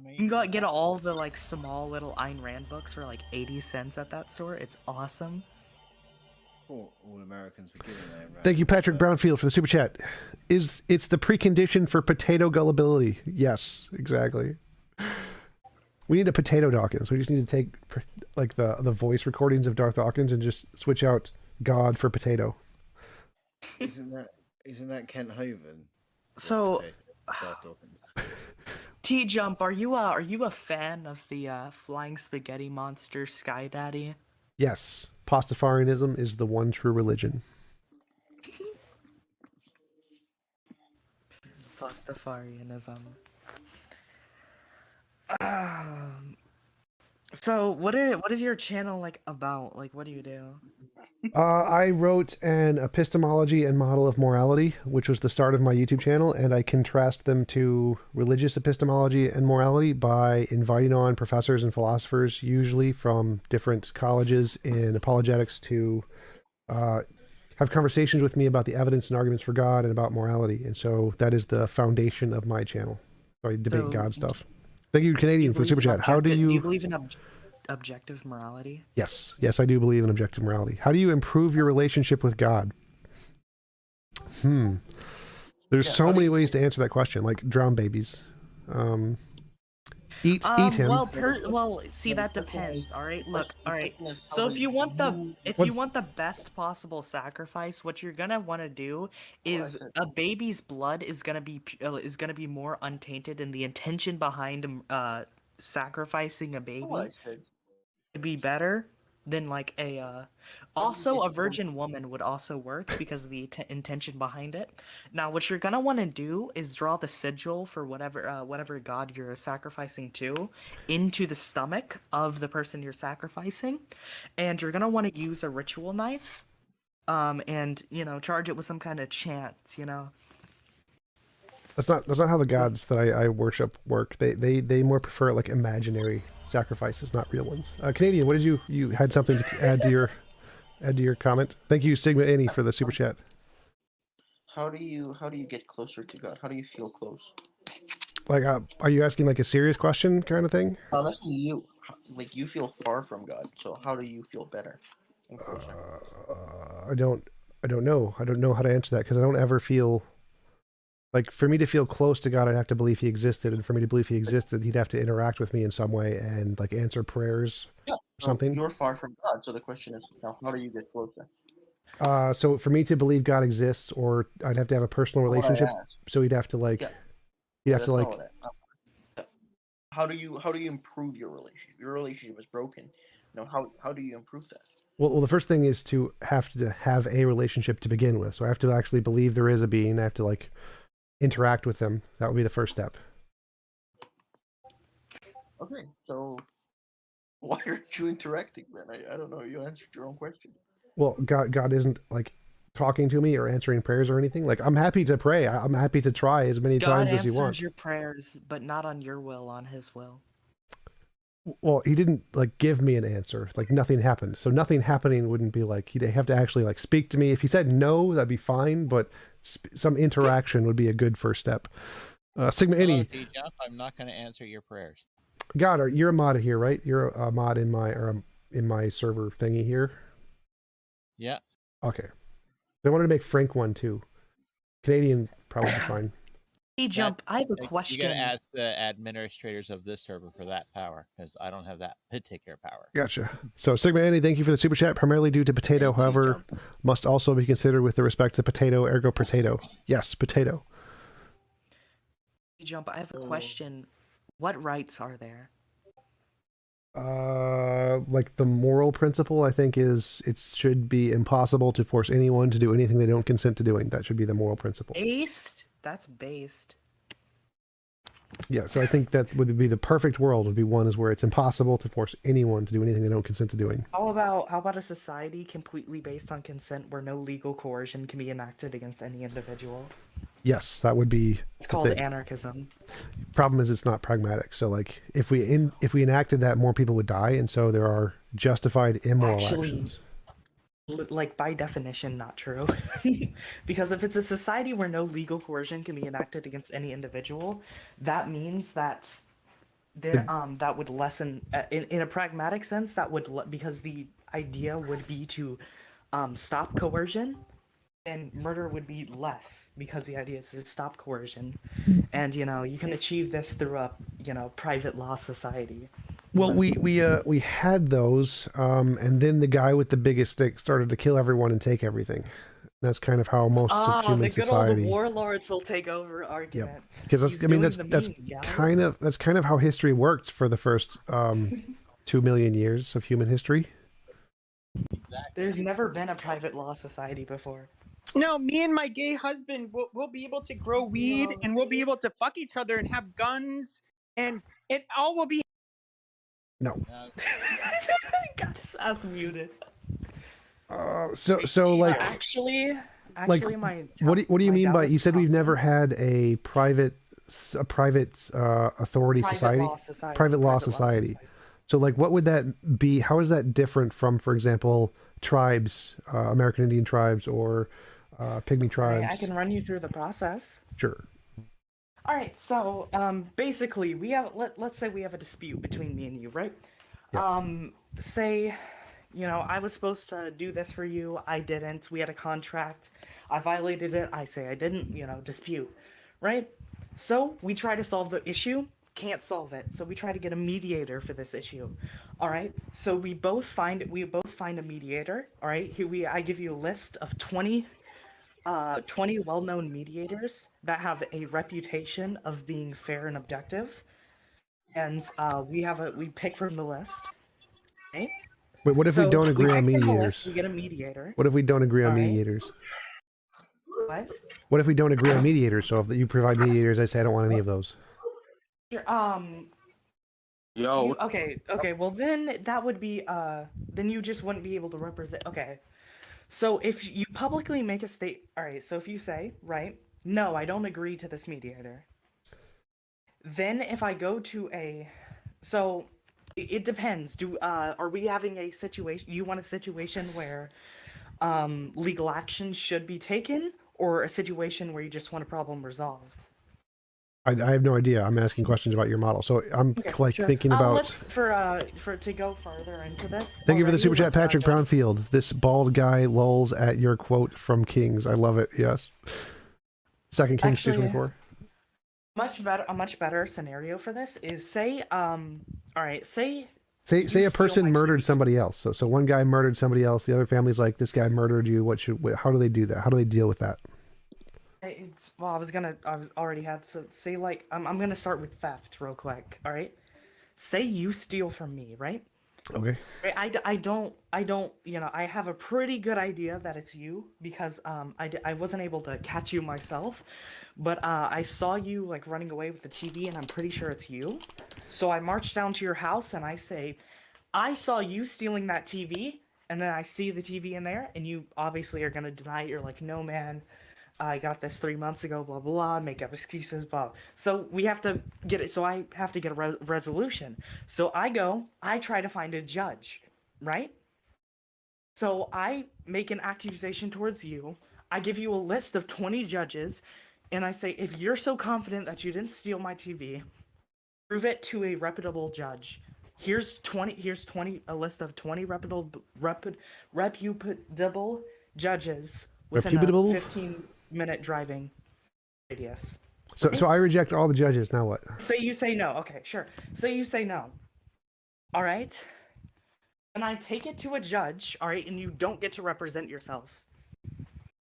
You can go get all the like small little Ayn Rand books for like 80 cents at that store. It's awesome. All Americans were given their Thank you, Patrick Brownfield, for the super chat. It's the precondition for potato gullibility. Yes, exactly. We need a potato Dawkins. We just need to take like the voice recordings of Darth Dawkins and just switch out God for potato. Isn't that Kent Hovind? So, Darth Dawkins. TJump, are you a fan of the flying spaghetti monster Sky Daddy? Yes, Pastafarianism is the one true religion. Pastafarianism. So what is your channel like about? Like, what do you do? I wrote an epistemology and model of morality, which was the start of my YouTube channel, and I contrast them to religious epistemology and morality by inviting on professors and philosophers, usually from different colleges in apologetics, to have conversations with me about the evidence and arguments for God and about morality. And so that is the foundation of my channel. So I debate So, God stuff. Thank you, Canadian, for the super chat. How do you... Do you believe in objective morality? Yes, I do believe in objective morality. How do you improve your relationship with God? There's so many ways to answer that question, like drown babies. Eat him. Well, see, that depends. All right, look, all right. So if you want the best possible sacrifice, what you're gonna want to do is a baby's blood is gonna be more untainted, and the intention behind sacrificing a baby to be better than like a also a virgin woman would also work because of the intention behind it. Now what you're gonna want to do is draw the sigil for whatever god you're sacrificing to into the stomach of the person you're sacrificing, and you're gonna want to use a ritual knife and charge it with some kind of chant. That's not how the gods that I worship work. They more prefer like imaginary sacrifices, not real ones. Canadian, what did you had something to add to your comment? Thank you, Sigma Annie, for the super chat. How do you get closer to God? How do you feel close? Like, are you asking like a serious question kind of thing? That's you. Like, you feel far from God, so how do you feel better and closer? I don't know. I don't know how to answer that because I don't ever feel. Like, for me to feel close to God, I'd have to believe he existed. And for me to believe he existed, he'd have to interact with me in some way and, like, answer prayers or something. You're far from God, so the question is, now, how do you get closer? So for me to believe God exists, or I'd have to have a personal relationship. So he'd have to, like... How do you improve your relationship? Your relationship is broken. How do you improve that? Well, the first thing is to have a relationship to begin with. So I have to actually believe there is a being. I have to, like... interact with them. That would be the first step. Okay, so why aren't you interacting then? I don't know. You answered your own question. Well, God isn't like talking to me or answering prayers or anything. Like, I'm happy to pray. I'm happy to try as many times as you want. God answers your prayers, but not on your will, on his will. Well, he didn't like give me an answer. Like, nothing happened. So nothing happening wouldn't be like, he'd have to actually like speak to me. If he said no, that'd be fine, but some interaction would be a good first step. Sigma Innie. TJump, I'm not going to answer your prayers. God, you're a mod here, right? You're a mod in my server thingy here. Yeah. Okay. I wanted to make Frank one too. Canadian probably fine. TJump, I have a question. You got to ask the administrators of this server for that power, because I don't have that particular power. Gotcha. So Sigma Annie, thank you for the super chat. Primarily due to potato, however, must also be considered with the respect to potato, ergo potato. Yes, potato. TJump, I have a question. What rights are there? Like the moral principle, I think, is it should be impossible to force anyone to do anything they don't consent to doing. That should be the moral principle. Based? That's based. Yeah, so I think that would be the perfect world. Would be one is where it's impossible to force anyone to do anything they don't consent to doing. How about a society completely based on consent, where no legal coercion can be enacted against any individual? Yes, that would be. It's called anarchism. Problem is, it's not pragmatic. So, like, if we enacted that, more people would die, and so there are justified immoral actions. Like, by definition, not true. Because if it's a society where no legal coercion can be enacted against any individual, that means that that would lessen in a pragmatic sense. That would because the idea would be to stop coercion, and murder would be less because the idea is to stop coercion, and you can achieve this through a private law society. Well, we had those, and then the guy with the biggest stick started to kill everyone and take everything. That's kind of how most of human the good old society. warlords will take over argument. Because He's doing the meme, guys. that's kind of how history worked for the first 2 million years of human history. There's never been a private law society before. No, me and my gay husband will be able to grow weed and we'll be able to fuck each other and have guns and it all will be. No. Got his ass muted. So like actually, like my what do you my mean dad by was you said we've tough. never had a private authority society, private law society. So like what would that be? How is that different from, for example, tribes, American Indian tribes or pygmy tribes? Right, I can run you through the process. Sure. All right, so basically, we have let's say we have a dispute between me and you, right? Yeah. Say, you know, I was supposed to do this for you, I didn't. We had a contract, I violated it. I say I didn't. You know, dispute, right? So we try to solve the issue, can't solve it. So we try to get a mediator for this issue. All right. So we both find a mediator. All right. I give you a list of 20 well-known mediators that have a reputation of being fair and objective, and we pick from the list. Okay? Wait, what if we don't agree on pick from the mediators? list, we get a mediator. What if we don't agree on All right. mediators? What? What if we don't agree on mediators? So if you provide mediators, I say I don't want any of those. Sure, Yo. okay. Well, then that would be then you just wouldn't be able to represent. Okay. So if you publicly make a all right. So if you say, right, no, I don't agree to this mediator. Then if I go to so it depends. Are we having a situation? You want a situation where legal action should be taken, or a situation where you just want a problem resolved? I have no idea. I'm asking questions about your model. So I'm thinking about. Let's to go further into this. Thank you for the super chat, let's, Patrick Brownfield. This bald guy lolls at your quote from Kings. I love it. Yes. Second Kings 2:24. A much better scenario for this is say all right, say a person murdered somebody else. So one guy murdered somebody else. The other family's like, this guy murdered you. How do they do that? How do they deal with that? So say like I'm gonna start with theft real quick. All right, say you steal from me, right? Okay. Right, I don't you know, I have a pretty good idea that it's you because I wasn't able to catch you myself, but I saw you like running away with the TV and I'm pretty sure it's you. So I march down to your house and I say, I saw you stealing that TV, and then I see the TV in there and you obviously are gonna deny it. You're like, no man, I got this 3 months ago, blah, blah, blah, make up excuses, blah. So we have to get it. So I have to get a resolution. So I try to find a judge, right? So I make an accusation towards you. I give you a list of 20 judges, and I say, if you're so confident that you didn't steal my TV, prove it to a reputable judge. Here's a list of 20 reputable judges within a 15-minute driving radius. So I reject all the judges. Now what? Say you say no. Okay, sure. Say you say no. All right. And I take it to a judge. All right, and you don't get to represent yourself.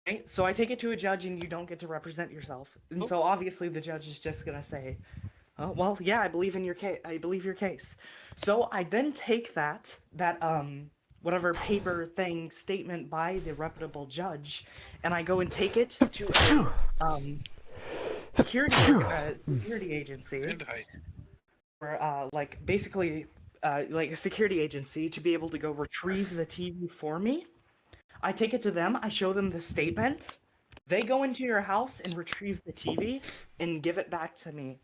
Right? So I take it to a judge, and you don't get to represent yourself. And so obviously the judge is just gonna say, "Oh, well, yeah, I believe in your case. I believe your case." So I then take that whatever paper thing statement by the reputable judge, and I go and take it to a security agency, or like basically like a security agency to be able to go retrieve the TV for me. I take it to them. I show them the statement. They go into your house and retrieve the TV and give it back to me.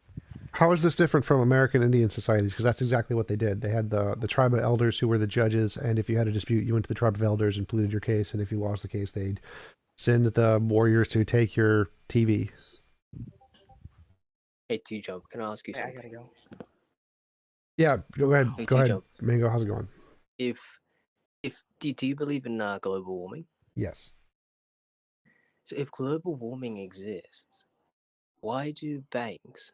How is this different from American Indian societies? Because that's exactly what they did. They had the tribe of elders who were the judges, and if you had a dispute, you went to the tribe of elders and pleaded your case, and if you lost the case, they'd send the warriors to take your TV. Hey, TJump, can I ask you something? I gotta go. Yeah, go ahead. Hey, go ahead, TJump. Mango. How's it going? Do you believe in global warming? Yes. So if global warming exists, why do banks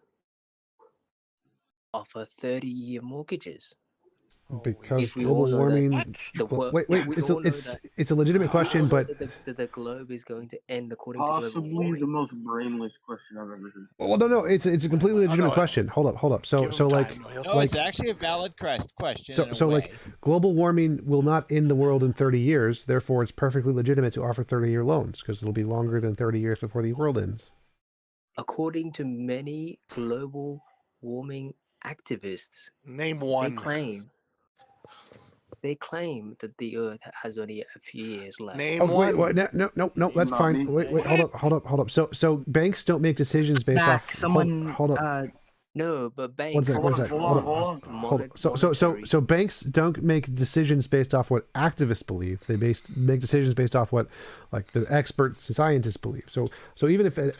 offer 30-year mortgages? Because If we all global know warming. that the Wait, we all know that it's a legitimate we all question, know but that the globe is going to end according to global Possibly warming. the most brainless question I've ever heard. well, no, it's a completely legitimate question. Hold up. So like No, it's actually a valid question in a so way. like global warming will not end the world in 30 years. Therefore, it's perfectly legitimate to offer 30-year loans because it'll be longer than 30 years before the world ends. According to many global warming activists, Name one. They claim that the Earth has only a few years left. Name one. Wait, no, that's fine. Wait, hold up. So banks don't make decisions based off. Hold up. No, but banks. One sec. Hold on. So banks don't make decisions based off what activists believe. They make decisions based off what like the experts and scientists believe. So even if an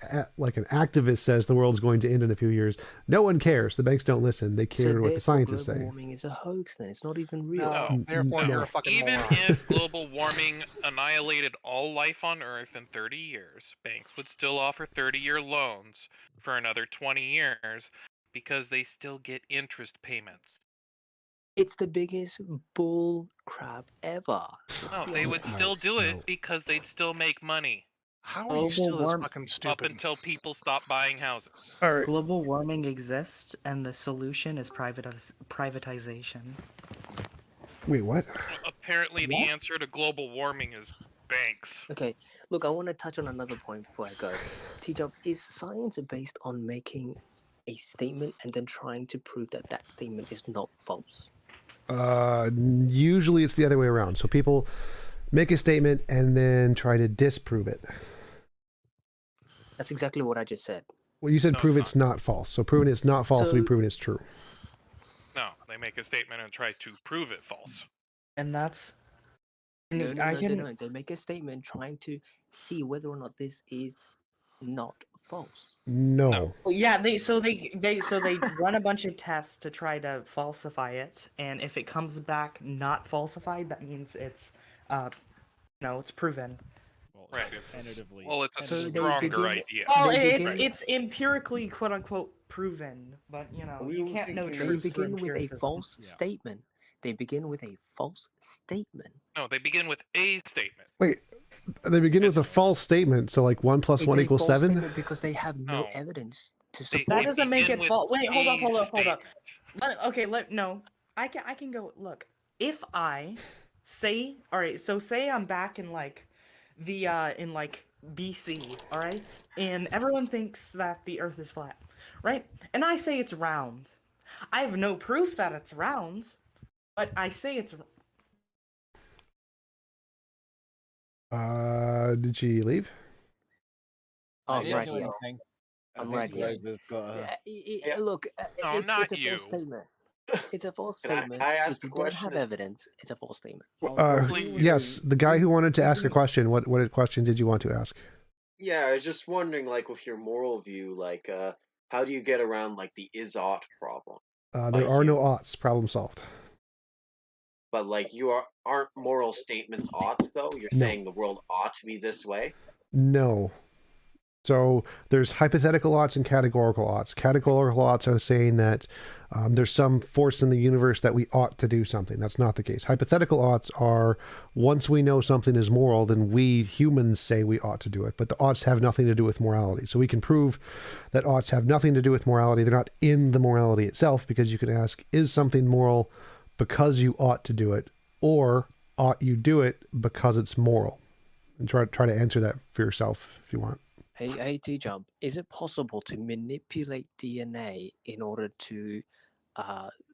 activist says the world's going to end in a few years, no one cares. The banks don't listen. They care what the scientists say. Global warming is a hoax. Then it's not even real. No, therefore you're a fucking Even moron. if global warming annihilated all life on Earth in 30 years, banks would still offer 30-year loans for another 20 years because they still get interest payments. It's the biggest bull crap ever. No, they would still do it because they'd still make money. How are you still this fucking stupid? Up until people stop buying houses. All right. Global warming exists, and the solution is privatization. Wait, what? Apparently, the answer to global warming is banks. Okay, look, I want to touch on another point before I go. TJump, is science based on making a statement and then trying to prove that that statement is not false? Usually it's the other way around. So people make a statement and then try to disprove it. That's exactly what I just said. Well, you said prove it's not false. So proving it's not false will be proving it's true. No, they make a statement and try to prove it false. And that's... No, they don't. They make a statement trying to see whether or not this is not false. No. Well, yeah, they run a bunch of tests to try to falsify it, and if it comes back not falsified, that means it's it's proven. Right. It's a So stronger idea. Well, it's empirically quote unquote proven, but you can't know truth. They begin with a false statement. They begin with a false statement. No, they begin with a statement. Wait, they begin with a false statement. So like 1 + 1 = 7? Because they have no evidence to support. That doesn't make it false. Wait, hold up. No, I can go. Look, if I say, all right, so say I'm back in like the in like BC, all right, and everyone thinks that the Earth is flat, right? And I say it's round. I have no proof that it's round, but I say it's. Did she leave? Oh, right. I'm right here. Look, No, it's not a you. false statement. It's a false Can I- statement. I ask If you a don't question? have evidence, it's a false statement. Yes, the guy who wanted to ask a question. What question did you want to ask? Yeah, I was just wondering, like, with your moral view, like, how do you get around like the is-ought problem? There are no oughts. Problem solved. But like, aren't moral statements oughts though? You're No. saying the world ought to be this way. No. So there's hypothetical oughts and categorical oughts. Categorical oughts are saying that there's some force in the universe that we ought to do something. That's not the case. Hypothetical oughts are once we know something is moral, then we humans say we ought to do it. But the oughts have nothing to do with morality. So we can prove that oughts have nothing to do with morality. They're not in the morality itself, because you can ask, is something moral because you ought to do it, or ought you do it because it's moral? And try to answer that for yourself if you want. Hey, TJump, is it possible to manipulate DNA in order to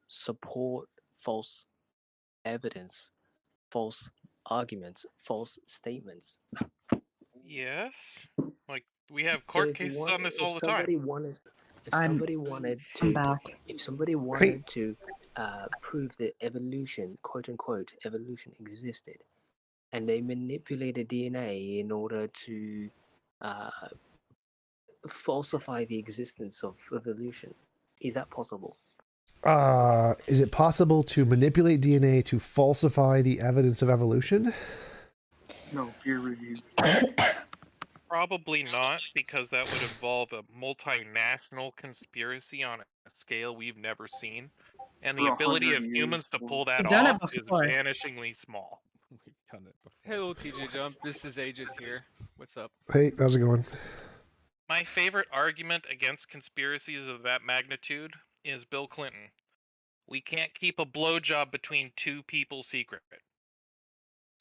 support false evidence, false arguments, false statements? Yes. Like, we have So court if you cases want- on this if all the somebody time. wanted- If I'm somebody wanted to, back. if somebody wanted to prove that evolution, quote unquote, evolution existed, and they manipulated DNA in order to falsify the existence of evolution, is that possible? Is it possible to manipulate DNA to falsify the evidence of evolution? No, peer review. Probably not, because that would involve a multinational conspiracy on a scale we've never seen. and For the ability 100 of years. humans to pull that We've done it off is before. vanishingly small. We've done it before. Hello, TJump. This is Agent here. What's up? Hey, how's it going? My favorite argument against conspiracies of that magnitude is Bill Clinton. We can't keep a blowjob between two people secret.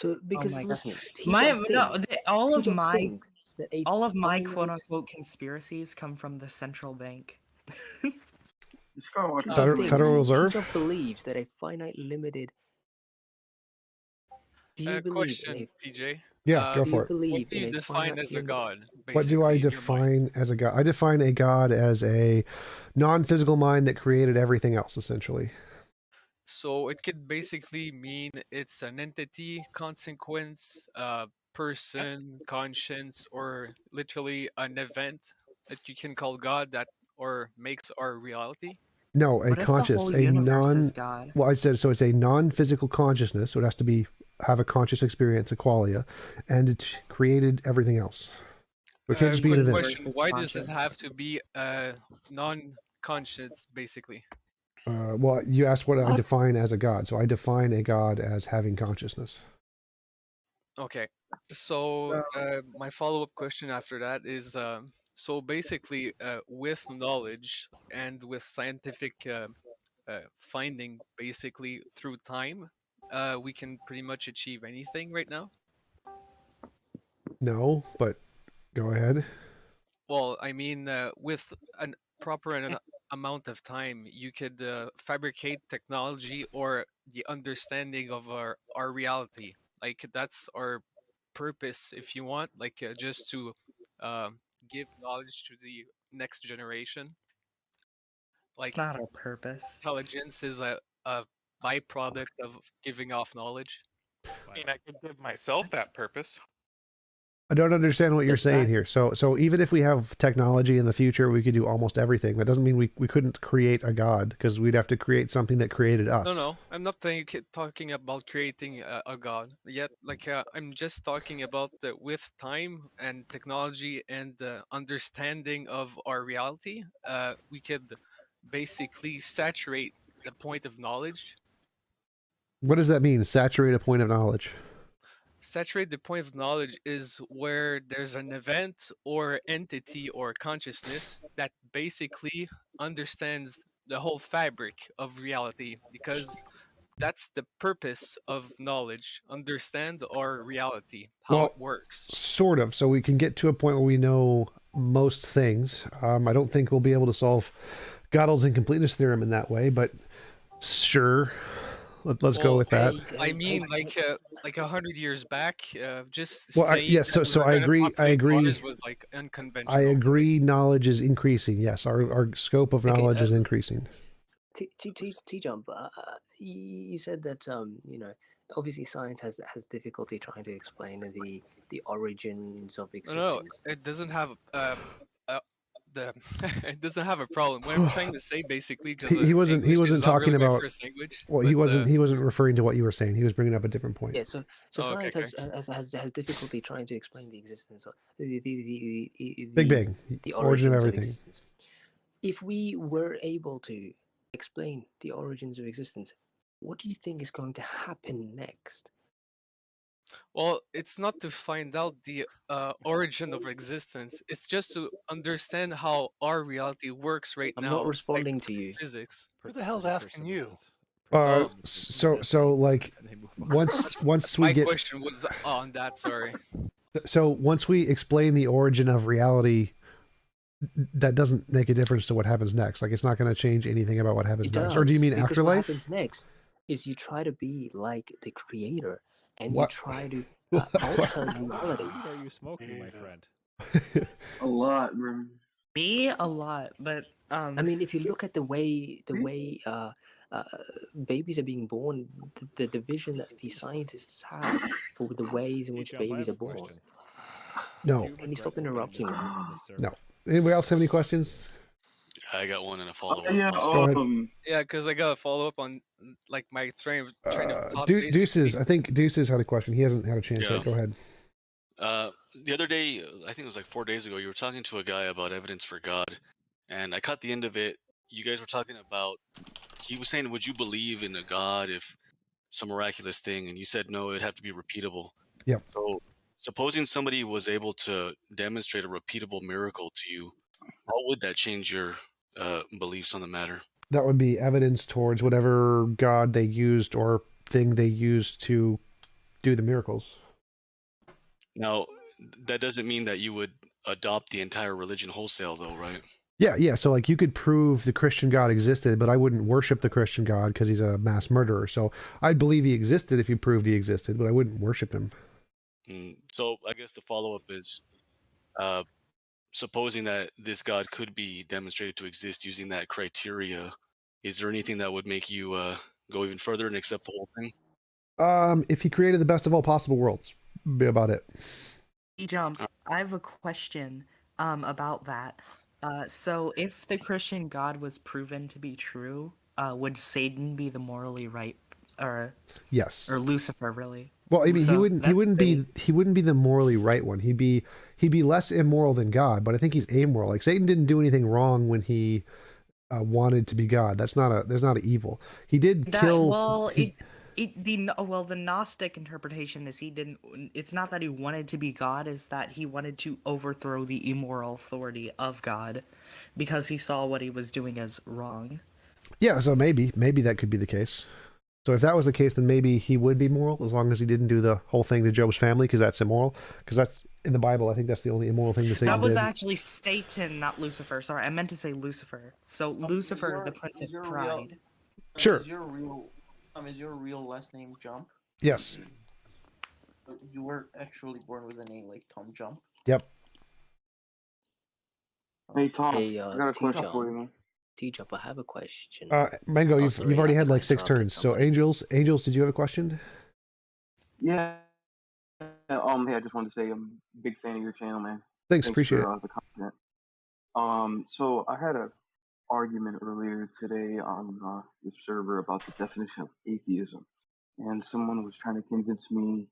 So because my God. listen, all of TJump my thinks that a finite- quote unquote conspiracies come from the central bank. This guy watches Federal Reserve? TJump believes that a finite limited. Do you believe Question, in a TJ. Yeah, go do for you it. believe What do you in a define finite as a limited- god? What do I basically, in your mind? define as a god? I define a god as a non-physical mind that created everything else, essentially. So it could basically mean it's an entity, consequence, person, conscience, or literally an event that you can call God that or makes our reality. No, a What if the conscious, whole a universe non. is God? Well, I said so. It's a non-physical consciousness, so it has to have a conscious experience, a qualia, and it created everything else. It can't just be an Quick event. question: why does this have to be non-conscious, basically? Well, you asked what I define as a god, so I define a god as having consciousness. Okay, so my follow-up question after that is, so basically, with knowledge and with scientific finding, basically through time, we can pretty much achieve anything right now. No, but go ahead. Well, I mean, with a proper amount of time, you could fabricate technology or the understanding of our reality. Like that's our purpose, if you want. Like just to give knowledge to the next generation. Like It's not our purpose. intelligence is a byproduct of giving off knowledge. I mean, I could give myself that purpose. I don't understand what you're saying here. So even if we have technology in the future, we could do almost everything. That doesn't mean we couldn't create a god, because we'd have to create something that created us. No, I'm not talking about creating a god yet. Like I'm just talking about with time and technology and understanding of our reality, we could basically saturate the point of knowledge. What does that mean? Saturate a point of knowledge. Saturate the point of knowledge is where there's an event or entity or consciousness that basically understands the whole fabric of reality, because that's the purpose of knowledge. Understand our reality, how it works. Sort of. So we can get to a point where we know most things. I don't think we'll be able to solve Gödel's incompleteness theorem in that way, but sure. Let's go with that. I mean, like 100 years back, just Well, saying yes. that So we're I gonna agree. I populate agree. Mars was like unconventional. I agree. Knowledge is increasing. Yes, our scope of knowledge is increasing. TJump, you said that obviously science has difficulty trying to explain the origins of existence. No, it doesn't have it doesn't have a problem. What I'm trying to say, basically, because He wasn't talking really my about. first language. Well, he wasn't referring to what you were saying. He was bringing up a different point. Yeah, so science has difficulty trying to explain the existence of the Big Bang, the origin of origins everything. existence. If we were able to explain the origins of existence, what do you think is going to happen next? Well, it's not to find out the origin of existence. It's just to understand how our reality works right now. I'm not responding to you. Physics. Who the hell's asking you? So like once we My get question was on that. Sorry. so once we explain the origin of reality, that doesn't make a difference to what happens next. Like it's not going to change anything about what happens next. Or do you mean because afterlife? What happens next is you try to be like the creator, and What? you try to alter reality. What are you smoking, my friend? A lot, bro. Me, a lot, but I mean, if you look at the way babies are being born, the division that the scientists have for the ways in which babies are born. No. Can you stop interrupting me? No. Anybody else have any questions? I got one and a follow up. Yeah, because I got a follow up on like my train of thought. Deuces, I think Deuces had a question. He hasn't had a chance yet. Go ahead. The other day, I think it was like 4 days ago, you were talking to a guy about evidence for God, and I caught the end of it. you guys were talking about. He was saying, "Would you believe in a God if some miraculous thing?" And you said, "No, it'd have to be repeatable." Yep. So, supposing somebody was able to demonstrate a repeatable miracle to you, how would that change your beliefs on the matter? That would be evidence towards whatever god they used or thing they used to do the miracles. Now, that doesn't mean that you would adopt the entire religion wholesale, though, right? Yeah. So like you could prove the Christian God existed, but I wouldn't worship the Christian God because he's a mass murderer. So I'd believe he existed if you proved he existed, but I wouldn't worship him. So I guess the follow-up is, supposing that this God could be demonstrated to exist using that criteria, is there anything that would make you go even further and accept the whole thing? If he created the best of all possible worlds, be about it. TJump, I have a question about that. So if the Christian God was proven to be true, would Satan be the morally right, or Yes. or Lucifer really? Well, I mean, So he wouldn't be the morally right one. He'd be less immoral than God, but I think he's amoral. Like Satan didn't do anything wrong when he wanted to be God. There's not an evil. He did kill. Well, the Gnostic interpretation is he didn't. It's not that he wanted to be God; is that he wanted to overthrow the immoral authority of God, because he saw what he was doing as wrong. Yeah, so maybe that could be the case. So if that was the case, then maybe he would be moral as long as he didn't do the whole thing to Job's family, because that's immoral. Because that's in the Bible. I think that's the only immoral thing that Satan That was did. actually Satan, not Lucifer. Sorry, I meant to say Lucifer. So Lucifer, the Prince of Pride. Sure. Is your real last name Jump? Yes. You were actually born with a name like Tom Jump. Yep. Hey Tom, Hey, I got a question for you, man. TJump, I have a question. Mango, Oh, you've sorry, already I had think I like 6 interrupted turns. So Angels, did you have a question? Yeah. Hey, I just wanted to say I'm a big fan of your channel, man. Thanks, appreciate for, it. the content. So I had a argument earlier today on the server about the definition of atheism, and someone was trying to convince me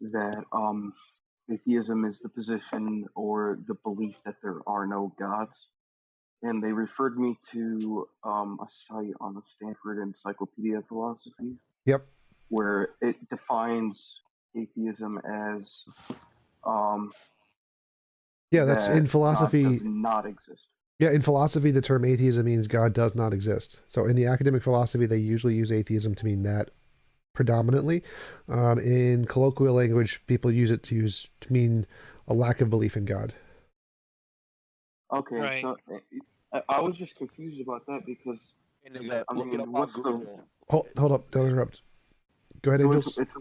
that atheism is the position or the belief that there are no gods, and they referred me to a site on the Stanford Encyclopedia of Philosophy. Yep. Where it defines atheism as Yeah, that's in philosophy. God does not exist. Yeah, in philosophy, the term atheism means God does not exist. So in the academic philosophy, they usually use atheism to mean that predominantly. In colloquial language, people use it to mean a lack of belief in God. Okay, Right. so I was just confused about that because I mean, what's the Hold up! Don't interrupt. Go ahead, so Angels. it's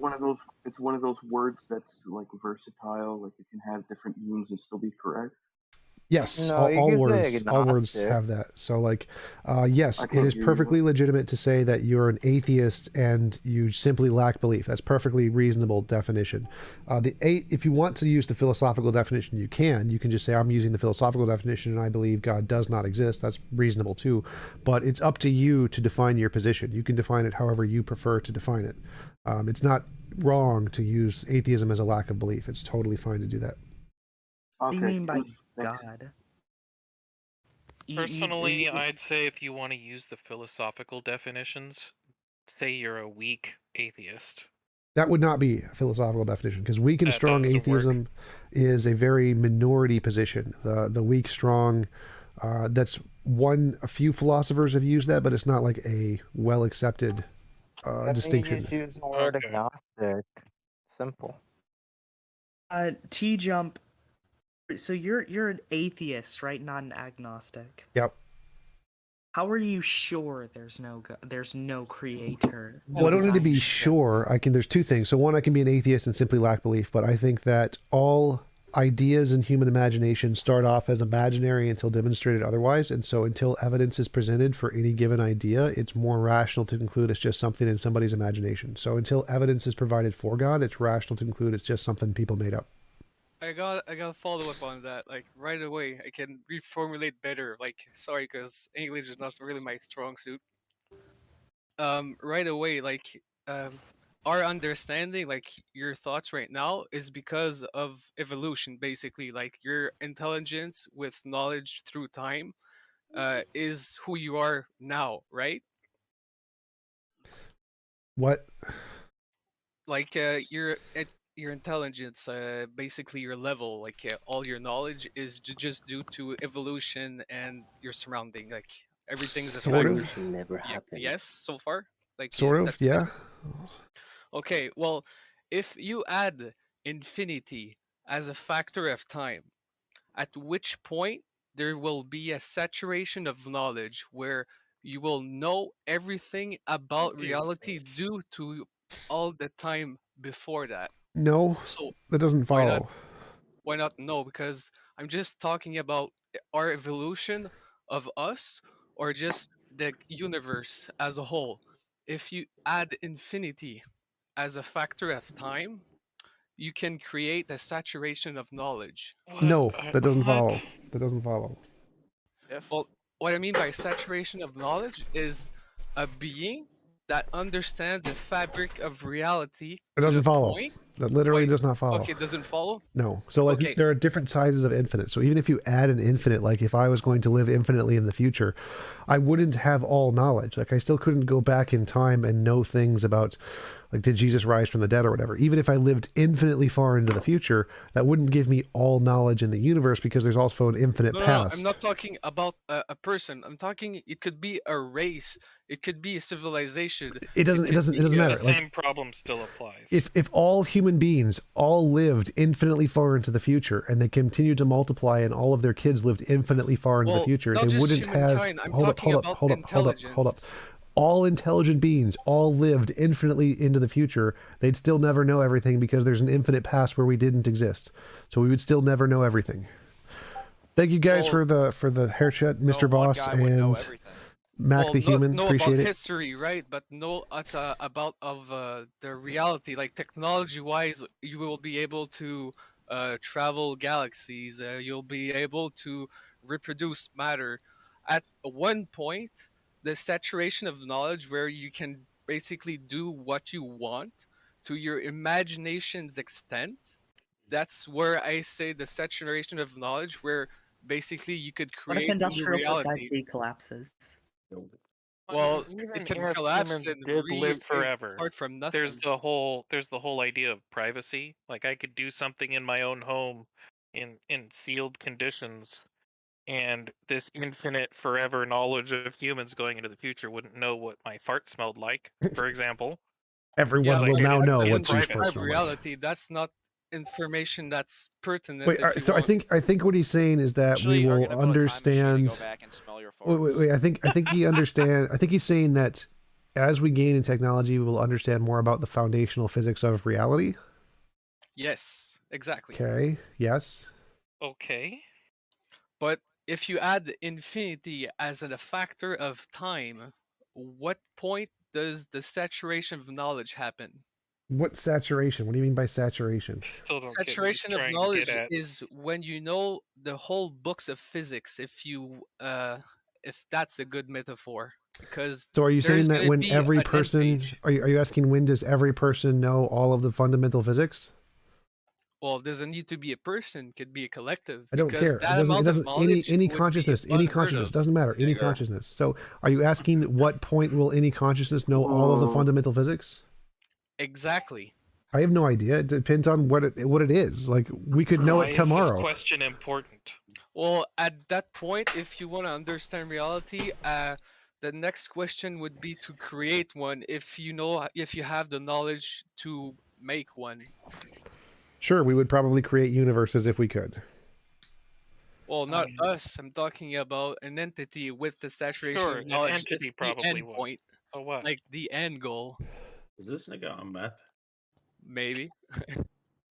one of those words that's like versatile, like it can have different meanings and still be correct. Yes, No, all you could say words agnostic. have that. So like, yes, I it can't is hear you. perfectly legitimate to say that you're an atheist and you simply lack belief. That's perfectly reasonable definition. If you want to use the philosophical definition, you can. You can just say I'm using the philosophical definition and I believe God does not exist. That's reasonable too. But it's up to you to define your position. You can define it however you prefer to define it. It's not wrong to use atheism as a lack of belief. It's totally fine to do that. What do you mean by thanks. God? Personally, I'd say if you want to use the philosophical definitions, say you're a weak atheist. That would not be a philosophical definition, because weak and That strong doesn't atheism is a very minority position. The weak strong, that's a few philosophers have used that, but it's not like a well accepted distinction. Just use the word agnostic. Simple. TJump. So you're an atheist, right? Not an agnostic. Yep. How are you sure there's no creator? Well, I don't need to be sure. There's two things. So one, I can be an atheist and simply lack belief, but I think that all ideas in human imagination start off as imaginary until demonstrated otherwise. And so until evidence is presented for any given idea, it's more rational to conclude it's just something in somebody's imagination. So until evidence is provided for God, it's rational to conclude it's just something people made up. I got a follow up on that. Like right away, I can reformulate better. Like sorry, because English is not really my strong suit. Right away, our understanding, like your thoughts right now, is because of evolution. Basically, like your intelligence with knowledge through time is who you are now, right? What? Like your intelligence, basically your level, like all your knowledge is just due to evolution and your surrounding. Like everything's a Sort factor. of. Evolution never happened. Yes, so far. Like Sort of, that's yeah. okay. Well, if you add infinity as a factor of time, at which point there will be a saturation of knowledge where you will know everything about What is reality this? due to all the time before that. No, So that doesn't why not? follow. Why not? No, because I'm just talking about our evolution of us, or just the universe as a whole. If you add infinity as a factor of time, you can create a saturation of knowledge. No, that doesn't What? follow. That doesn't follow. Well, what I mean by saturation of knowledge is a being that understands the fabric of reality It to doesn't the follow. point. That literally Wait, does not follow. okay, doesn't follow? No. So like Okay. there are different sizes of infinite. So even if you add an infinite, like if I was going to live infinitely in the future, I wouldn't have all knowledge. Like I still couldn't go back in time and know things about, like, did Jesus rise from the dead or whatever. Even if I lived infinitely far into the future, that wouldn't give me all knowledge in the universe because there's also an infinite No, past. I'm not talking about a person. I'm talking. It could be a race. It could be a civilization. It doesn't matter. The Like, same problem still applies. if all human beings all lived infinitely far into the future and they continued to multiply and all of their kids lived infinitely far into the future, not they just wouldn't have. humankind, I'm Hold up, talking hold up, about hold up, hold up, hold up. intelligence. All intelligent beings all lived infinitely into the future. They'd still never know everything because there's an infinite past where we didn't exist. So we would still never know everything. Thank you guys for the haircut, Mr. Boss and Mac the Human. Know Appreciate about it. history, right? But know about of the reality, like technology-wise, you will be able to travel galaxies. You'll be able to reproduce matter. At one point, the saturation of knowledge, where you can basically do what you want to your imagination's extent. That's where I say the saturation of knowledge, where basically you could What if create new industrial reality. society collapses? Well, Even it can if collapse humans and did live forever, start from nothing. there's the whole idea of privacy. Like I could do something in my own home in sealed conditions, and this infinite forever knowledge of humans going into the future wouldn't know what my fart smelled like, for example. Everyone will like, now know doesn't what Juice private. Force describe smell like. reality. That's not information that's pertinent. Wait, if you so want. I think what he's saying is that Actually, we are will you gonna build a time machine and understand. go back and smell your Wait. I think he understand. I think he's saying that as we gain in technology, we will understand more about the foundational physics of reality. Yes, exactly. Okay. Yes. Okay. But if you add infinity as a factor of time, what point does the saturation of knowledge happen? What saturation? What do you mean by saturation? Still don't get what he's Saturation of trying to knowledge get at. is when you know the whole books of physics. If that's a good metaphor, because So are you saying there's that gonna when be every an end person page. are you asking when does every person know all of the fundamental physics? Well, doesn't need to be a person; could be a collective. I don't because care. that amount of knowledge Any would be consciousness, unheard of. doesn't matter. Any consciousness. So are you asking what point will any consciousness know all of the fundamental physics? Exactly. I have no idea. It depends on what it is. Like we could know Why it is tomorrow. this question important? Well, at that point, if you want to understand reality, the next question would be to create one. If you have the knowledge to make one. Sure, we would probably create universes if we could. Well, not us. I'm talking about an entity with the saturation Sure, of an knowledge. entity It's the probably end would. point. So what? Like the end goal. Is this nigga on meth? Maybe.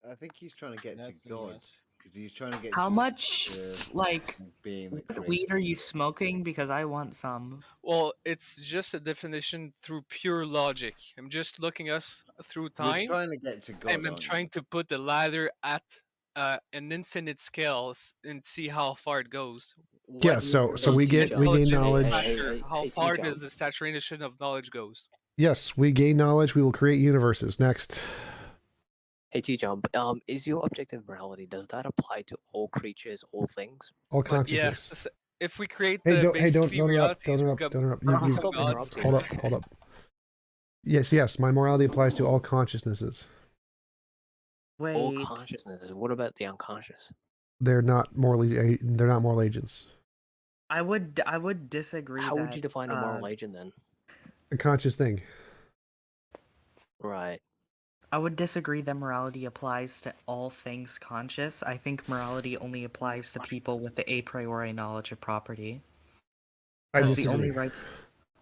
I think he's trying to get to God because he's trying to get. How to much like being that what created weed are you smoking? Because I want some. Well, it's just a definition through pure logic. I'm just looking us through You're time. trying to get to God, And I'm aren't you? trying to put the ladder at an infinite scale and see how far it goes. Yeah, What so is we the gain intelligent knowledge. factor? How hey, far TJump. does the saturation of knowledge goes? Yes, we gain knowledge. We will create universes. Next. Hey TJump, is your objective morality, does that apply to all creatures, all things? All But yeah, consciousness. if we create Hey, the don't basically don't interrupt. realities, Don't we interrupt. got Don't interrupt. multiple Stop gods. interrupting. Hold up. Yes. My morality applies to all consciousnesses. All Wait. consciousnesses. What about the unconscious? They're not moral agents. I would disagree. How would you that, define a moral agent then? A conscious thing. Right. I would disagree that morality applies to all things conscious. I think morality only applies to people with the a priori knowledge of property. I Because the disagree. only rights,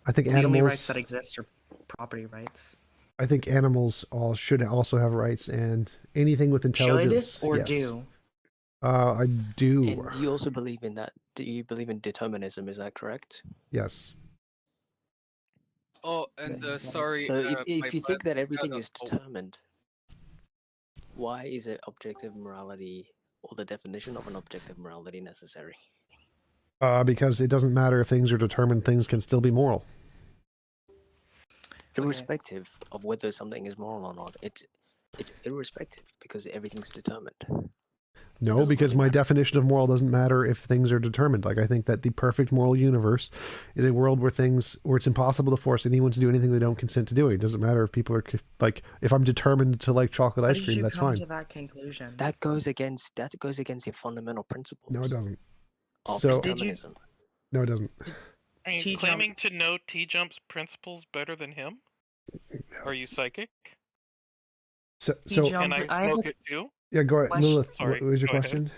I think the only rights animals. that exist are property rights. I think animals all should also have rights, and anything with intelligence. Should or yes. do? I do. And you also believe in that? Do you believe in determinism? Is that correct? Yes. Oh, and sorry. So if my you bad, think that I everything gotta- is determined, why is it objective morality or the definition of an objective morality necessary? Because it doesn't matter if things are determined; things can still be moral. Irrespective of whether something is moral or not, it's irrespective because everything's determined. No, because my definition of moral doesn't matter if things are determined. Like, I think that the perfect moral universe is a world where it's impossible to force anyone to do anything they don't consent to doing. It doesn't matter if people are like, if I'm determined to like chocolate ice cream, that's fine. To that conclusion? That goes against your fundamental principles. No, it doesn't. Of So determinism. no, it doesn't. Are you TJump. claiming to know TJump's principles better than him? Are you psychic? So Can I I have smoke a it too? yeah, go ahead, question. Lilith. Sorry, What was your go ahead. question?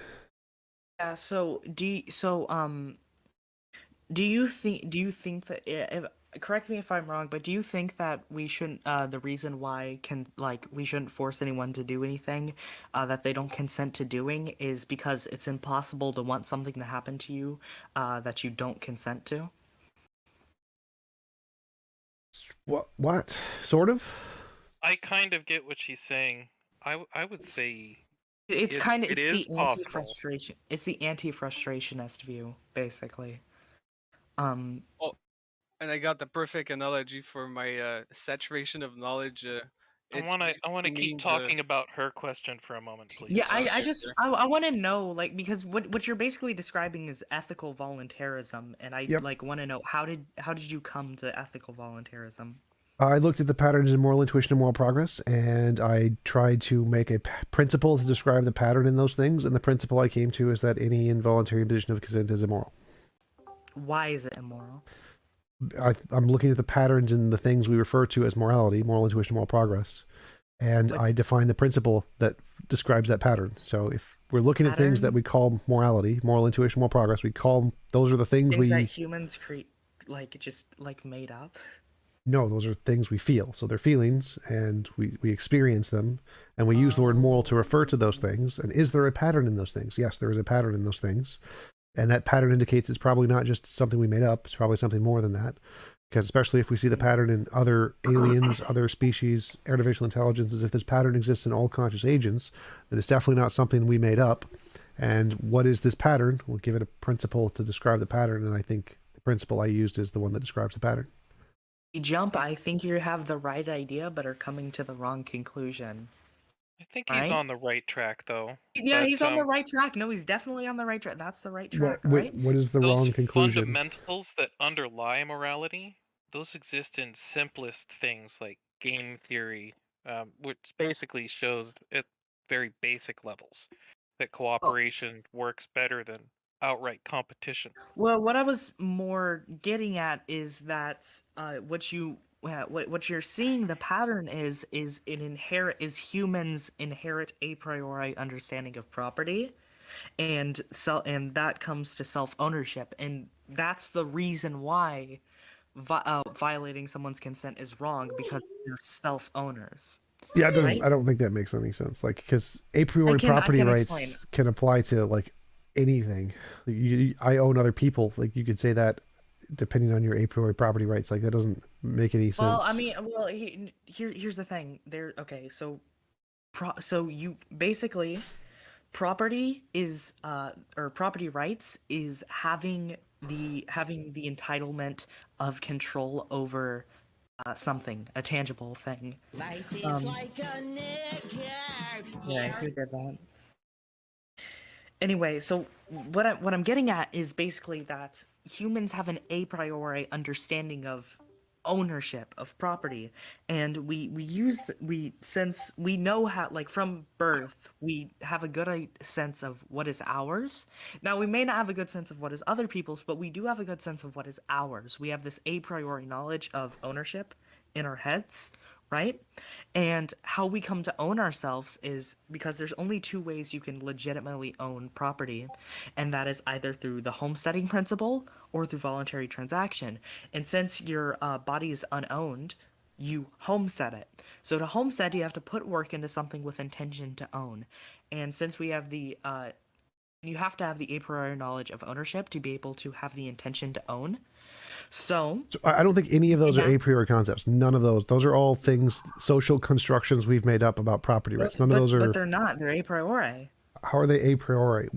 Yeah. So do you think that correct me if I'm wrong, but do you think that we shouldn't the reason why we shouldn't force anyone to do anything that they don't consent to doing is because it's impossible to want something to happen to you that you don't consent to? What? Sort of? I kind of get what she's saying. I would say It's kind of it it's is the possible. anti-frustration. It's the anti-frustrationist view, basically. Oh, and I got the perfect analogy for my saturation of knowledge. I want to basically keep means, talking about her question for a moment, please. Yeah, I Okay, just sure. I want to know, like, because what you're basically describing is ethical voluntarism, and I Yep. want to know how did you come to ethical voluntarism? I looked at the patterns in moral intuition and moral progress, and I tried to make a principle to describe the pattern in those things. And the principle I came to is that any involuntary imposition of consent is immoral. Why is it immoral? I'm looking at the patterns in the things we refer to as morality, moral intuition, moral progress, and I define the principle that describes that pattern. So if we're looking at things that we call morality, moral intuition, moral progress, we call those are the things Things that humans create, like made up. No, those are things we feel. So they're feelings, and we experience them, and we use the word moral to refer to those things. And is there a pattern in those things? Yes, there is a pattern in those things. And that pattern indicates it's probably not just something we made up. It's probably something more than that. Because especially if we see the pattern in other aliens, other species, artificial intelligences, if this pattern exists in all conscious agents, then it's definitely not something we made up. And what is this pattern? We'll give it a principle to describe the pattern. And I think the principle I used is the one that describes the pattern. TJump, I think you have the right idea, but are coming to the wrong conclusion. I think he's Right? on the right track, though. Yeah, but, he's on the right track. No, he's definitely on the right track. That's the right track, What right? what is the Those wrong conclusion? fundamentals that underlie morality, those exist in simplest things like game theory, which basically shows at very basic levels that cooperation works better than outright competition. Well, what I was more getting at is that what you're seeing the pattern is humans inherit a priori understanding of property, and that comes to self-ownership, and that's the reason why violating someone's consent is wrong, because they're self-owners. Yeah, it doesn't. Right? I don't think that makes any sense. Like, because a priori I property can rights explain. can apply to like anything. I own other people. Like, you could say that depending on your a priori property rights. Like, that doesn't make any sense. Well, I mean, here's the thing. So you basically, property is or property rights is having the entitlement of control over something, a tangible thing. Life is like a Yeah, who did that? Anyway, so what I'm getting at is basically that humans have an a priori understanding of ownership of property, and since we know how, like, from birth we have a good sense of what is ours. Now we may not have a good sense of what is other people's, but we do have a good sense of what is ours. We have this a priori knowledge of ownership in our heads, right? And how we come to own ourselves is because there's only two ways you can legitimately own property, and that is either through the homesteading principle or through voluntary transaction. And since your body is unowned, you homestead it. So to homestead, you have to put work into something with intention to own. And since we have you have to have the a priori knowledge of ownership to be able to have the intention to own. So I don't think any of those are a priori concepts. None of those. Those are all things, social constructions we've made up about property rights. None of those are. But they're not. They're a priori. How are they a priori?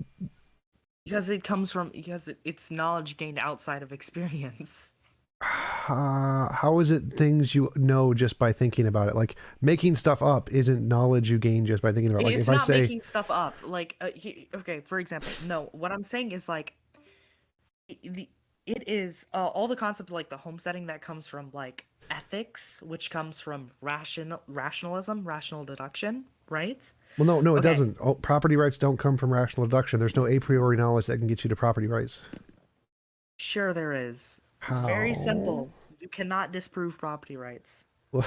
Because it's knowledge gained outside of experience. How is it things you know just by thinking about it? Like, making stuff up isn't knowledge you gain just by thinking about it. Like, It's if I not say making stuff up. Like, okay, for example, no, what I'm saying is, like, it is all the concept of, like, the homesteading that comes from, like, ethics, which comes from rationalism, rational deduction, right? well, no, it Okay. doesn't. Oh, property rights don't come from rational deduction. There's no a priori knowledge that can get you to property rights. Sure, there is. It's very How? simple. You cannot disprove property rights. Well,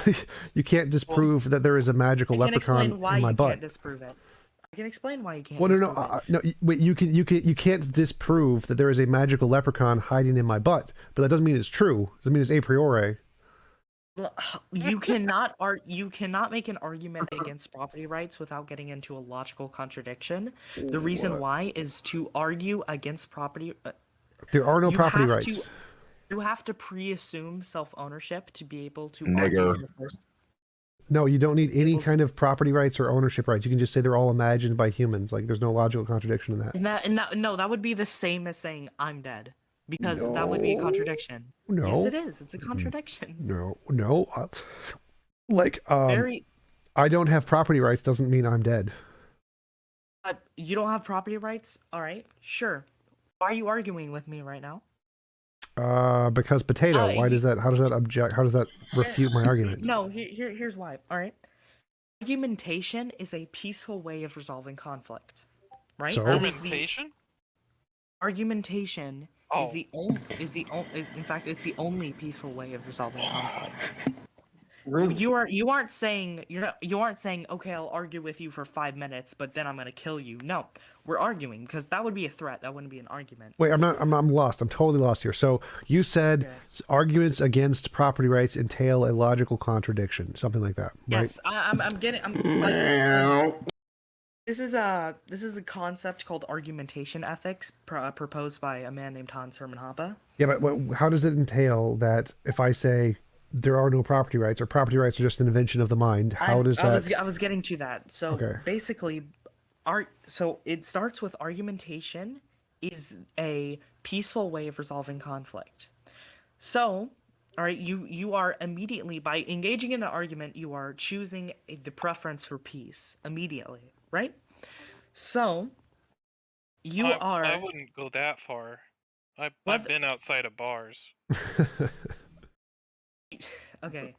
you can't disprove that there is a magical I can explain leprechaun why in my you butt. can't disprove it. I can explain why you can't. Well, disprove it. no. Wait. You can't disprove that there is a magical leprechaun hiding in my butt, but that doesn't mean it's true. It doesn't mean it's a priori. You cannot make an argument against property rights without getting into a logical contradiction. The reason What? why is to argue against property. There are no you property have rights. You have to pre-assume self-ownership to be able to Nigger. argue for first. No, you don't need any kind of property rights or ownership rights. You can just say they're all imagined by humans. Like, there's no logical contradiction in that. No, that would be the same as saying I'm dead, because that would be a contradiction. No. Yes, it is. It's a contradiction. No. I don't have property rights doesn't mean I'm dead. You don't have property rights? All right, sure. Why are you arguing with me right now? Because potato. How does that refute my argument? No, here's why. All right. Argumentation is a peaceful way of resolving conflict, right? So? Argumentation? Argumentation Oh. is the only. In fact, it's the only peaceful way of resolving conflict. Really? You aren't saying okay, I'll argue with you for 5 minutes, but then I'm gonna kill you. No, we're arguing because that would be a threat. That wouldn't be an argument. Wait, I'm lost. I'm totally lost here. So you said arguments against property rights entail a logical contradiction, something like that, right? Yes, I'm getting. Like, this is a concept called argumentation ethics, proposed by a man named Hans Hermann Hoppe. Yeah, but how does it entail that if I say there are no property rights or property rights are just an invention of the mind, how does that... I was getting to that. So Okay. basically, so it starts with argumentation is a peaceful way of resolving conflict. So, all right, you are immediately, by engaging in an argument, you are choosing the preference for peace immediately, right? So, I wouldn't go that far. I've been outside of bars. Okay,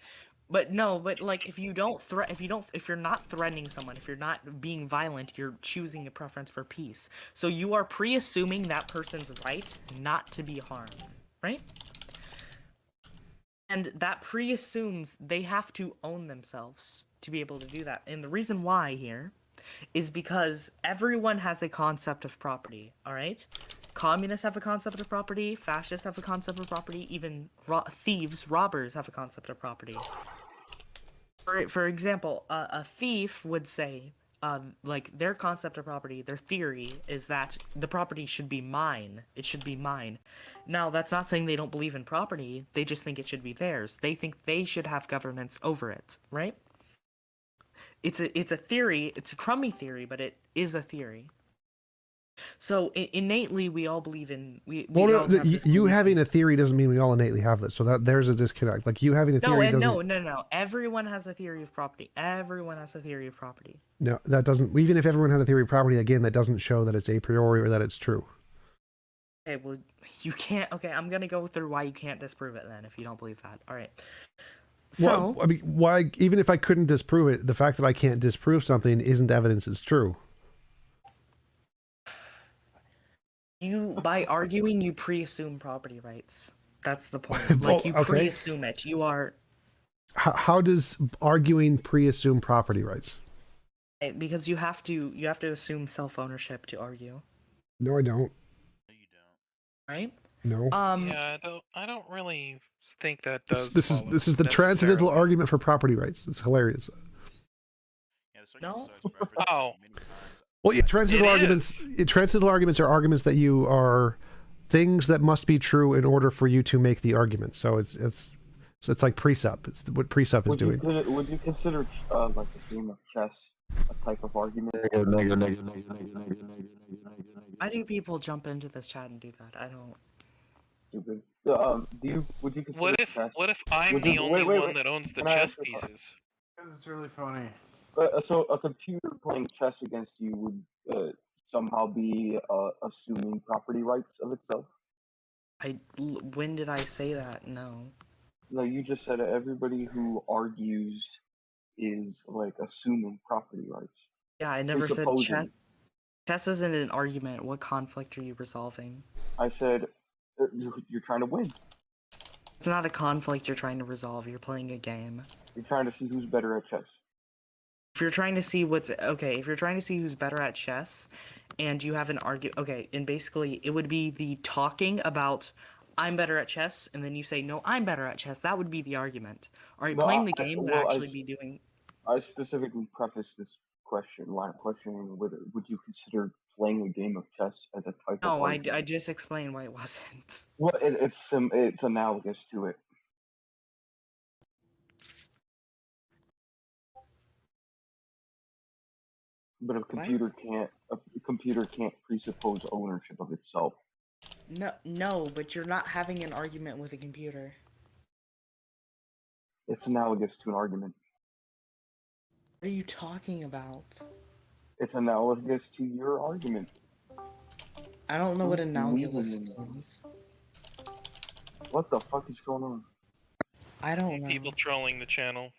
but like, if you're not threatening someone, if you're not being violent, you're choosing a preference for peace. So you are pre-assuming that person's right not to be harmed, right? And that pre-assumes they have to own themselves to be able to do that. And the reason why here is because everyone has a concept of property, all right? Communists have a concept of property, fascists have a concept of property, even thieves, robbers have a concept of property. For example, a thief would say, like, their concept of property, their theory is that the property should be mine. It should be mine. Now, that's not saying they don't believe in property, they just think it should be theirs. They think they should have governance over it, right? It's a theory, it's a crummy theory, but it is a theory. So innately, we all believe in we Well, all have this you belief having in- a theory doesn't mean we all innately have this. So that there's a disconnect. Like you having a No, theory and doesn't. no. Everyone has a theory of property. Everyone has a theory of property. No, that doesn't. Even if everyone had a theory of property, again, that doesn't show that it's a priori or that it's true. Okay, well, you can't. Okay, I'm gonna go through why you can't disprove it then if you don't believe that. All right. So, Well, I mean, why? Even if I couldn't disprove it, the fact that I can't disprove something isn't evidence it's true. by arguing, you pre-assume property rights. That's the point. Well, Like you okay. pre-assume it. You are How does arguing pre-assume property rights? because you have to assume self-ownership to argue, No, I don't. right? No. Yeah, I don't really think that does. This is the transcendental argument for property rights. It's hilarious. No. Oh. Well, yeah, transcendental It arguments. Transcendental arguments are arguments that you are things that must be true in order for you to make the argument. So it's like presup. It's what presup is doing. Would you consider like a game of chess a type of argument? Why do people jump into this chat and do that? I don't. Stupid. Would you consider What if I'm the only one that owns the Can I chess ask you a question? pieces? It's really funny. So a computer playing chess against you would somehow be assuming property rights of itself? When did I say that? No. No, you just said everybody who argues is like assuming property rights. Yeah, I never said Presupposing. chess. Chess isn't an argument. What conflict are you resolving? I said you're trying to win. It's not a conflict you're trying to resolve. You're playing a game. You're trying to see who's better at chess. If you're trying to see if you're trying to see who's better at chess, and you have an argument, and basically it would be the talking about I'm better at chess, and then you say no, I'm better at chess. That would be the argument. Are you playing the game would actually be doing? I specifically prefaced this line of questioning with would you consider playing a game of chess as a type of No, I argument? just explained why it wasn't. Well, it's analogous to it. But a computer can't presuppose ownership of itself. No, but you're not having an argument with a computer. It's analogous to an argument. What are you talking about? It's analogous to your argument. I don't know what Who's analogous believing in means. What the fuck is going on? I don't know. People trolling the channel.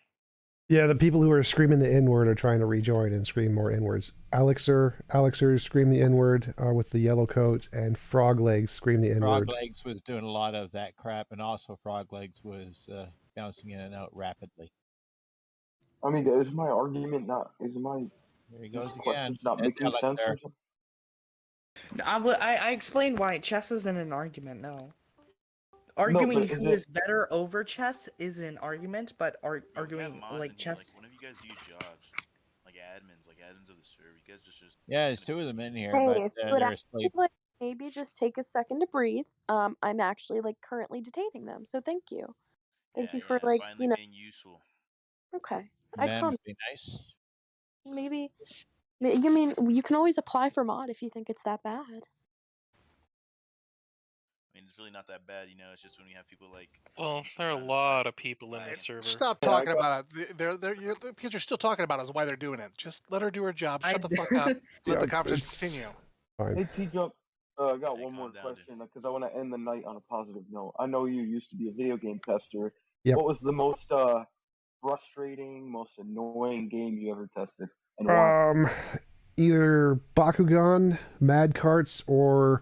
Yeah, the people who are screaming the N-word are trying to rejoin and scream more N-words. Alexer scream the N-word with the yellow coat, and Frog Legs scream the N-word. Frog Legs was doing a lot of that crap, and also Frog Legs was bouncing in and out rapidly. I mean, is my argument not? There he goes again. Questions not It's making sense or Alexer. something? I explained why chess isn't an argument. No. Arguing but is who it- is better over chess is an argument, but arguing like chess. One of you guys do jobs, like admins of the server. You guys just Yeah, there's two of them in here, Hey, but if you they're would actually, asleep. like, maybe just take a second to breathe. I'm actually like currently detaining them, so thank you. Thank you for like finally being useful. Okay, I Man, promise. would be nice. Maybe you mean you can always apply for mod if you think it's that bad. I mean, it's really not that bad, It's just when you have people like. Well, there are a lot of people in this server. Stop talking about it. Because you're still talking about it is why they're doing it. Just let her do her job. Shut the fuck up. Let the conversation continue. Hey, TJump, I got one more question because I want to end the night on a positive note. I know you used to be a video game tester. Yep. What was the most frustrating, most annoying game you ever tested, and why? Either Bakugan, Mad Carts, or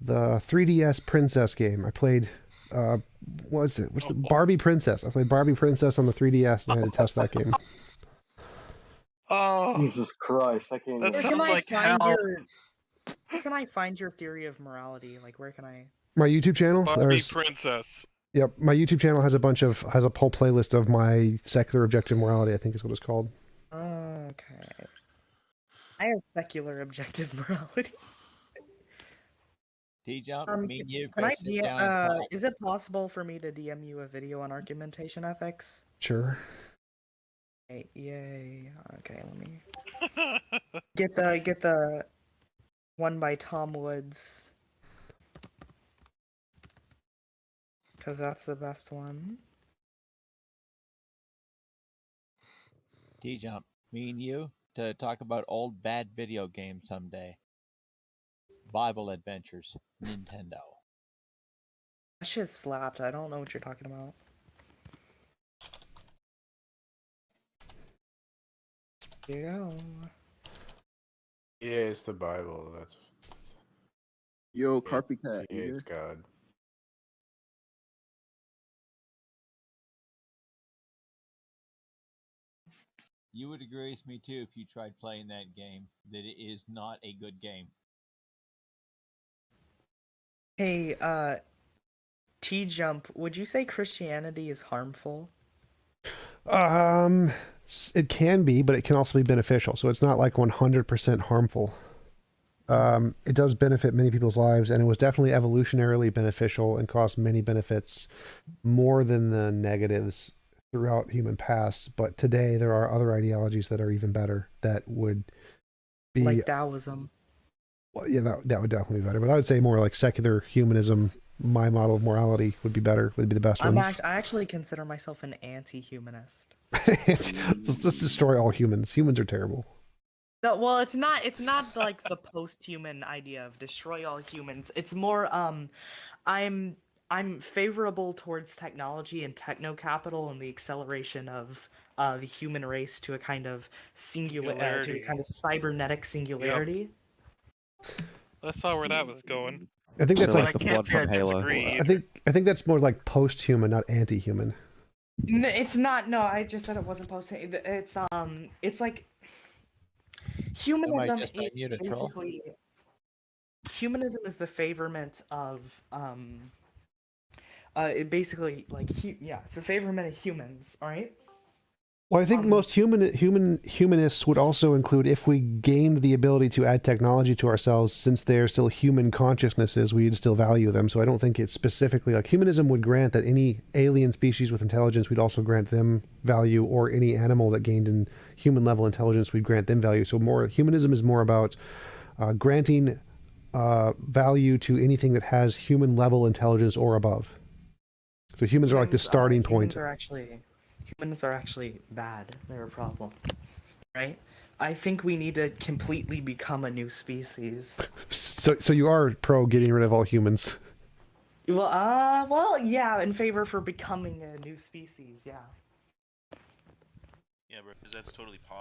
the 3DS Princess game. I played, what's the Barbie Princess? I played Barbie Princess on the 3DS and I had to test that game. Oh, Jesus Christ! I can't. That Where sounds can I like find hell. Where can I find your theory of morality? Like, where can I? My YouTube channel. Barbie Princess. Yep, my YouTube channel has a whole playlist of my secular objective morality. I think is what it's called. Okay. I have secular objective morality. TJump, me and you Can go I sit down and talk. is it possible for me to DM you a video on argumentation ethics? Sure. Okay, yay. Okay, let me get the one by Tom Woods. Because that's the best one. TJump, me and you to talk about old bad video games someday. Bible Adventures, Nintendo. That shit slapped. I don't know what you're talking about. Here you go. Yeah, it's the Bible. That's Yo, Carpy Cat, you it's here? God. You would agree with me too if you tried playing that game, that it is not a good game. Hey, TJump, would you say Christianity is harmful? It can be, but it can also be beneficial. So it's not like 100% harmful. It does benefit many people's lives, and it was definitely evolutionarily beneficial and caused many benefits, more than the negatives throughout human past. But today there are other ideologies that are even better that would be Like Taoism. well, yeah, that would definitely be better. But I would say more like secular humanism. My model of morality would be better. Would be the best ones. I actually consider myself an anti-humanist. Let's destroy all humans. Humans are terrible. No, well, it's not like the post-human idea of destroy all humans. It's more I'm favorable towards technology and techno-capital and the acceleration of the human race to a kind of to a kind of cybernetic singularity. I saw where that was going. I think that's But like I can't say I disagree I either. think that's more like post-human, not anti-human. It's not. No, I just said it wasn't post. It's like humanism just is unmute a troll? basically humanism is the favorment of it basically like it's a favorment of humans. All right. Well, I think most humanists would also include if we gained the ability to add technology to ourselves, since they're still human consciousnesses, we'd still value them. So I don't think it's specifically like humanism would grant that any alien species with intelligence, we'd also grant them value, or any animal that gained in human level intelligence, we'd grant them value. So humanism is more about granting value to anything that has human level intelligence or above. So humans are like the starting point. Humans are actually bad. They're a problem, right? I think we need to completely become a new species. So you are pro getting rid of all humans. Well, yeah, in favor for becoming a new species, yeah. Yeah, bro, 'cause that's totally possible.